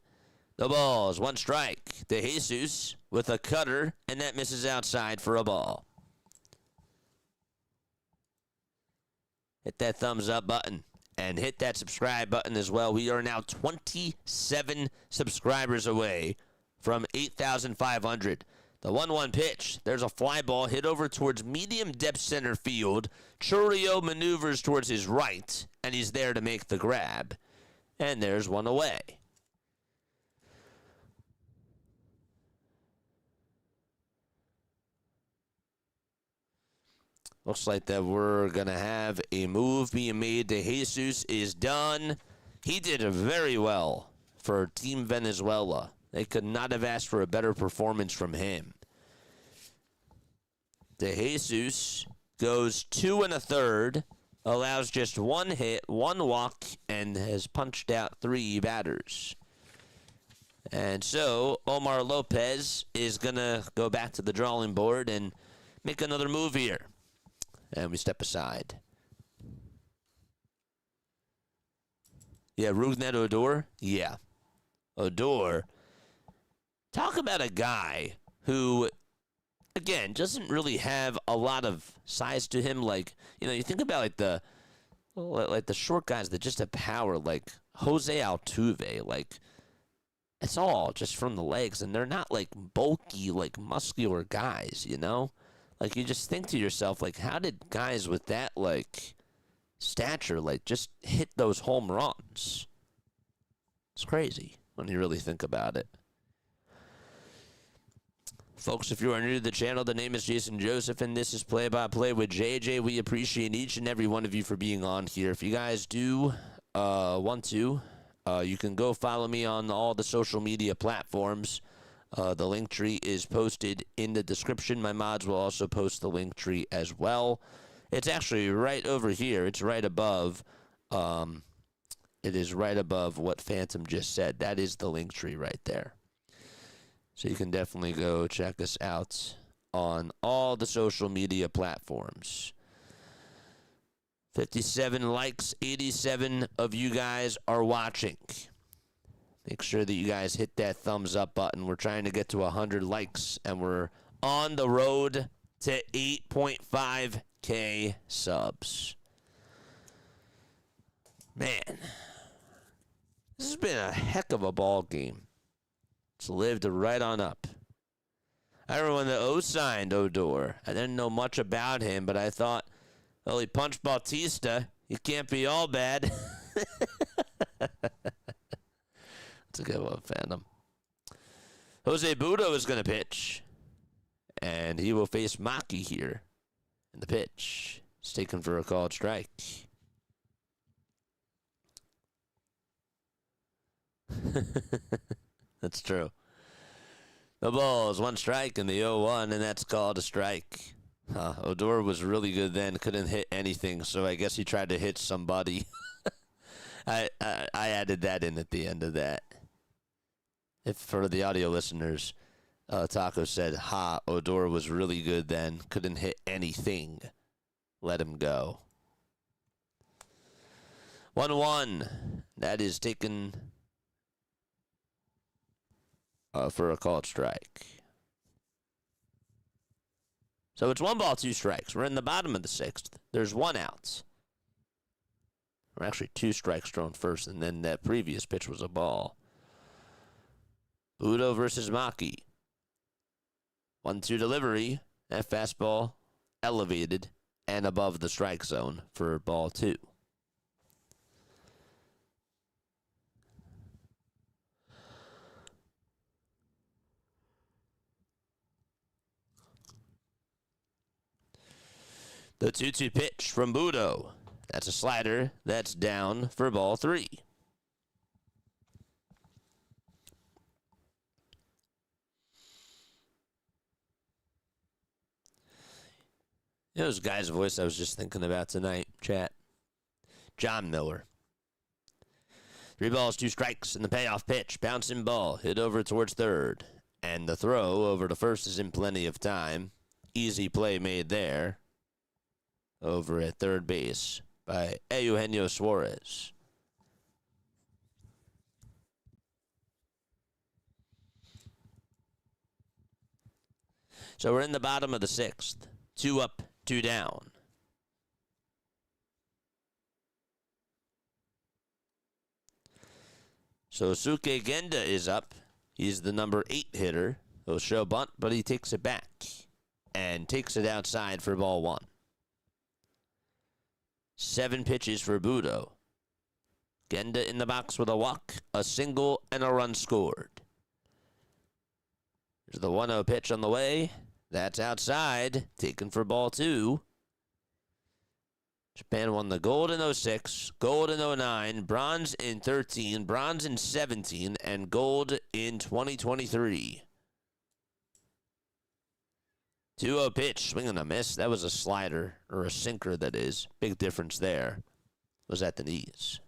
The ball is 1 strike. De Jesus with a cutter, and that misses outside for a ball. Hit that thumbs up button. And hit that subscribe button as well. We are now 27 subscribers away from 8,500. The 1-1 pitch. There's a fly ball hit over towards medium depth center field. Churio maneuvers towards his right, and he's there to make the grab. And there's one away. Looks like that we're going to have a move being made. De Jesus is done. He did very well for Team Venezuela. They could not have asked for a better performance from him. De Jesus goes 2 1/3, allows just 1 hit, 1 walk, and has punched out 3 batters. And so Omar Lopez is going to go back to the drawing board and make another move here. And we step aside. Yeah, Rougned Odor? Yeah. Odor. Talk about a guy who, again, doesn't really have a lot of size to him. Like, you think about like the short guys that just have power, like Jose Altuve. Like, it's all just from the legs, and they're not like bulky, like muscular guys, Like, you just think to yourself, like, how did guys with that, like, stature, like, just hit those home runs? It's crazy when you really think about it. Folks, if you are new to the channel, the name is Jason Joseph, and this is Play by Play with JJ. We appreciate each and every one of you for being on here. If you guys do want to, you can go follow me on all the social media platforms. The link tree is posted in the description. My mods will also post the link tree as well. It's actually right over here. It's right above. It is right above what Phantom just said. That is the link tree right there. So you can definitely go check us out on all the social media platforms. 57 likes, 87 of you guys are watching. Make sure that you guys hit that thumbs up button. We're trying to get to 100 likes, and we're on the road to 8.5K subs. Man, this has been a heck of a ball game. It's lived right on up. I remember when the O signed Odor. I didn't know much about him, but I thought, well, he punched Bautista. He can't be all bad. That's a good one, Phantom. Jose Budo is going to pitch, and he will face Maki here in the pitch. He's taken for a called strike. That's true. The ball is one strike in the 0-1, and that's called a strike. Odor was really good then, couldn't hit anything, so I guess he tried to hit somebody. I added that in at the end of that. If for the audio listeners, Taco said, Odor was really good then, couldn't hit anything. Let him go. 1-1. That is taken for a called strike. So it's 1 ball, 2 strikes. We're in the bottom of the 6th. There's 1 out. Or actually 2 strikes thrown first, and then that previous pitch was a ball. Budo versus Maki. 1-2 delivery. That fastball elevated and above the strike zone for ball 2. The 2-2 pitch from Budo. That's a slider. That's down for ball 3. Those guys' voice I was just thinking about tonight, chat. John Miller. 3 balls, 2 strikes, and the payoff pitch. Bouncing ball, hit over towards third. And the throw over to first is in plenty of time. Easy play made there. Over at third base by Eugenio Suarez. So we're in the bottom of the 6th. 2 up, 2 down. So Suke Genda is up. He's the number 8 hitter. He'll show bunt, but he takes it back. And takes it outside for ball 1. 7 pitches for Budo. Genda in the box with a walk, a single, and a run scored. There's the 1-0 pitch on the way. That's outside, taken for ball 2. Japan won the gold in 06, gold in 09, bronze in 13, bronze in 17, and gold in 2023. 2-0 pitch, swing and a miss. That was a slider, or a sinker, that is. Big difference there. Was at the knees.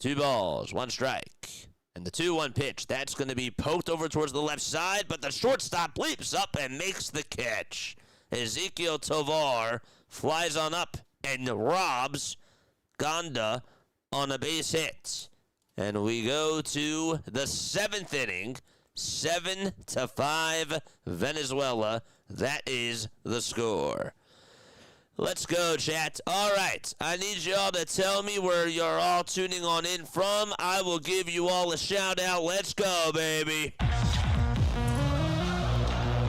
2 balls, 1 strike. And the 2-1 pitch, that's going to be poked over towards the left side, but the shortstop leaps up and makes the catch. Ezekiel Tovar flies on up and robs Gonda on a base hit. And we go to the 7th inning, 7-5 Venezuela. That is the score. Let's go, chat. All right, I need y'all to tell me where you're all tuning on in from. I will give you all a shout out. Let's go, baby.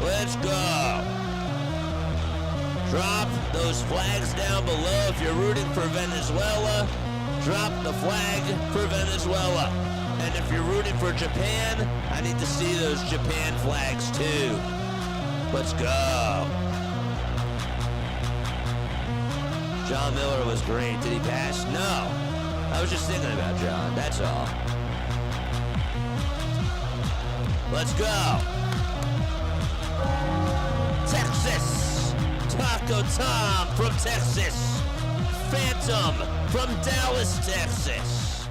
Let's go. Drop those flags down below if you're rooting for Venezuela. Drop the flag for Venezuela. And if you're rooting for Japan, I need to see those Japan flags too. Let's go. John Miller was great. Did he pass? No. I was just thinking about John. That's all. Let's go. Texas. Taco Tom from Texas. Phantom from Dallas, Texas.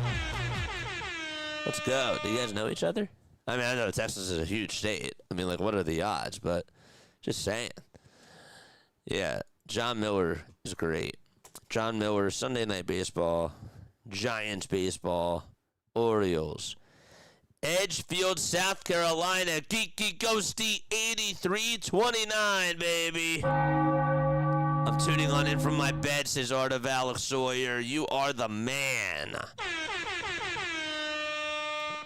Let's go. Do you guys know each other? I mean, I know Texas is a huge state. I mean, like, what are the odds? But just saying. Yeah, John Miller is great. John Miller, Sunday Night Baseball, Giants Baseball, Orioles. Edgefield, South Carolina, Geeky Ghosty 8329, baby. I'm tuning on in from my bed, says Art of Alex Sawyer. You are the man.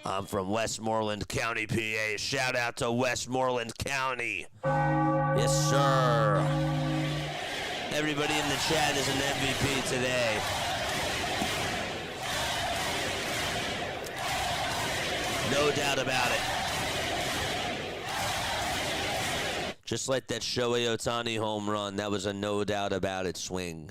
I'm from Westmoreland County, PA. Shout out to Westmoreland County. Yes, sir. Everybody in the chat is an MVP today. No doubt about it. Just like that Shohei Ohtani home run, that was a no doubt about it swing.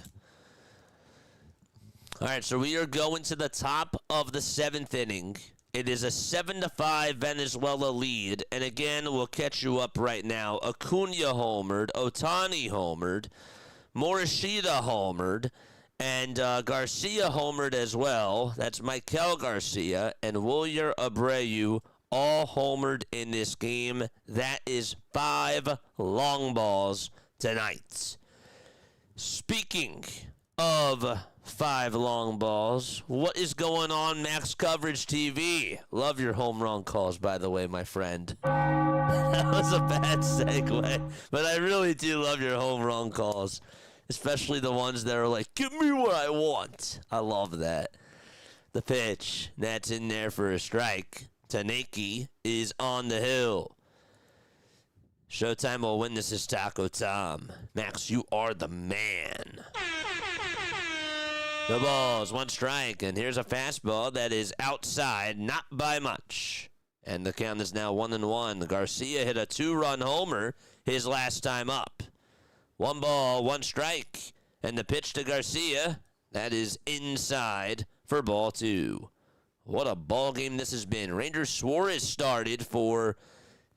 All right, so we are going to the top of the 7th inning. It is a 7-5 Venezuela lead. And again, we'll catch you up right now. Acuna homered, Ohtani homered, Morishida homered, and Garcia homered as well. That's Michael Garcia and Wilyer Abreu all homered in this game. That is 5 long balls tonight. Speaking of 5 long balls, what is going on, Max Coverage TV? Love your home run calls, by the way, my friend. That was a bad segue, but I really do love your home run calls. Especially the ones that are like, give me what I want. I love that. The pitch, that's in there for a strike. Taneki is on the hill. Showtime will win. This is Taco Tom. Max, you are the man. The ball's 1 strike, and here's a fastball that is outside, not by much. And the count is now 1-1. Garcia hit a 2-run homer his last time up. 1 ball, 1 strike, and the pitch to Garcia, that is inside for ball 2. What a ball game this has been. Ranger Suarez started for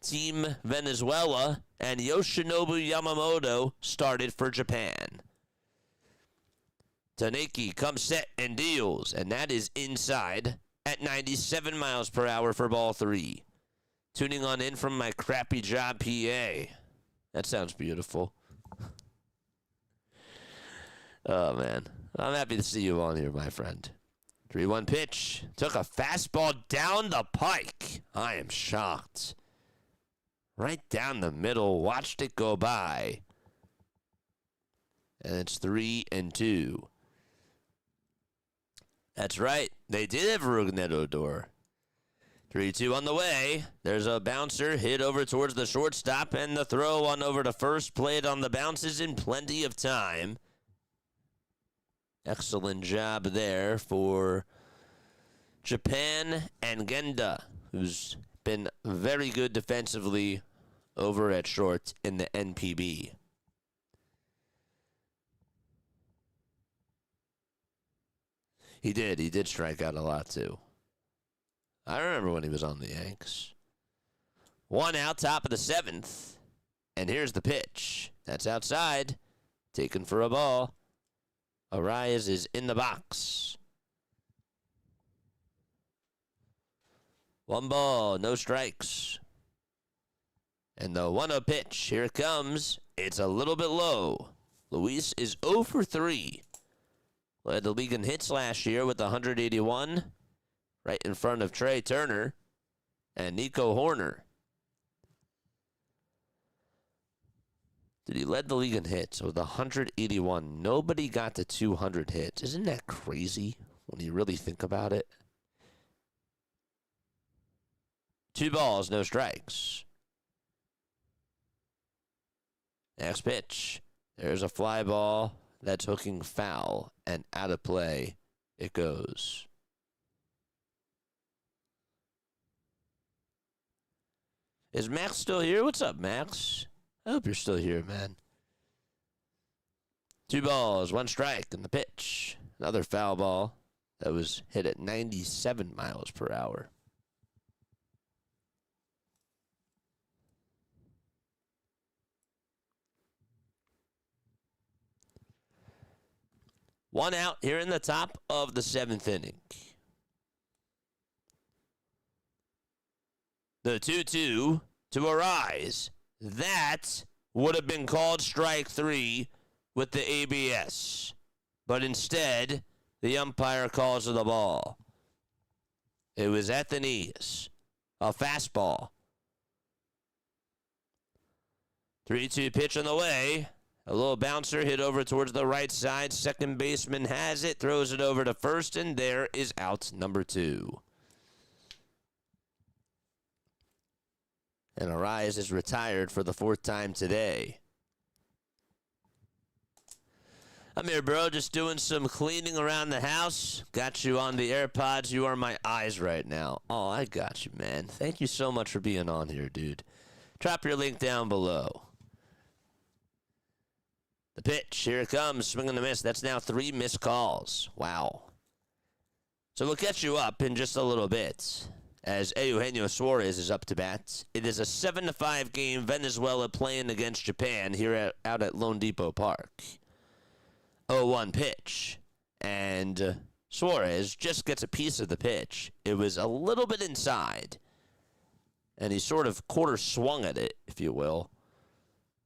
Team Venezuela, and Yoshinobu Yamamoto started for Japan. Taneki comes set and deals, and that is inside at 97 miles per hour for ball 3. Tuning on in from my crappy job, PA. That sounds beautiful. Oh, man. I'm happy to see you on here, my friend. 3-1 pitch. Took a fastball down the pike. I am shocked. Right down the middle. Watched it go by. And it's 3-2. That's right. They did have Rougned Odor. 3-2 on the way. There's a bouncer hit over towards the shortstop, and the throw on over to first, played on the bounces in plenty of time. Excellent job there for Japan and Genda, who's been very good defensively over at short in the NPB. He did strike out a lot too. I remember when he was on the Yanks. 1 out, top of the 7th. And here's the pitch. That's outside. Taken for a ball. Arias is in the box. 1 ball, no strikes. And the 1-0 pitch, here it comes. It's a little bit low. Luis is 0 for 3. Led the league in hits last year with 181. Right in front of Trey Turner and Nico Horner. Did he led the league in hits with 181? Nobody got to 200 hits. Isn't that crazy when you really think about it? 2 balls, no strikes. Next pitch. There's a fly ball that's hooking foul, and out of play it goes. Is Max still here? What's up, Max? I hope you're still here, man. 2 balls, 1 strike in the pitch. Another foul ball that was hit at 97 miles per hour. One out here in the top of the 7th inning. The 2-2 to Arise. That would have been called strike 3 with the ABS. But instead, the umpire calls it a ball. It was at the knees. A fastball. 3-2 pitch on the way. A little bouncer hit over towards the right side. Second baseman has it, throws it over to first, and there is out number 2. And Arise is retired for the 4th time today. I'm here, bro, just doing some cleaning around the house. Got you on the AirPods. You are my eyes right now. Oh, I got you, man. Thank you so much for being on here, dude. Drop your link down below. The pitch, here it comes, swing and a miss. That's now 3 missed calls. Wow. So we'll catch you up in just a little bit as Eugenio Suarez is up to bat. It is a 7-5 game, Venezuela playing against Japan here out at Lone Depot Park. 0-1 pitch, and Suarez just gets a piece of the pitch. It was a little bit inside, and he sort of quarter swung at it, if you will.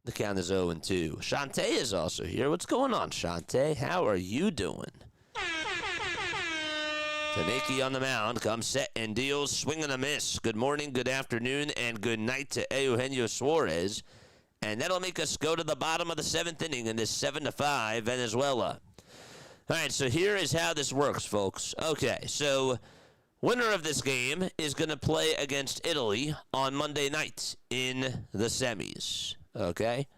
The count is 0-2. Shantae is also here. What's going on, Shantae? How are you doing? Taneki on the mound. Comes set and deals. Swing and a miss. Good morning, good afternoon, and good night to Eugenio Suarez. And that'll make us go to the bottom of the 7th inning in this 7-5 Venezuela. All right, so here is how this works, folks. Okay, so winner of this game is going to play against Italy on Monday night in the semis. Okay?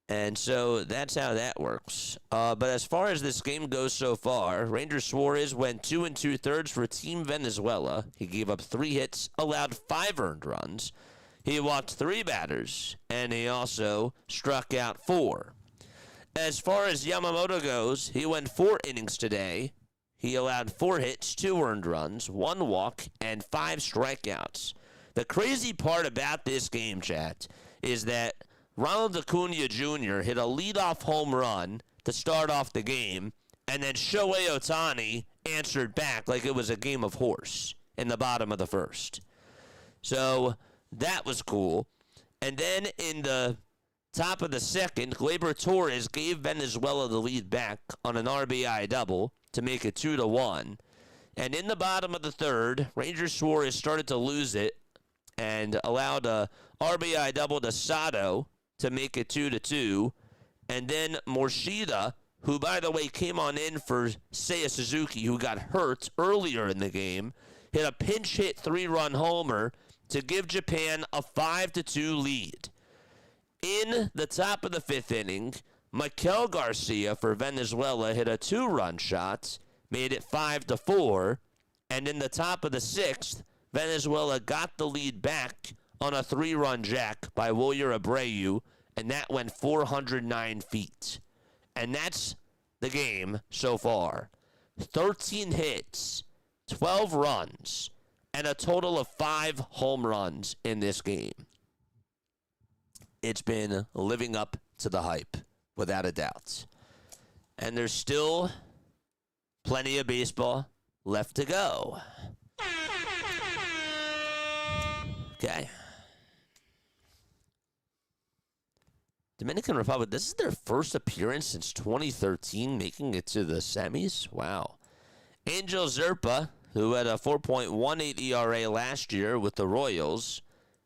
And so that's how that works. But as far as this game goes so far, Ranger Suarez went 2 2/3 for Team Venezuela. He gave up 3 hits, allowed 5 earned runs. He walked 3 batters, and he also struck out 4. As far as Yamamoto goes, he went 4 innings today. He allowed 4 hits, 2 earned runs, 1 walk, and 5 strikeouts. The crazy part about this game, chat, is that Ronald Acuna Jr. hit a leadoff home run to start off the game, and then Shohei Ohtani answered back like it was a game of horse in the bottom of the 1st. So that was cool. And then in the top of the 2nd, Gleyber Torres gave Venezuela the lead back on an RBI double to make it 2-1. And in the bottom of the 3rd, Ranger Suarez started to lose it and allowed a RBI double to Sato to make it 2-2. And then Morishida, who, by the way, came on in for Seiya Suzuki, who got hurt earlier in the game, hit a pinch hit 3-run homer to give Japan a 5-2 lead. In the top of the 5th inning, Mikel Garcia for Venezuela hit a 2-run shot, made it 5-4. And in the top of the 6th, Venezuela got the lead back on a 3-run jack by Wilyer Abreu, and that went 409 feet. And that's the game so far. 13 hits, 12 runs, and a total of 5 home runs in this game. It's been living up to the hype, without a doubt. And there's still plenty of baseball left to go. Okay. Dominican Republic, this is their first appearance since 2013, making it to the semis. Wow. Angel Zerpa, who had a 4.18 ERA last year with the Royals,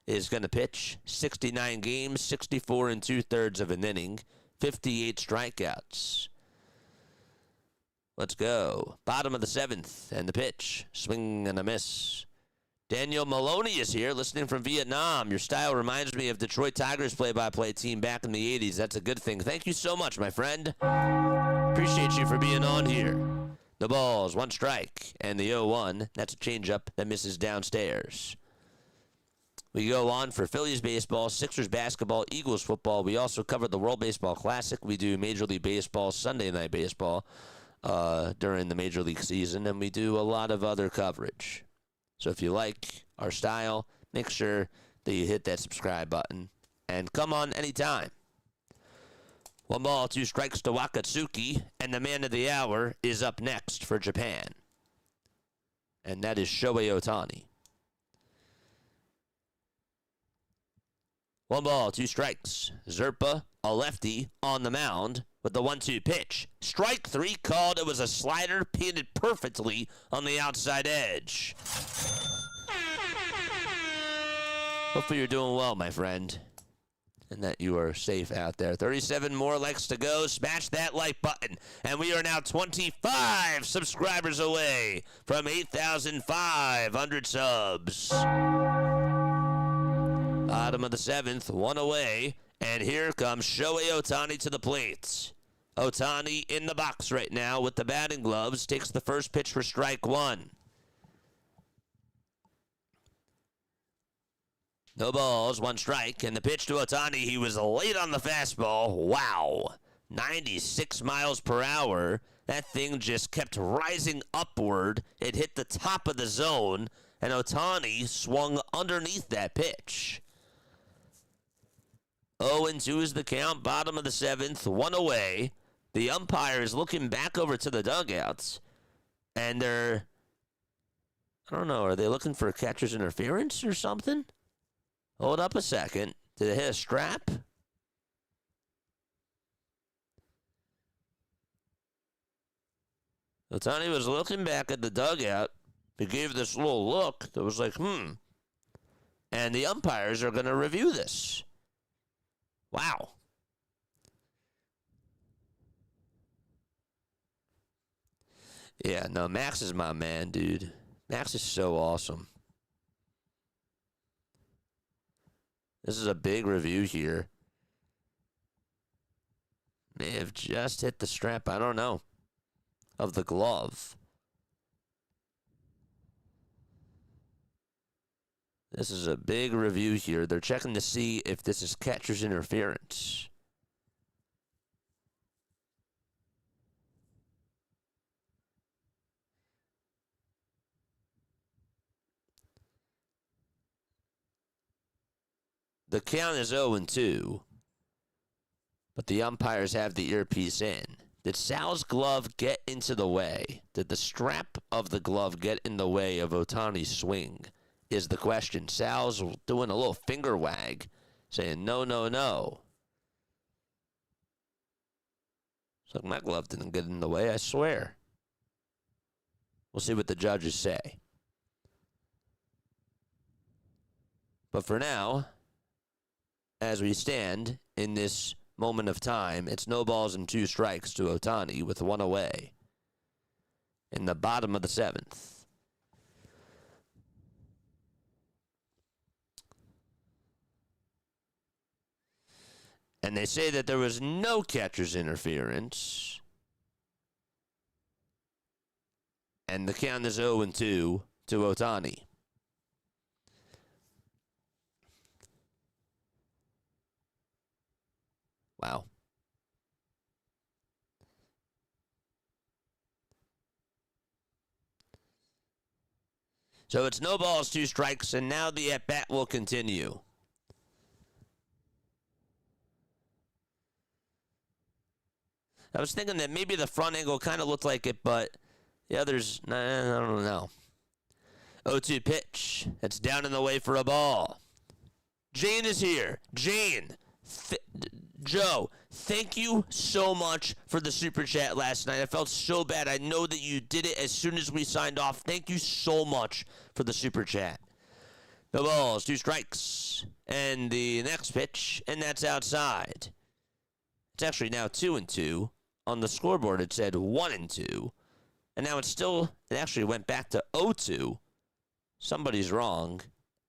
is going to pitch 69 games, 64 and 2/3 of an inning, 58 strikeouts. Let's go. Bottom of the 7th, and the pitch. Swing and a miss. Daniel Maloney is here, listening from Vietnam. Your style reminds me of Detroit Tigers play-by-play team back in the 80s. That's a good thing. Thank you so much, my friend. Appreciate you for being on here. The ball's 1 strike, and the 0-1. That's a changeup that misses downstairs. We go on for Phillies baseball, Sixers basketball, Eagles football. We also cover the World Baseball Classic. We do Major League Baseball, Sunday Night Baseball during the Major League season, and we do a lot of other coverage. So if you like our style, make sure that you hit that subscribe button and come on anytime. 1 ball, 2 strikes to Wakatsuki, and the man of the hour is up next for Japan. And that is Shohei Ohtani. 1 ball, 2 strikes. Zerpa, a lefty, on the mound with the 1-2 pitch. Strike 3 called. It was a slider painted perfectly on the outside edge. Hopefully you're doing well, my friend, and that you are safe out there. 37 more likes to go. Smash that like button. And we are now 25 subscribers away from 8,500 subs. Bottom of the 7th, 1 away. And here comes Shohei Ohtani to the plate. Ohtani in the box right now with the batting gloves. Takes the first pitch for strike 1. No balls, 1 strike. And the pitch to Ohtani, he was late on the fastball. Wow. 96 miles per hour. That thing just kept rising upward. It hit the top of the zone. And Ohtani swung underneath that pitch. 0-2 is the count. Bottom of the 7th, 1 away. The umpire is looking back over to the dugouts. And they're, I don't know, are they looking for catcher's interference or something? Hold up a second. Did it hit a strap? Ohtani was looking back at the dugout. He gave this little look that was like, And the umpires are going to review this. Wow. Yeah, no, Max is my man, dude. Max is so awesome. This is a big review here. May have just hit the strap, I don't know, of the glove. This is a big review here. They're checking to see if this is catcher's interference. The count is 0-2, but the umpires have the earpiece in. Did Sal's glove get into the way? Did the strap of the glove get in the way of Ohtani's swing? Is the question. Sal's doing a little finger wag, saying, no, no, no. So my glove didn't get in the way, I swear. We'll see what the judges say. But for now, as we stand in this moment of time, it's no balls and 2 strikes to Ohtani with 1 away in the bottom of the 7th. And they say that there was no catcher's interference. And the count is 0-2 to Ohtani. Wow. So it's no balls, 2 strikes, and now the at-bat will continue. I was thinking that maybe the front angle kind of looked like it, but the others, I don't know. 0-2 pitch. It's down in the way for a ball. Jane is here. Jane, Joe, thank you so much for the super chat last night. I felt so bad. I know that you did it as soon as we signed off. Thank you so much for the super chat. The ball's 2 strikes. And the next pitch, and that's outside. It's actually now 2-2. On the scoreboard, it said 1-2. And now it actually went back to 0-2. Somebody's wrong.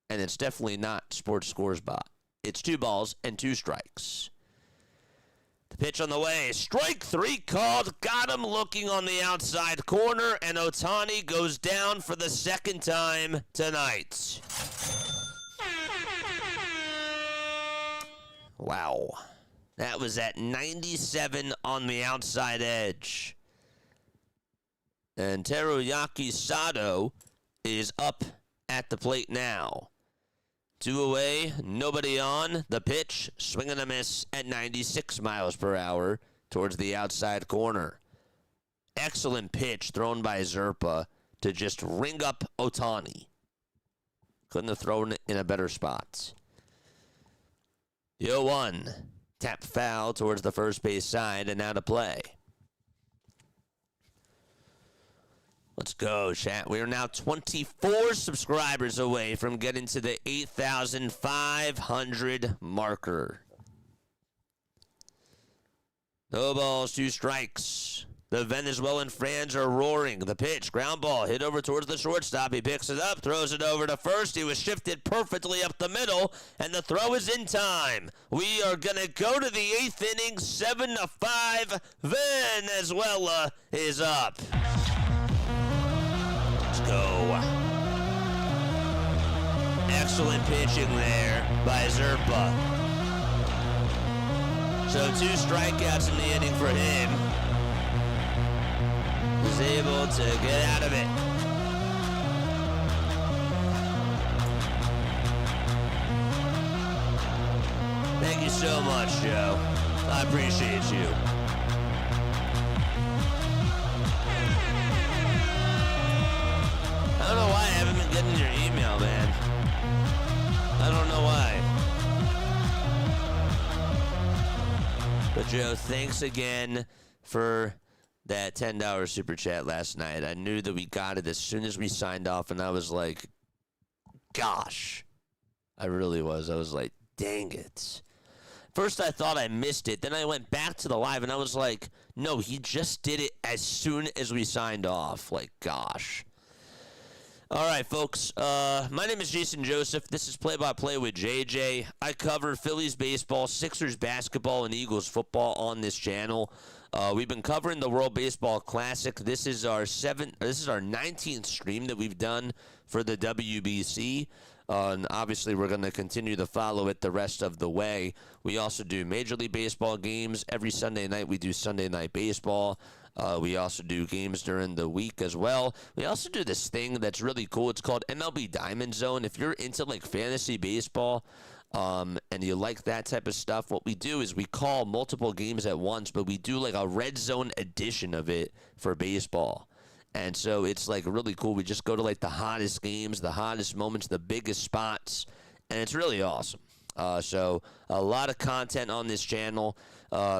And it's definitely not Sports Scores Bot. It's 2 balls and 2 strikes. The pitch on the way. Strike 3 called. Got him looking on the outside corner. And Ohtani goes down for the second time tonight. Wow. That was at 97 on the outside edge. And Teruyaki Sato is up at the plate now. 2 away, nobody on. The pitch, swing and a miss at 96 miles per hour towards the outside corner. Excellent pitch thrown by Zerpa to just ring up Ohtani. Couldn't have thrown it in a better spot. The 0-1. Tap foul towards the first base side and now to play. Let's go, chat. We are now 24 subscribers away from getting to the 8,500 marker. No balls, 2 strikes. The Venezuelan fans are roaring. The pitch, ground ball, hit over towards the shortstop. He picks it up, throws it over to first. He was shifted perfectly up the middle, and the throw is in time. We are going to go to the 8th inning, 7-5. Venezuela is up. Let's go. Excellent pitching there by Zerpa. So 2 strikeouts in the inning for him. Was able to get out of it. Thank you so much, Joe. I appreciate you. I don't know why I haven't been getting your email, man. I don't know why. But Joe, thanks again for that $10 super chat last night. I knew that we got it as soon as we signed off, and I was like, gosh. I really was. I was like, dang it. First, I thought I missed it. Then I went back to the live, and I was like, no, he just did it as soon as we signed off. Like, gosh. All right, folks. My name is Jason Joseph. This is Play-by-Play with JJ. I cover Phillies baseball, Sixers basketball, and Eagles football on this channel. We've been covering the World Baseball Classic. This is our 19th stream that we've done for the WBC. And obviously, we're going to continue to follow it the rest of the way. We also do Major League Baseball games. Every Sunday night, we do Sunday Night Baseball. We also do games during the week as well. We also do this thing that's really cool. It's called MLB Diamond Zone. If you're into, like, fantasy baseball, and you like that type of stuff, what we do is we call multiple games at once, but we do like a red zone edition of it for baseball. And so it's like really cool. We just go to like the hottest games, the hottest moments, the biggest spots, and it's really awesome. So a lot of content on this channel.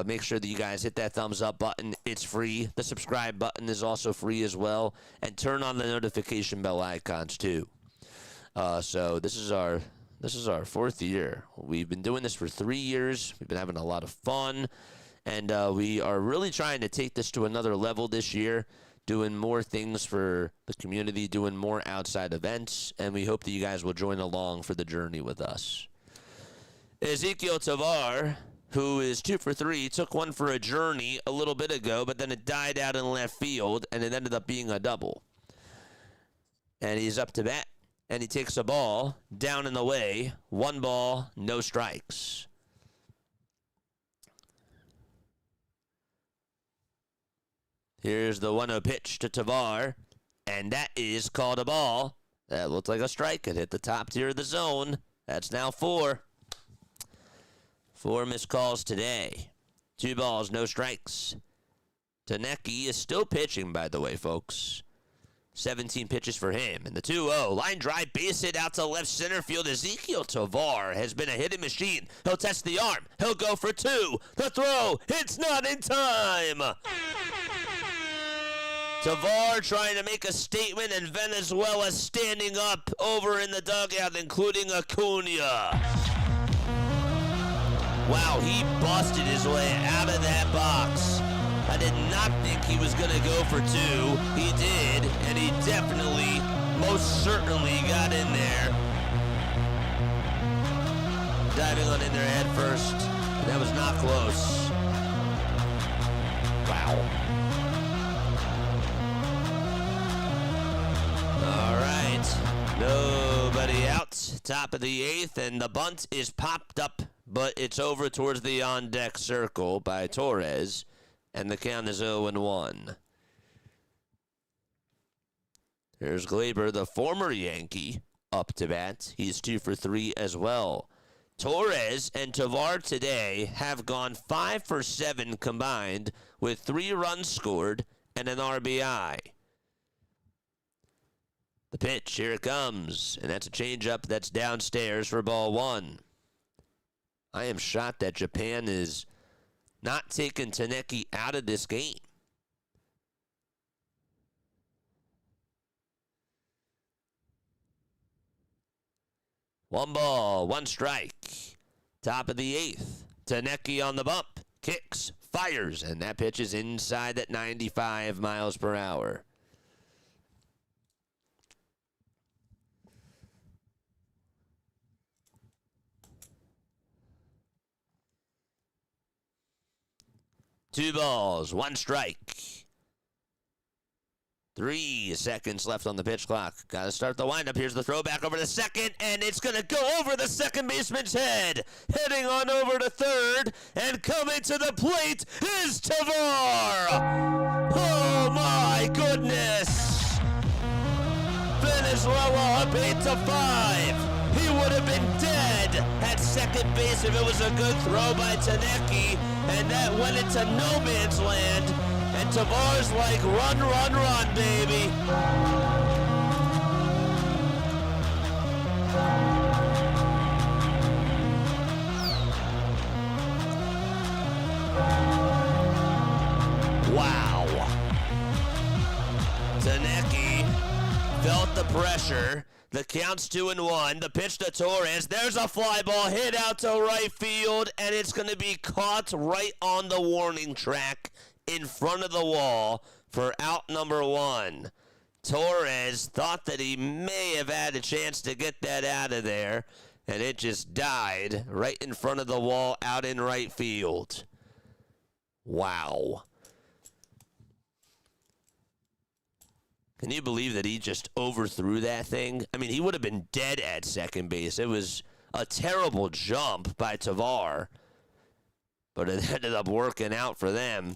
Make sure that you guys hit that thumbs up button. It's free. The subscribe button is also free as well. And turn on the notification bell icons too. So this is our 4th year. We've been doing this for 3 years. We've been having a lot of fun. And we are really trying to take this to another level this year, doing more things for the community, doing more outside events. And we hope that you guys will join along for the journey with us. Ezequiel Tovar, who is 2 for 3, took one for a journey a little bit ago, but then it died out in left field, and it ended up being a double. And he's up to bat. And he takes a ball down in the way. 1 ball, no strikes. Here's the 1-0 pitch to Tovar. And that is called a ball. That looked like a strike. It hit the top tier of the zone. That's now 4. 4 missed calls today. 2 balls, no strikes. Taneki is still pitching, by the way, folks. 17 pitches for him. And the 2-0, line drive, base hit out to left center field. Ezequiel Tovar has been a hitting machine. He'll test the arm. He'll go for 2. The throw, it's not in time. Tovar trying to make a statement, and Venezuela standing up over in the dugout, including Acuna. Wow, he busted his way out of that box. I did not think he was going to go for 2. He did, and he definitely, most certainly got in there. Diving on in there head first. That was not close. Wow. All right. Nobody out. Top of the 8th, and the bunt is popped up, but it's over towards the on-deck circle by Torres. And the count is 0-1. Here's Glaber, the former Yankee, up to bat. He's 2 for 3 as well. Torres and Tovar today have gone 5 for 7 combined with 3 runs scored and an RBI. The pitch, here it comes. And that's a changeup that's downstairs for ball 1. I am shocked that Japan is not taking Taneki out of this game. One ball, one strike. Top of the 8th. Taneki on the bump. Kicks, fires, and that pitch is inside at 95 miles per hour. Two balls, one strike. 3 seconds left on the pitch clock. Got to start the windup. Here's the throw back over to second, and it's going to go over the second baseman's head. Heading on over to third, and coming to the plate is Tovar. Oh, my goodness. Venezuela up 8-5. He would have been dead at second base if it was a good throw by Taneki, and that went into no man's land. And Tavar's like, run, run, run, baby. Wow. Taneki felt the pressure. The count's 2-1. The pitch to Torres. There's a fly ball hit out to right field, and it's going to be caught right on the warning track in front of the wall for out number 1. Torres thought that he may have had a chance to get that out of there, and it just died right in front of the wall out in right field. Wow. Can you believe that he just overthrew that thing? I mean, he would have been dead at second base. It was a terrible jump by Tovar, but it ended up working out for them.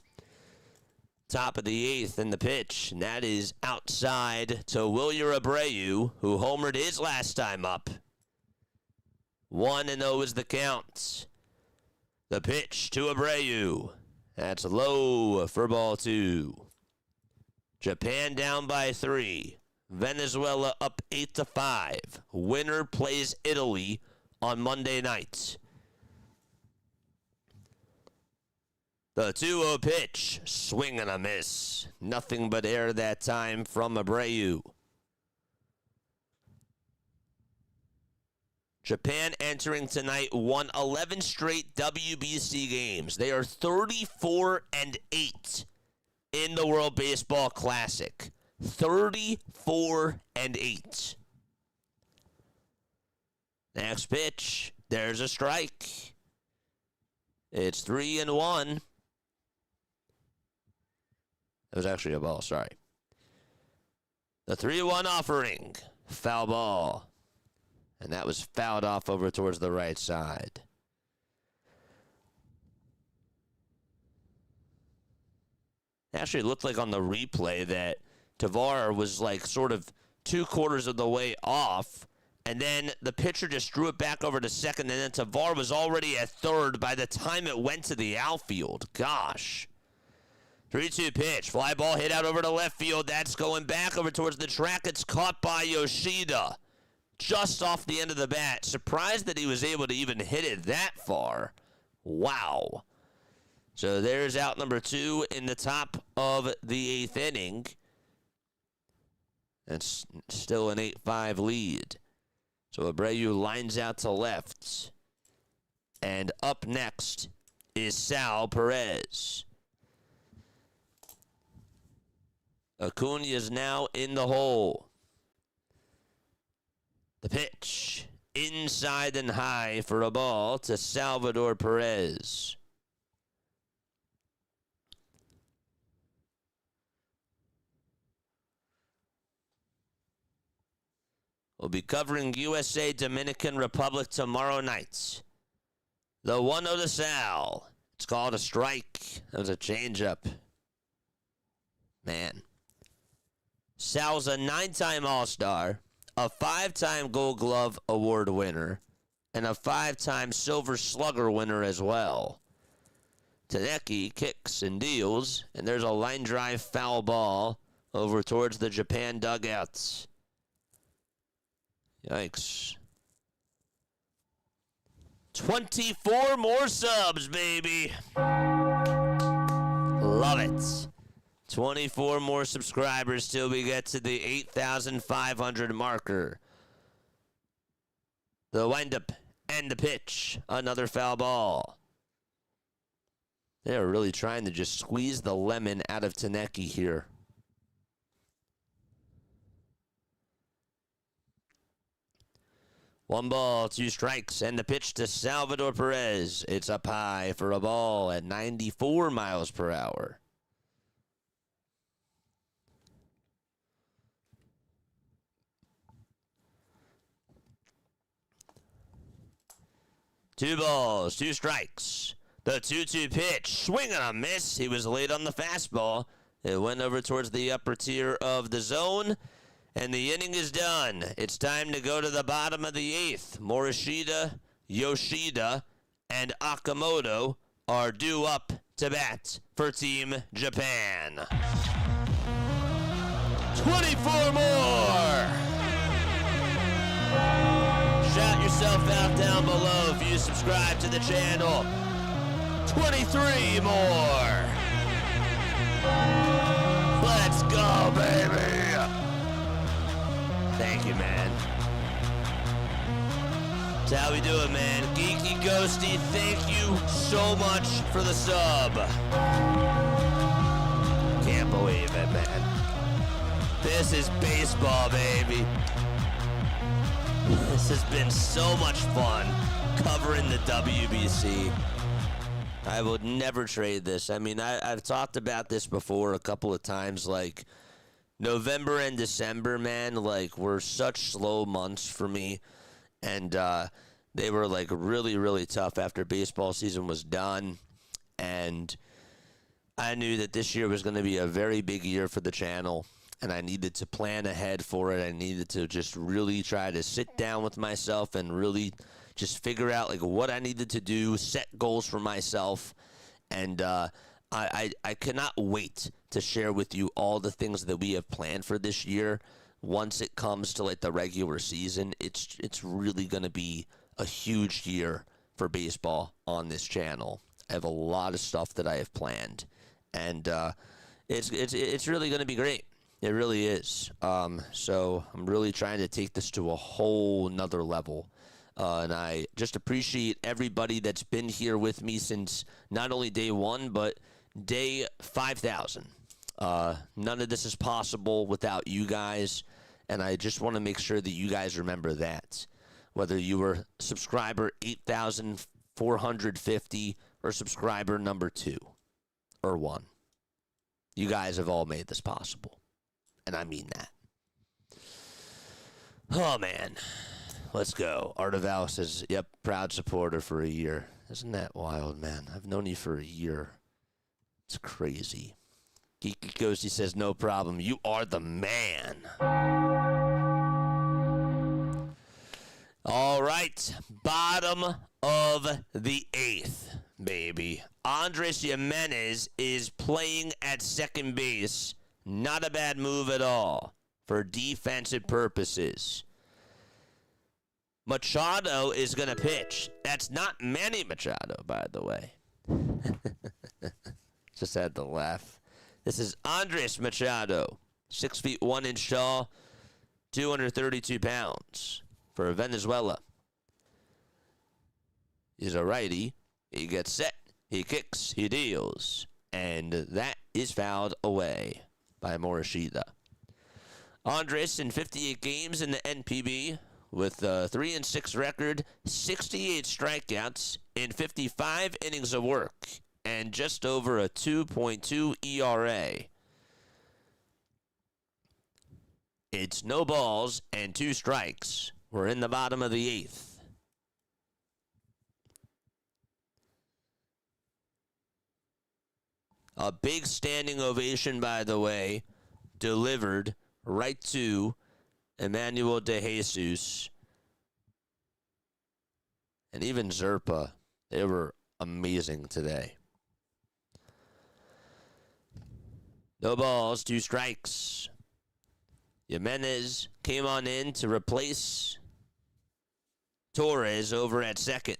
Top of the 8th in the pitch, and that is outside to Wilyer Abreu, who homered his last time up. 1-0 is the count. The pitch to Abreu. That's low for ball 2. Japan down by 3. Venezuela up 8-5. Winner plays Italy on Monday night. The 2-0 pitch, swing and a miss. Nothing but air that time from Abreu. Japan entering tonight won 11 straight WBC games. They are 34-8 in the World Baseball Classic. 34-8. Next pitch, there's a strike. It's 3-1. That was actually a ball, sorry. The 3-1 offering. Foul ball. And that was fouled off over towards the right side. It actually looked like on the replay that Tovar was like sort of 2/4 of the way off, and then the pitcher just drew it back over to second, and then Tovar was already at third by the time it went to the outfield. Gosh. 3-2 pitch. Fly ball hit out over to left field. That's going back over towards the track. It's caught by Yoshida. Just off the end of the bat. Surprised that he was able to even hit it that far. Wow. So there's out number 2 in the top of the 8th inning. It's still an 8-5 lead. So Abreu lines out to left. And up next is Sal Perez. Acuna is now in the hole. The pitch. Inside and high for a ball to Salvador Perez. We'll be covering USA Dominican Republic tomorrow night. The 1-0 to Sal. It's called a strike. That was a changeup. Man. Sal's a 9-time All-Star, a 5-time Gold Glove Award winner, and a 5-time Silver Slugger winner as well. Taneki kicks and deals, and there's a line drive foul ball over towards the Japan dugouts. Yikes. 24 more subs, baby. Love it. 24 more subscribers till we get to the 8,500 marker. The windup and the pitch. Another foul ball. They're really trying to just squeeze the lemon out of Taneki here. One ball, 2 strikes, and the pitch to Salvador Perez. It's up high for a ball at 94 miles per hour. Two balls, 2 strikes. The 2-2 pitch, swing and a miss. He was late on the fastball. It went over towards the upper tier of the zone, and the inning is done. It's time to go to the bottom of the 8th. Morishida, Yoshida, and Akamoto are due up to bat for Team Japan. 24 more! Shout yourself out down below if you subscribe to the channel. 23 more. Let's go, baby. Thank you, man. That's how we do it, man. Geeky Ghosty, thank you so much for the sub. Can't believe it, man. This is baseball, baby. This has been so much fun covering the WBC. I would never trade this. I mean, I've talked about this before a couple of times. Like, November and December, man, like, were such slow months for me. And they were, like, really, really tough after baseball season was done. And I knew that this year was going to be a very big year for the channel. And I needed to plan ahead for it. I needed to just really try to sit down with myself and really just figure out like what I needed to do, set goals for myself. And I cannot wait to share with you all the things that we have planned for this year. Once it comes to like the regular season, it's really going to be a huge year for baseball on this channel. I have a lot of stuff that I have planned, and it's really going to be great. It really is. So I'm really trying to take this to a whole nother level. And I just appreciate everybody that's been here with me since not only day 1, but day 5,000. None of this is possible without you guys. And I just want to make sure that you guys remember that. Whether you were subscriber 8,450 or subscriber number 2 or 1. You guys have all made this possible. And I mean that. Oh, man. Let's go. Art of Al says, yep, proud supporter for a year. Isn't that wild, man? I've known you for a year. It's crazy. Geeky Ghosty says, no problem. You are the man. All right. Bottom of the 8th. baby. Andres Jimenez is playing at second base. Not a bad move at all for defensive purposes. Machado is going to pitch. That's not Manny Machado, by the way. Just had to laugh. This is Andres Machado, 6 feet 1 inch tall, 232 pounds for Venezuela. He's a righty. He gets set. He kicks. He deals. And that is fouled away by Morishida. Andres in 58 games in the NPB with a 3-6 record, 68 strikeouts in 55 innings of work, and just over a 2.2 ERA. It's no balls and 2 strikes. We're in the bottom of the 8th. A big standing ovation, by the way, delivered right to Emmanuel De Jesus. And even Zerpa. They were amazing today. No balls, 2 strikes. Jimenez came on in to replace Torres over at second.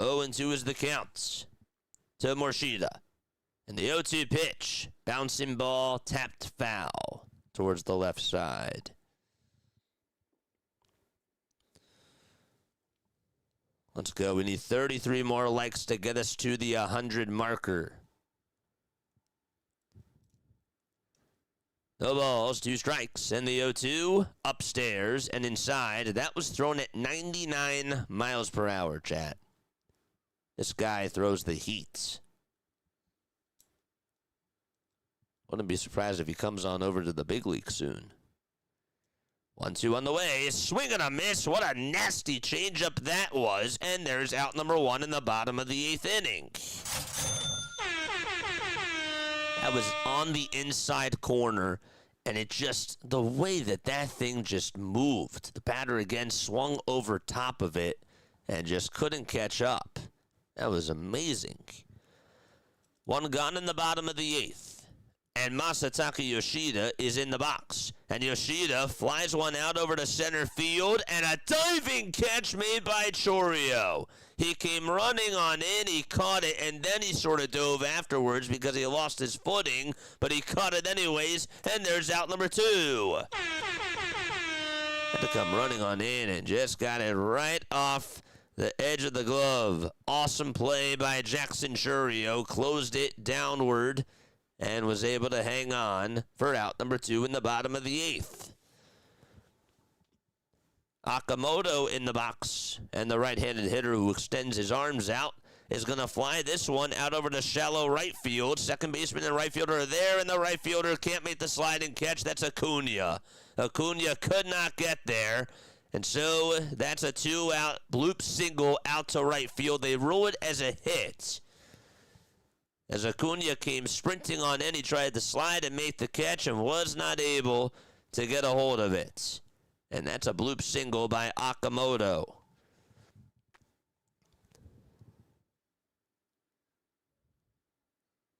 0-2 is the count to Morishida. And the 0-2 pitch, bouncing ball, tapped foul towards the left side. Let's go. We need 33 more likes to get us to the 100 marker. No balls, 2 strikes, and the 0-2 upstairs and inside. That was thrown at 99 miles per hour, chat. This guy throws the heat. Wouldn't be surprised if he comes on over to the big league soon. 1-2 on the way. Swing and a miss. What a nasty changeup that was. And there's out number 1 in the bottom of the 8th inning. That was on the inside corner. And it just, the way that thing just moved. The batter again swung over top of it and just couldn't catch up. That was amazing. 1 gone in the bottom of the 8th. And Masataka Yoshida is in the box. And Yoshida flies one out over to center field. And a diving catch made by Chourio. He came running on in. He caught it. And then he sort of dove afterwards because he lost his footing. But he caught it anyways. And there's out number 2. Had to come running on in and just got it right off the edge of the glove. Awesome play by Jackson Chourio. Closed it downward and was able to hang on for out number 2 in the bottom of the 8th. Yamamoto in the box, and the right-handed hitter who extends his arms out is going to fly this one out over to shallow right field. Second baseman and right fielder are there, and the right fielder can't make the sliding catch. That's Acuna. Acuna could not get there, and so that's a 2-out bloop single out to right field. They rule it as a hit. As Acuna came sprinting on in, he tried to slide and make the catch and was not able to get a hold of it. And that's a bloop single by Yamamoto.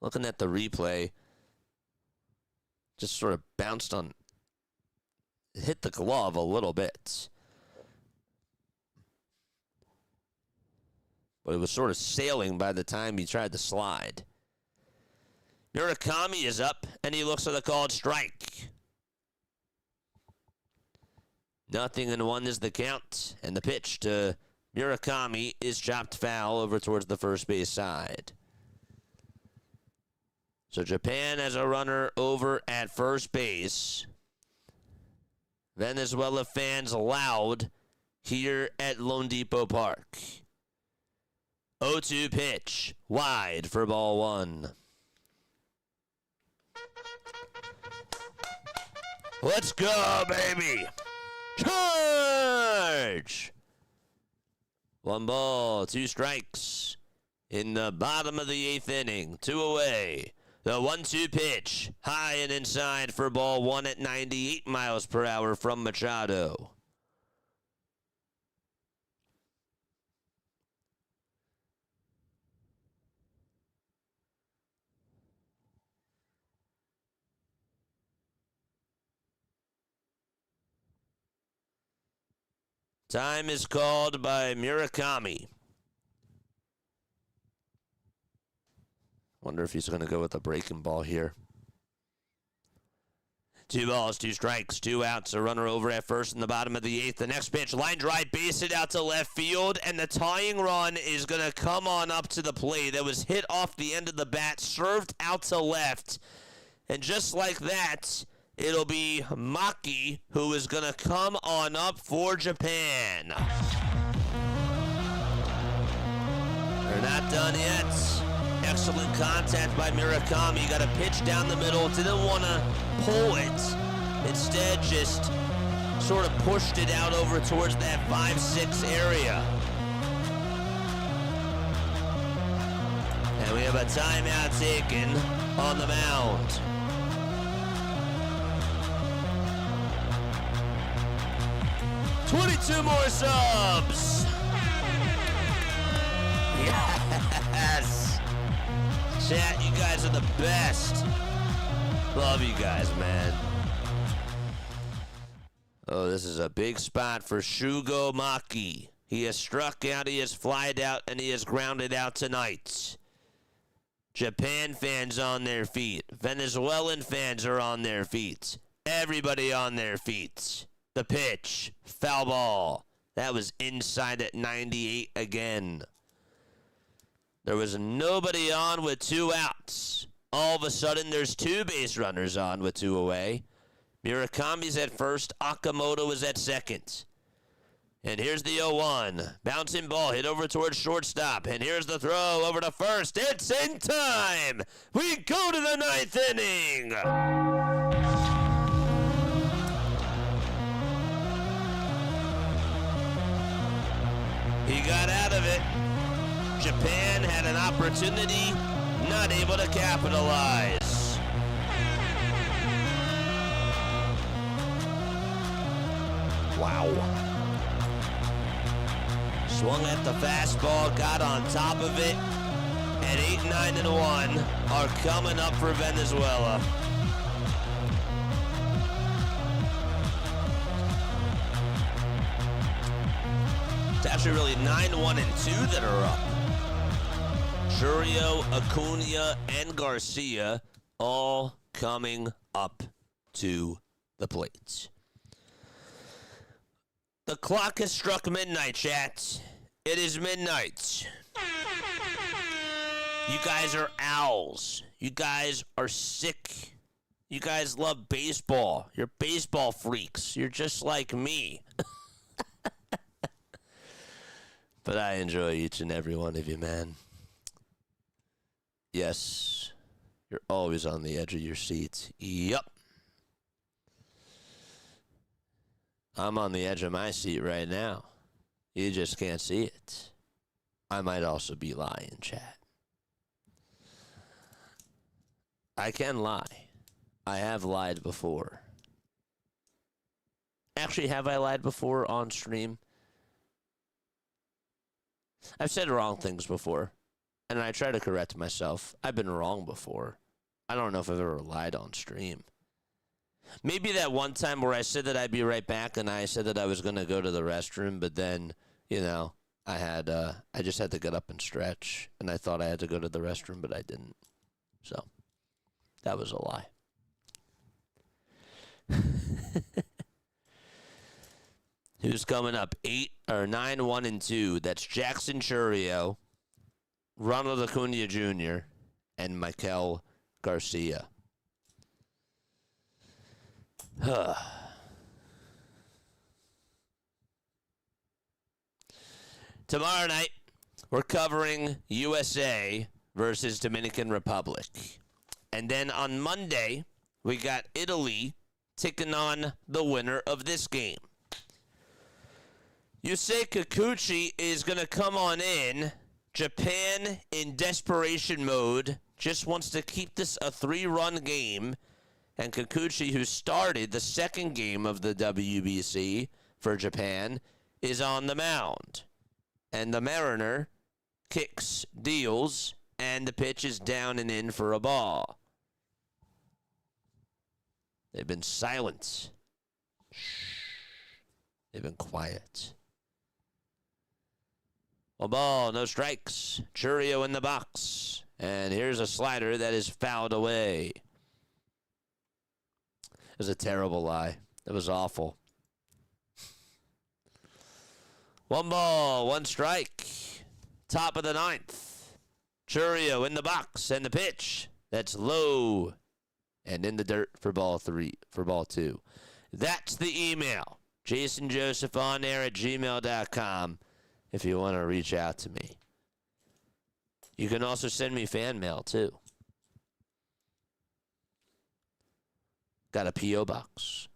Looking at the replay, just sort of bounced on, hit the glove a little bit. But it was sort of sailing by the time he tried to slide. Murakami is up, and he looks for the called strike. 0-1 is the count, and the pitch to Murakami is chopped foul over towards the first base side. So Japan has a runner over at first base. Venezuela fans loud here at Lone Depot Park. 0-2 pitch, wide for ball 1. Let's go, baby! Charge! 1 ball, 2 strikes in the bottom of the 8th inning. 2 away. The 1-2 pitch, high and inside for ball one at 98 miles per hour from Machado. Time is called by Murakami. Wonder if he's going to go with a breaking ball here. 2 balls, 2 strikes, 2 outs. A runner over at first in the bottom of the 8th. The next pitch, line drive, base it out to left field, and the tying run is going to come on up to the plate. That was hit off the end of the bat, served out to left, and just like that, it'll be Maki who is going to come on up for Japan. They're not done yet. Excellent contact by Murakami. Got a pitch down the middle. Didn't want to pull it. Instead, just sort of pushed it out over towards that 5-6 area. And we have a timeout taken on the mound. $22 more subs. Yes. Chat, you guys are the best. Love you guys, man. Oh, this is a big spot for Shugo Maki. He has struck out, he has flied out, and he has grounded out tonight. Japan fans on their feet. Venezuelan fans are on their feet. Everybody on their feet. The pitch. Foul ball. That was inside at 98 again. There was nobody on with 2 outs. All of a sudden, there's 2 base runners on with 2 away. Murakami's at first. Yamamoto is at second. And here's the 0-1. Bouncing ball hit over towards shortstop. And here's the throw over to first. It's in time. We go to the 9th inning. He got out of it. Japan had an opportunity, not able to capitalize. Wow. Swung at the fastball, got on top of it, and 8-9-1 are coming up for Venezuela. It's actually really 9-1-2 that are up. Churio, Acuna, and Garcia all coming up to the plate. The clock has struck midnight, chat. It is midnight. You guys are owls. You guys are sick. You guys love baseball. You're baseball freaks. You're just like me. But I enjoy each and every one of you, man. Yes, you're always on the edge of your seat. Yup. I'm on the edge of my seat right now. You just can't see it. I might also be lying, chat. I can lie. I have lied before. Actually, have I lied before on stream? I've said wrong things before, and I try to correct myself. I've been wrong before. I don't know if I've ever lied on stream. Maybe that one time where I said that I'd be right back, and I said that I was going to go to the restroom, but then, you know, I just had to get up and stretch, and I thought I had to go to the restroom, but I didn't. So, that was a lie. Who's coming up? 9-1-2. That's Jackson Churio, Ronald Acuna Jr., and Michael Garcia. Tomorrow night, we're covering USA versus Dominican Republic. And then on Monday, we got Italy taking on the winner of this game. Yusei Kikuchi is going to come on in. Japan in desperation mode, just wants to keep this a 3-run game. And Kikuchi, who started the second game of the WBC for Japan, is on the mound. And the Mariner kicks, deals, and the pitch is down and in for a ball. They've been silent. Shh. They've been quiet. 1 ball, no strikes. Churio in the box. And here's a slider that is fouled away. It was a terrible lie. It was awful. 1 ball, 1 strike. Top of the 9th. Churio in the box and the pitch. That's low and in the dirt for ball 2. That's the email. JasonJosephOnAir@gmail.com if you want to reach out to me. You can also send me fan mail too. Got a P.O. box.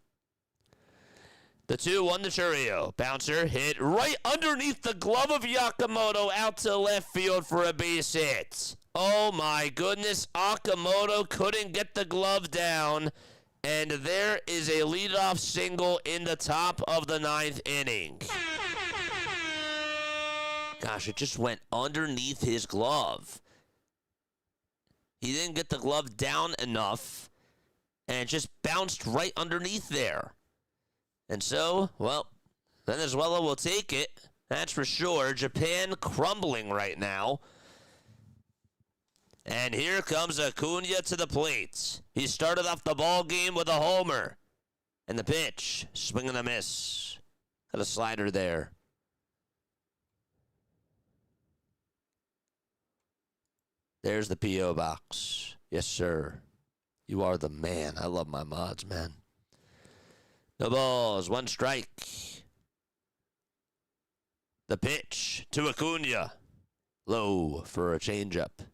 The 2-1 to Churio. Bouncer hit right underneath the glove of Yamamoto out to left field for a base hit. Oh my goodness, Okamoto couldn't get the glove down, and there is a leadoff single in the top of the 9th inning. Gosh, it just went underneath his glove. He didn't get the glove down enough, and it just bounced right underneath there. And so, well, Venezuela will take it. That's for sure. Japan crumbling right now. And here comes Acuna to the plate. He started off the ball game with a homer. And the pitch, swing and a miss. Got a slider there. There's the P.O. box. Yes, sir. You are the man. I love my mods, man. No balls, 1 strike. The pitch to Acuna. Low for a changeup.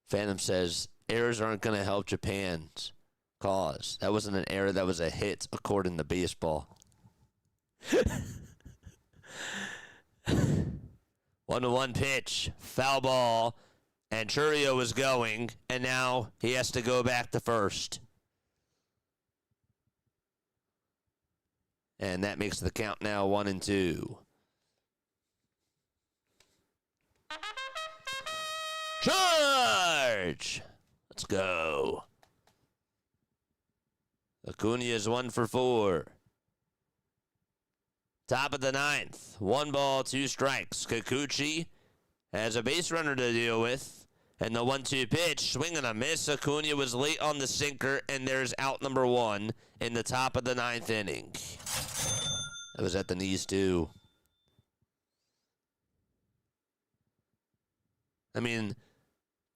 Phantom says, errors aren't going to help Japan's cause. That wasn't an error, that was a hit, according to baseball. 1-1 pitch, foul ball, and Churio is going, and now he has to go back to first. And that makes the count now 1-2. Charge! Let's go. Acuna is 1 for 4. Top of the 9th. 1 ball, 2 strikes. Kikuchi has a base runner to deal with. And the 1-2 pitch, swing and a miss. Acuna was late on the sinker, and there's out number 1 in the top of the 9th inning. That was at the knees, too. I mean,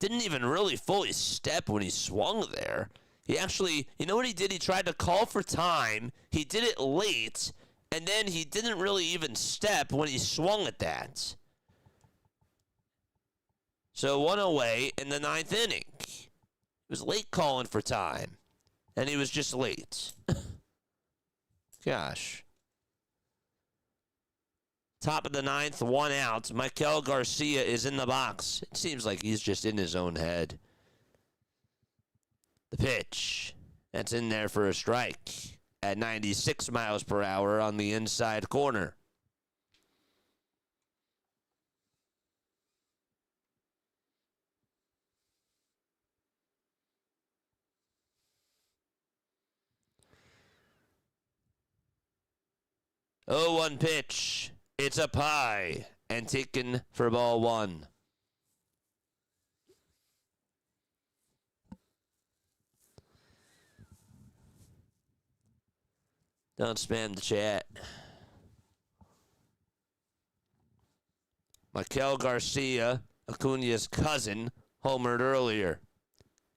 didn't even really fully step when he swung there. He actually, you know what he did? He tried to call for time. He did it late. And then he didn't really even step when he swung at that. So 1 away in the 9th inning. He was late calling for time. And he was just late. Gosh. Top of the 9th, 1 out. Michael Garcia is in the box. It seems like he's just in his own head. The pitch. That's in there for a strike. At 96 miles per hour on the inside corner. Oh, 1 pitch. It's up high and taken for ball 1. Don't spam the chat. Michael Garcia, Acuna's cousin, homered earlier.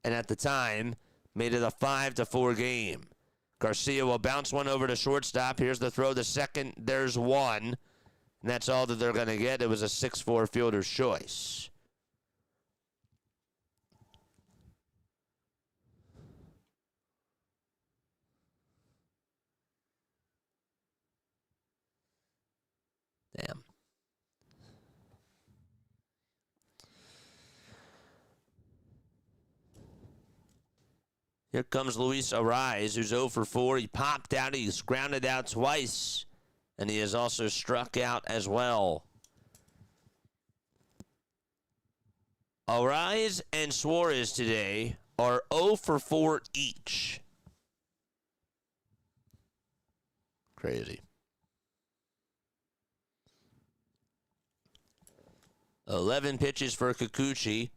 And at the time, made it a 5-4 game. Garcia will bounce one over to shortstop. Here's the throw to second. There's 1. And that's all that they're going to get. It was a 6-4 fielder's choice. Here comes Luis Suarez, who's 0 for 4. He popped out. He's grounded out twice. And he has also struck out as well. Suarez and Suarez today are 0 for 4 each. Crazy. 11 pitches for Kikuchi.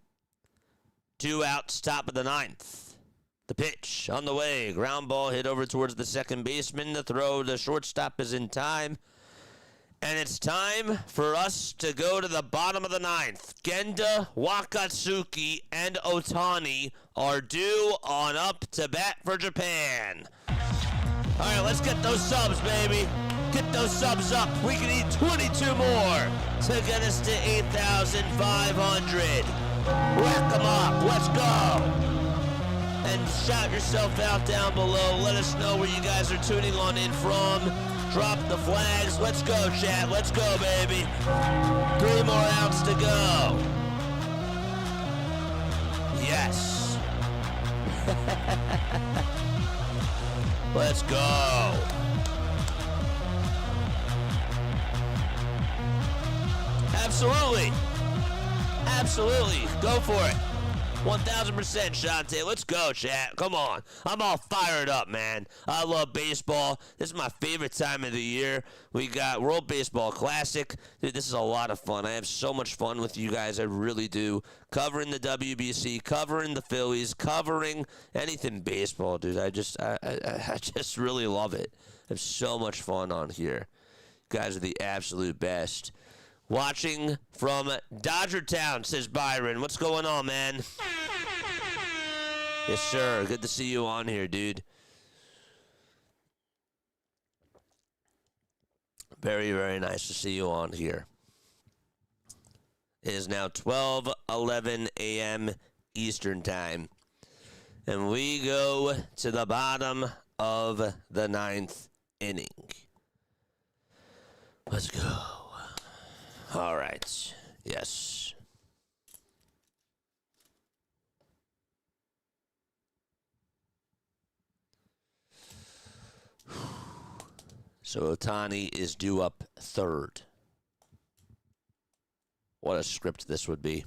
2 outs, top of the 9th. The pitch on the way. Ground ball hit over towards the second baseman. The throw to shortstop is in time. And it's time for us to go to the bottom of the 9th. Genda, Wakatsuki, and Otani are due on up to bat for Japan. All right, let's get those subs, baby. Get those subs up. We can eat 22 more to get us to 8,500. Rack them up. Let's go. And shout yourself out down below. Let us know where you guys are tuning on in from. Drop the flags. Let's go, chat. Let's go, baby. 3 more outs to go. Yes. Let's go. Absolutely. Absolutely. Go for it. 1,000% Shante. Let's go, chat. Come on. I'm all fired up, man. I love baseball. This is my favorite time of the year. We got World Baseball Classic. Dude, this is a lot of fun. I have so much fun with you guys. I really do. Covering the WBC, covering the Phillies, covering anything baseball, dude. I just really love it. I have so much fun on here. You guys are the absolute best. Watching from Dodger Town, says Byron. What's going on, man? Yes, sir. Good to see you on here, dude. Very, very nice to see you on here. It is now 12:11 a.m. Eastern Time. And we go to the bottom of the 9th inning. Let's go. All right. Yes. So Otani is due up 3rd. What a script this would be.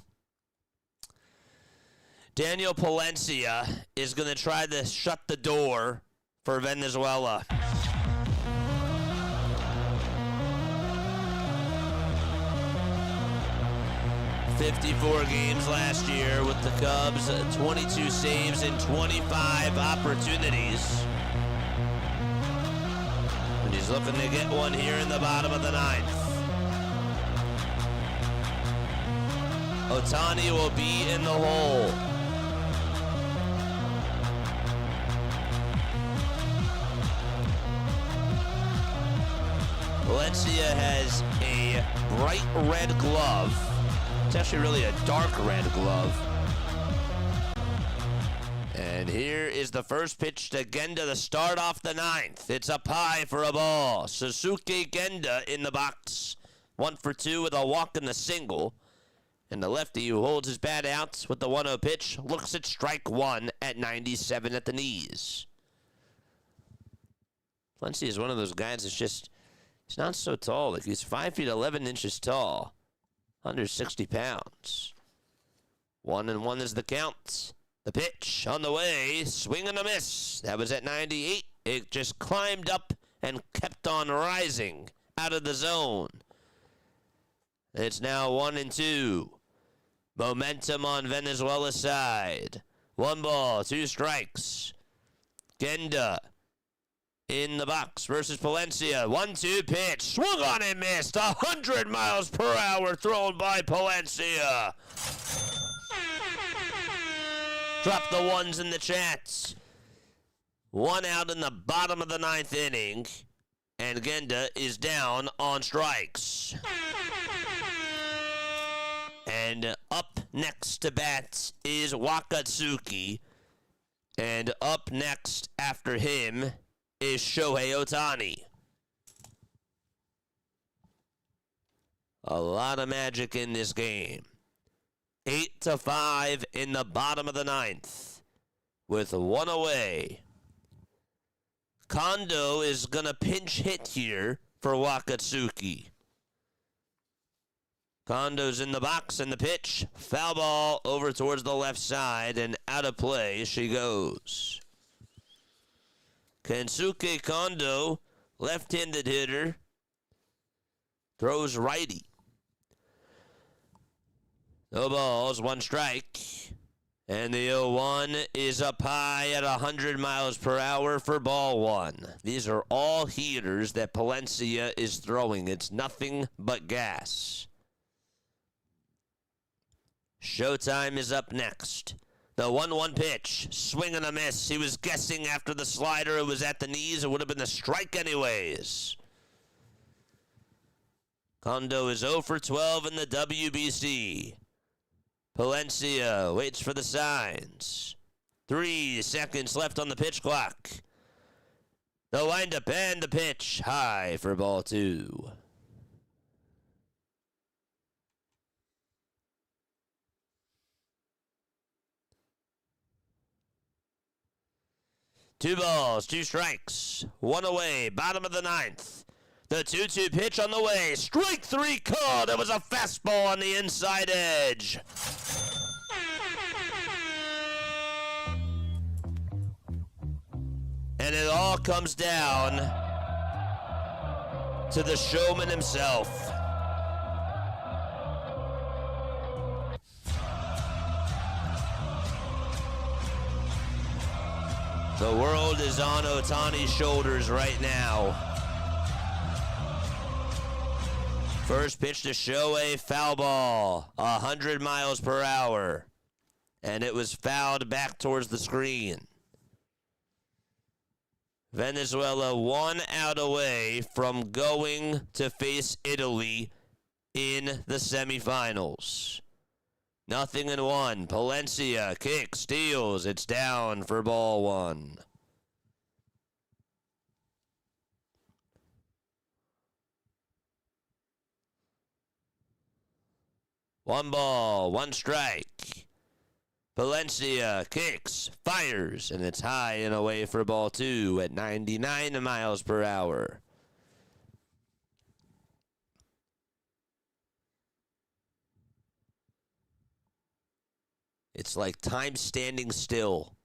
Daniel Palencia is going to try to shut the door for Venezuela. 54 games last year with the Cubs, 22 saves and 25 opportunities. And he's looking to get one here in the bottom of the 9th. Otani will be in the hole. Valencia has a bright red glove. It's actually really a dark red glove. And here is the first pitch to Genda to start off the 9th. It's up high for a ball. Suzuki Genda in the box. 1 for 2 with a walk and a single. And the lefty who holds his bat out with the 1-0 pitch looks at strike 1 at 97 at the knees. Valencia is one of those guys that's just, he's not so tall. Like, he's 5 feet 11 inches tall. 160 pounds. 1-1 is the count. The pitch on the way. Swing and a miss. That was at 98. It just climbed up and kept on rising out of the zone. It's now 1-2. Momentum on Venezuela's side. 1 ball, 2 strikes. Genda in the box versus Palencia. 1-2 pitch. Swung on and missed. 100 miles per hour thrown by Palencia. Drop the ones in the chats. 1 out in the bottom of the 9th inning. And Genda is down on strikes. And up next to bat is Wakatsuki. And up next after him is Shohei Otani. A lot of magic in this game. 8-5 in the bottom of the 9th. with one away. Kondo is going to pinch hit here for Wakatsuki. Kondo's in the box, and the pitch. Foul ball over towards the left side, and out of play she goes. Kensuke Kondo, left-handed hitter, throws righty. No balls, one strike. And the 0-1 is up high at 100 miles per hour for ball one. These are all heaters that Palencia is throwing. It's nothing but gas. Showtime is up next. The 1-1 pitch. Swing and a miss. He was guessing after the slider. It was at the knees. It would have been the strike anyways. Kondo is 0 for 12 in the WBC. Palencia waits for the signs. 3 seconds left on the pitch clock. The windup and the pitch. High for ball two. Two balls, two strikes, one away, bottom of the ninth. The 2-2 pitch on the way. Strike three called. It was a fastball on the inside edge. And it all comes down to the showman himself. The world is on Ohtani's shoulders right now. First pitch to Shohei, foul ball, 100 miles per hour. And it was fouled back towards the screen. Venezuela 1 out away from going to face Italy in the semifinals. 0-1. Palencia kicks, steals. It's down for ball one. One ball, one strike. Palencia kicks, fires, and it's high and away for ball two at 99 miles per hour. It's like time standing still.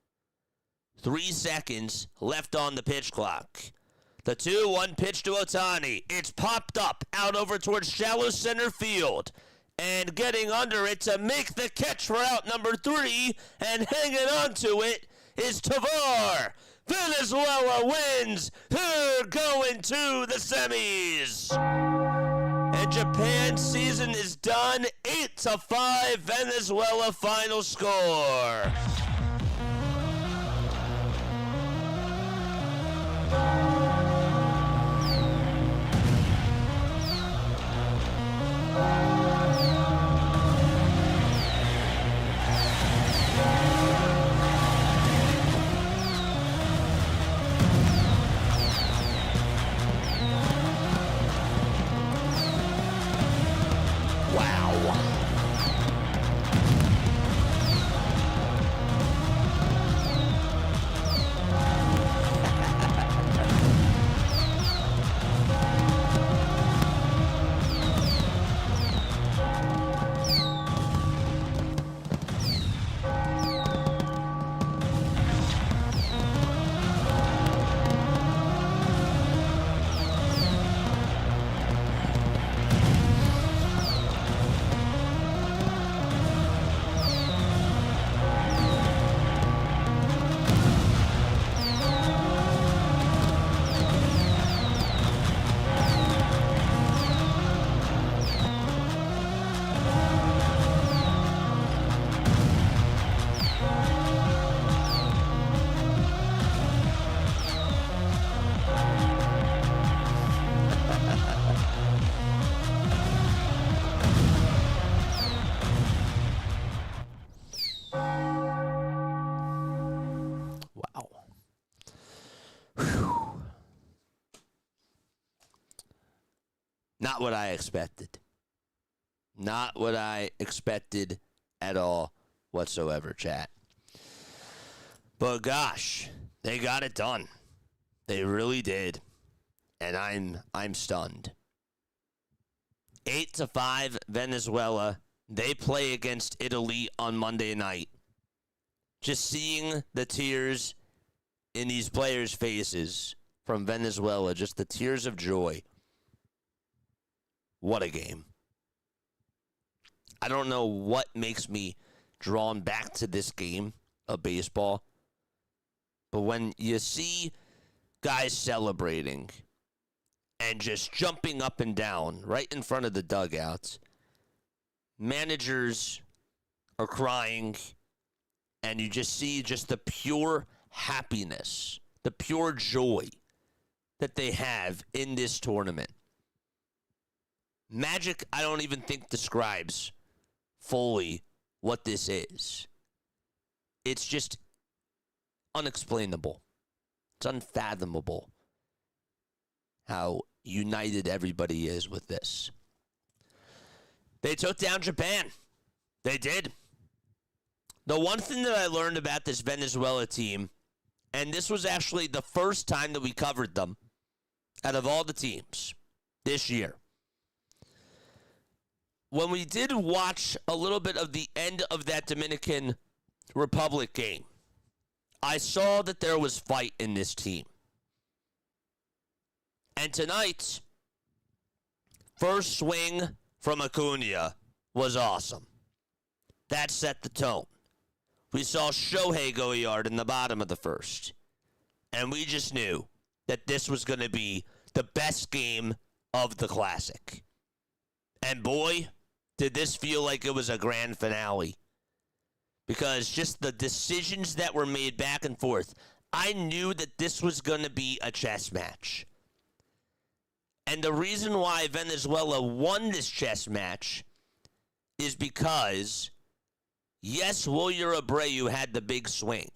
3 seconds left on the pitch clock. The 2-1 pitch to Ohtani. It's popped up out over towards shallow center field. And getting under it to make the catch for out number 3 and hanging on to it is Tovar. Venezuela wins. They're going to the semis. And Japan's season is done. 8-5 Venezuela final score. Not what I expected. Not what I expected at all whatsoever, chat. But gosh, they got it done. They really did. And I'm stunned. 8-5 Venezuela. They play against Italy on Monday night. Just seeing the tears in these players' faces from Venezuela, just the tears of joy. What a game. I don't know what makes me drawn back to this game of baseball, but when you see guys celebrating and just jumping up and down right in front of the dugouts, managers are crying, and you just see just the pure happiness, the pure joy that they have in this tournament. Magic, I don't even think describes fully what this is. It's just unexplainable. It's unfathomable how united everybody is with this. They took down Japan. They did. The one thing that I learned about this Venezuela team, and this was actually the first time that we covered them out of all the teams this year. When we did watch a little bit of the end of that Dominican Republic game, I saw that there was fight in this team. And tonight, first swing from Acuna was awesome. That set the tone. We saw Shohei go a yard in the bottom of the first. And we just knew that this was going to be the best game of the Classic. And boy, did this feel like it was a grand finale. Because just the decisions that were made back and forth, I knew that this was going to be a chess match. And the reason why Venezuela won this chess match is because, yes, Wilyer Abreu had the big swing.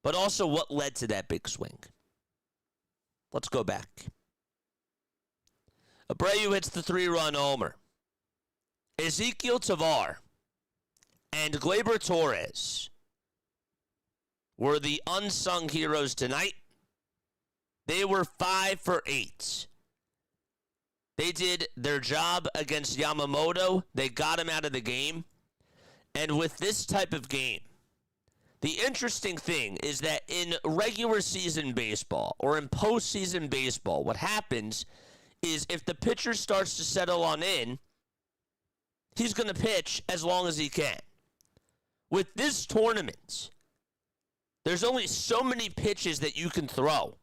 But also, what led to that big swing? Let's go back. Abreu hits the 3-run homer. Ezequiel Tovar and Gleyber Torres were the unsung heroes tonight. They were 5 for 8. They did their job against Yamamoto. They got him out of the game. And with this type of game, the interesting thing is that in regular season baseball or in postseason baseball, what happens is if the pitcher starts to settle on in, he's going to pitch as long as he can. With this tournament, there's only so many pitches that you can throw.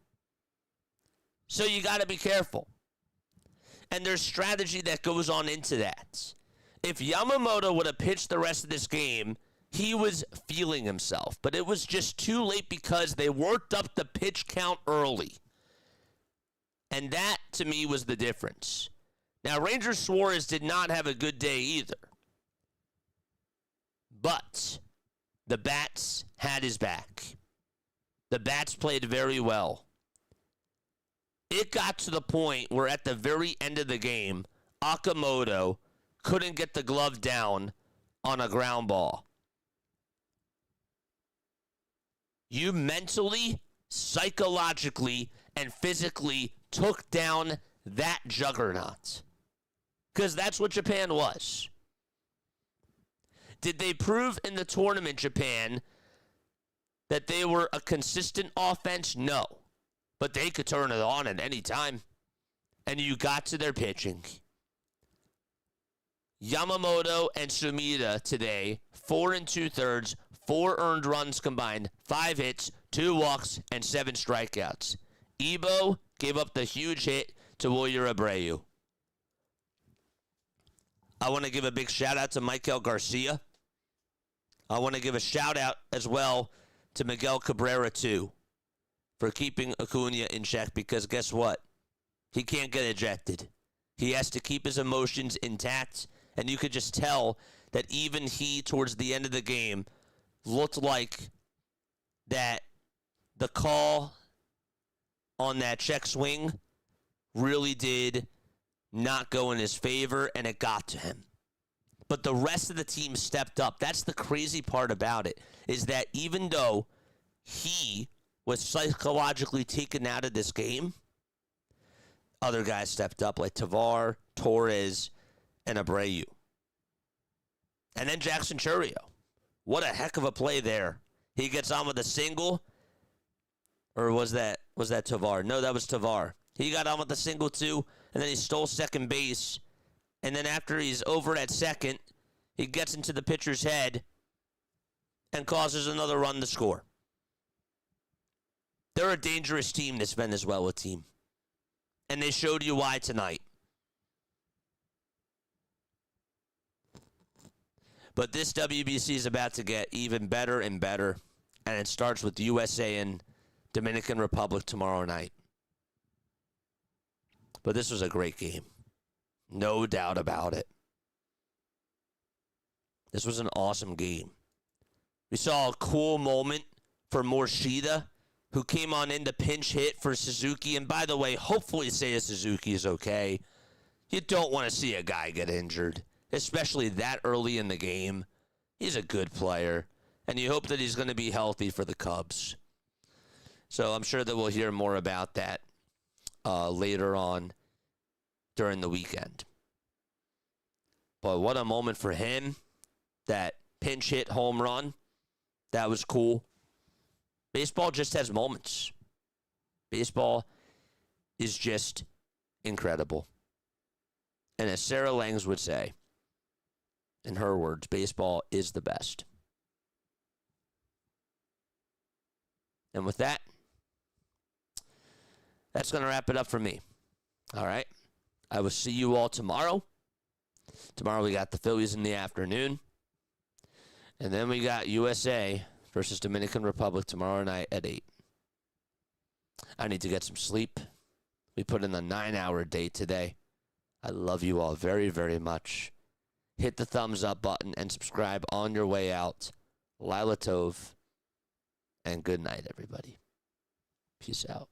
So you got to be careful. And there's strategy that goes on into that. If Yamamoto would have pitched the rest of this game, he was feeling himself. But it was just too late because they worked up the pitch count early. And that, to me, was the difference. Now, Ranger Suarez did not have a good day either. But the bats had his back. The bats played very well. It got to the point where at the very end of the game, Okamoto couldn't get the glove down on a ground ball. You mentally, psychologically, and physically took down that juggernaut. Because that's what Japan was. Did they prove in the tournament, Japan, that they were a consistent offense? No. But they could turn it on at any time. And you got to their pitching. Yamamoto and Sumida today, 4 2/3, 4 earned runs combined, 5 hits, 2 walks, and 7 strikeouts. Ebo gave up the huge hit to Wilyer Abreu. I want to give a big shout out to Michael Garcia. I want to give a shout out as well to Miguel Cabrera too for keeping Acuna in check, because guess what? He can't get ejected. He has to keep his emotions intact, and you could just tell that even he, towards the end of the game, looked like that the call on that check swing really did not go in his favor, and it got to him. But the rest of the team stepped up. That's the crazy part about it, is that even though he was psychologically taken out of this game, other guys stepped up, like Tavar, Torres, and Abreu. And then Jackson Churio. What a heck of a play there. He gets on with a single. Or was that Tavar? No, that was Tavar. He got on with the single too, and then he stole second base. And then after he's over at second, he gets into the pitcher's head and causes another run to score. They're a dangerous team, this Venezuela team. And they showed you why tonight. But this WBC is about to get even better and better. And it starts with USA and Dominican Republic tomorrow night. But this was a great game. No doubt about it. This was an awesome game. We saw a cool moment for Morishida, who came on in to pinch hit for Suzuki. And by the way, hopefully Seiya Suzuki is okay. You don't want to see a guy get injured, especially that early in the game. He's a good player, and you hope that he's going to be healthy for the Cubs. So I'm sure that we'll hear more about that later on during the weekend. But what a moment for him. That pinch hit home run. That was cool. Baseball just has moments. Baseball is just incredible. And as Sarah Langs would say, in her words, baseball is the best. And with that, that's going to wrap it up for me. All right. I will see you all tomorrow. Tomorrow we got the Phillies in the afternoon. And then we got USA versus Dominican Republic tomorrow night at 8. I need to get some sleep. We put in a 9-hour day today. I love you all very, very much. Hit the thumbs up button and subscribe on your way out. Lila Tov. And good night, everybody. Peace out.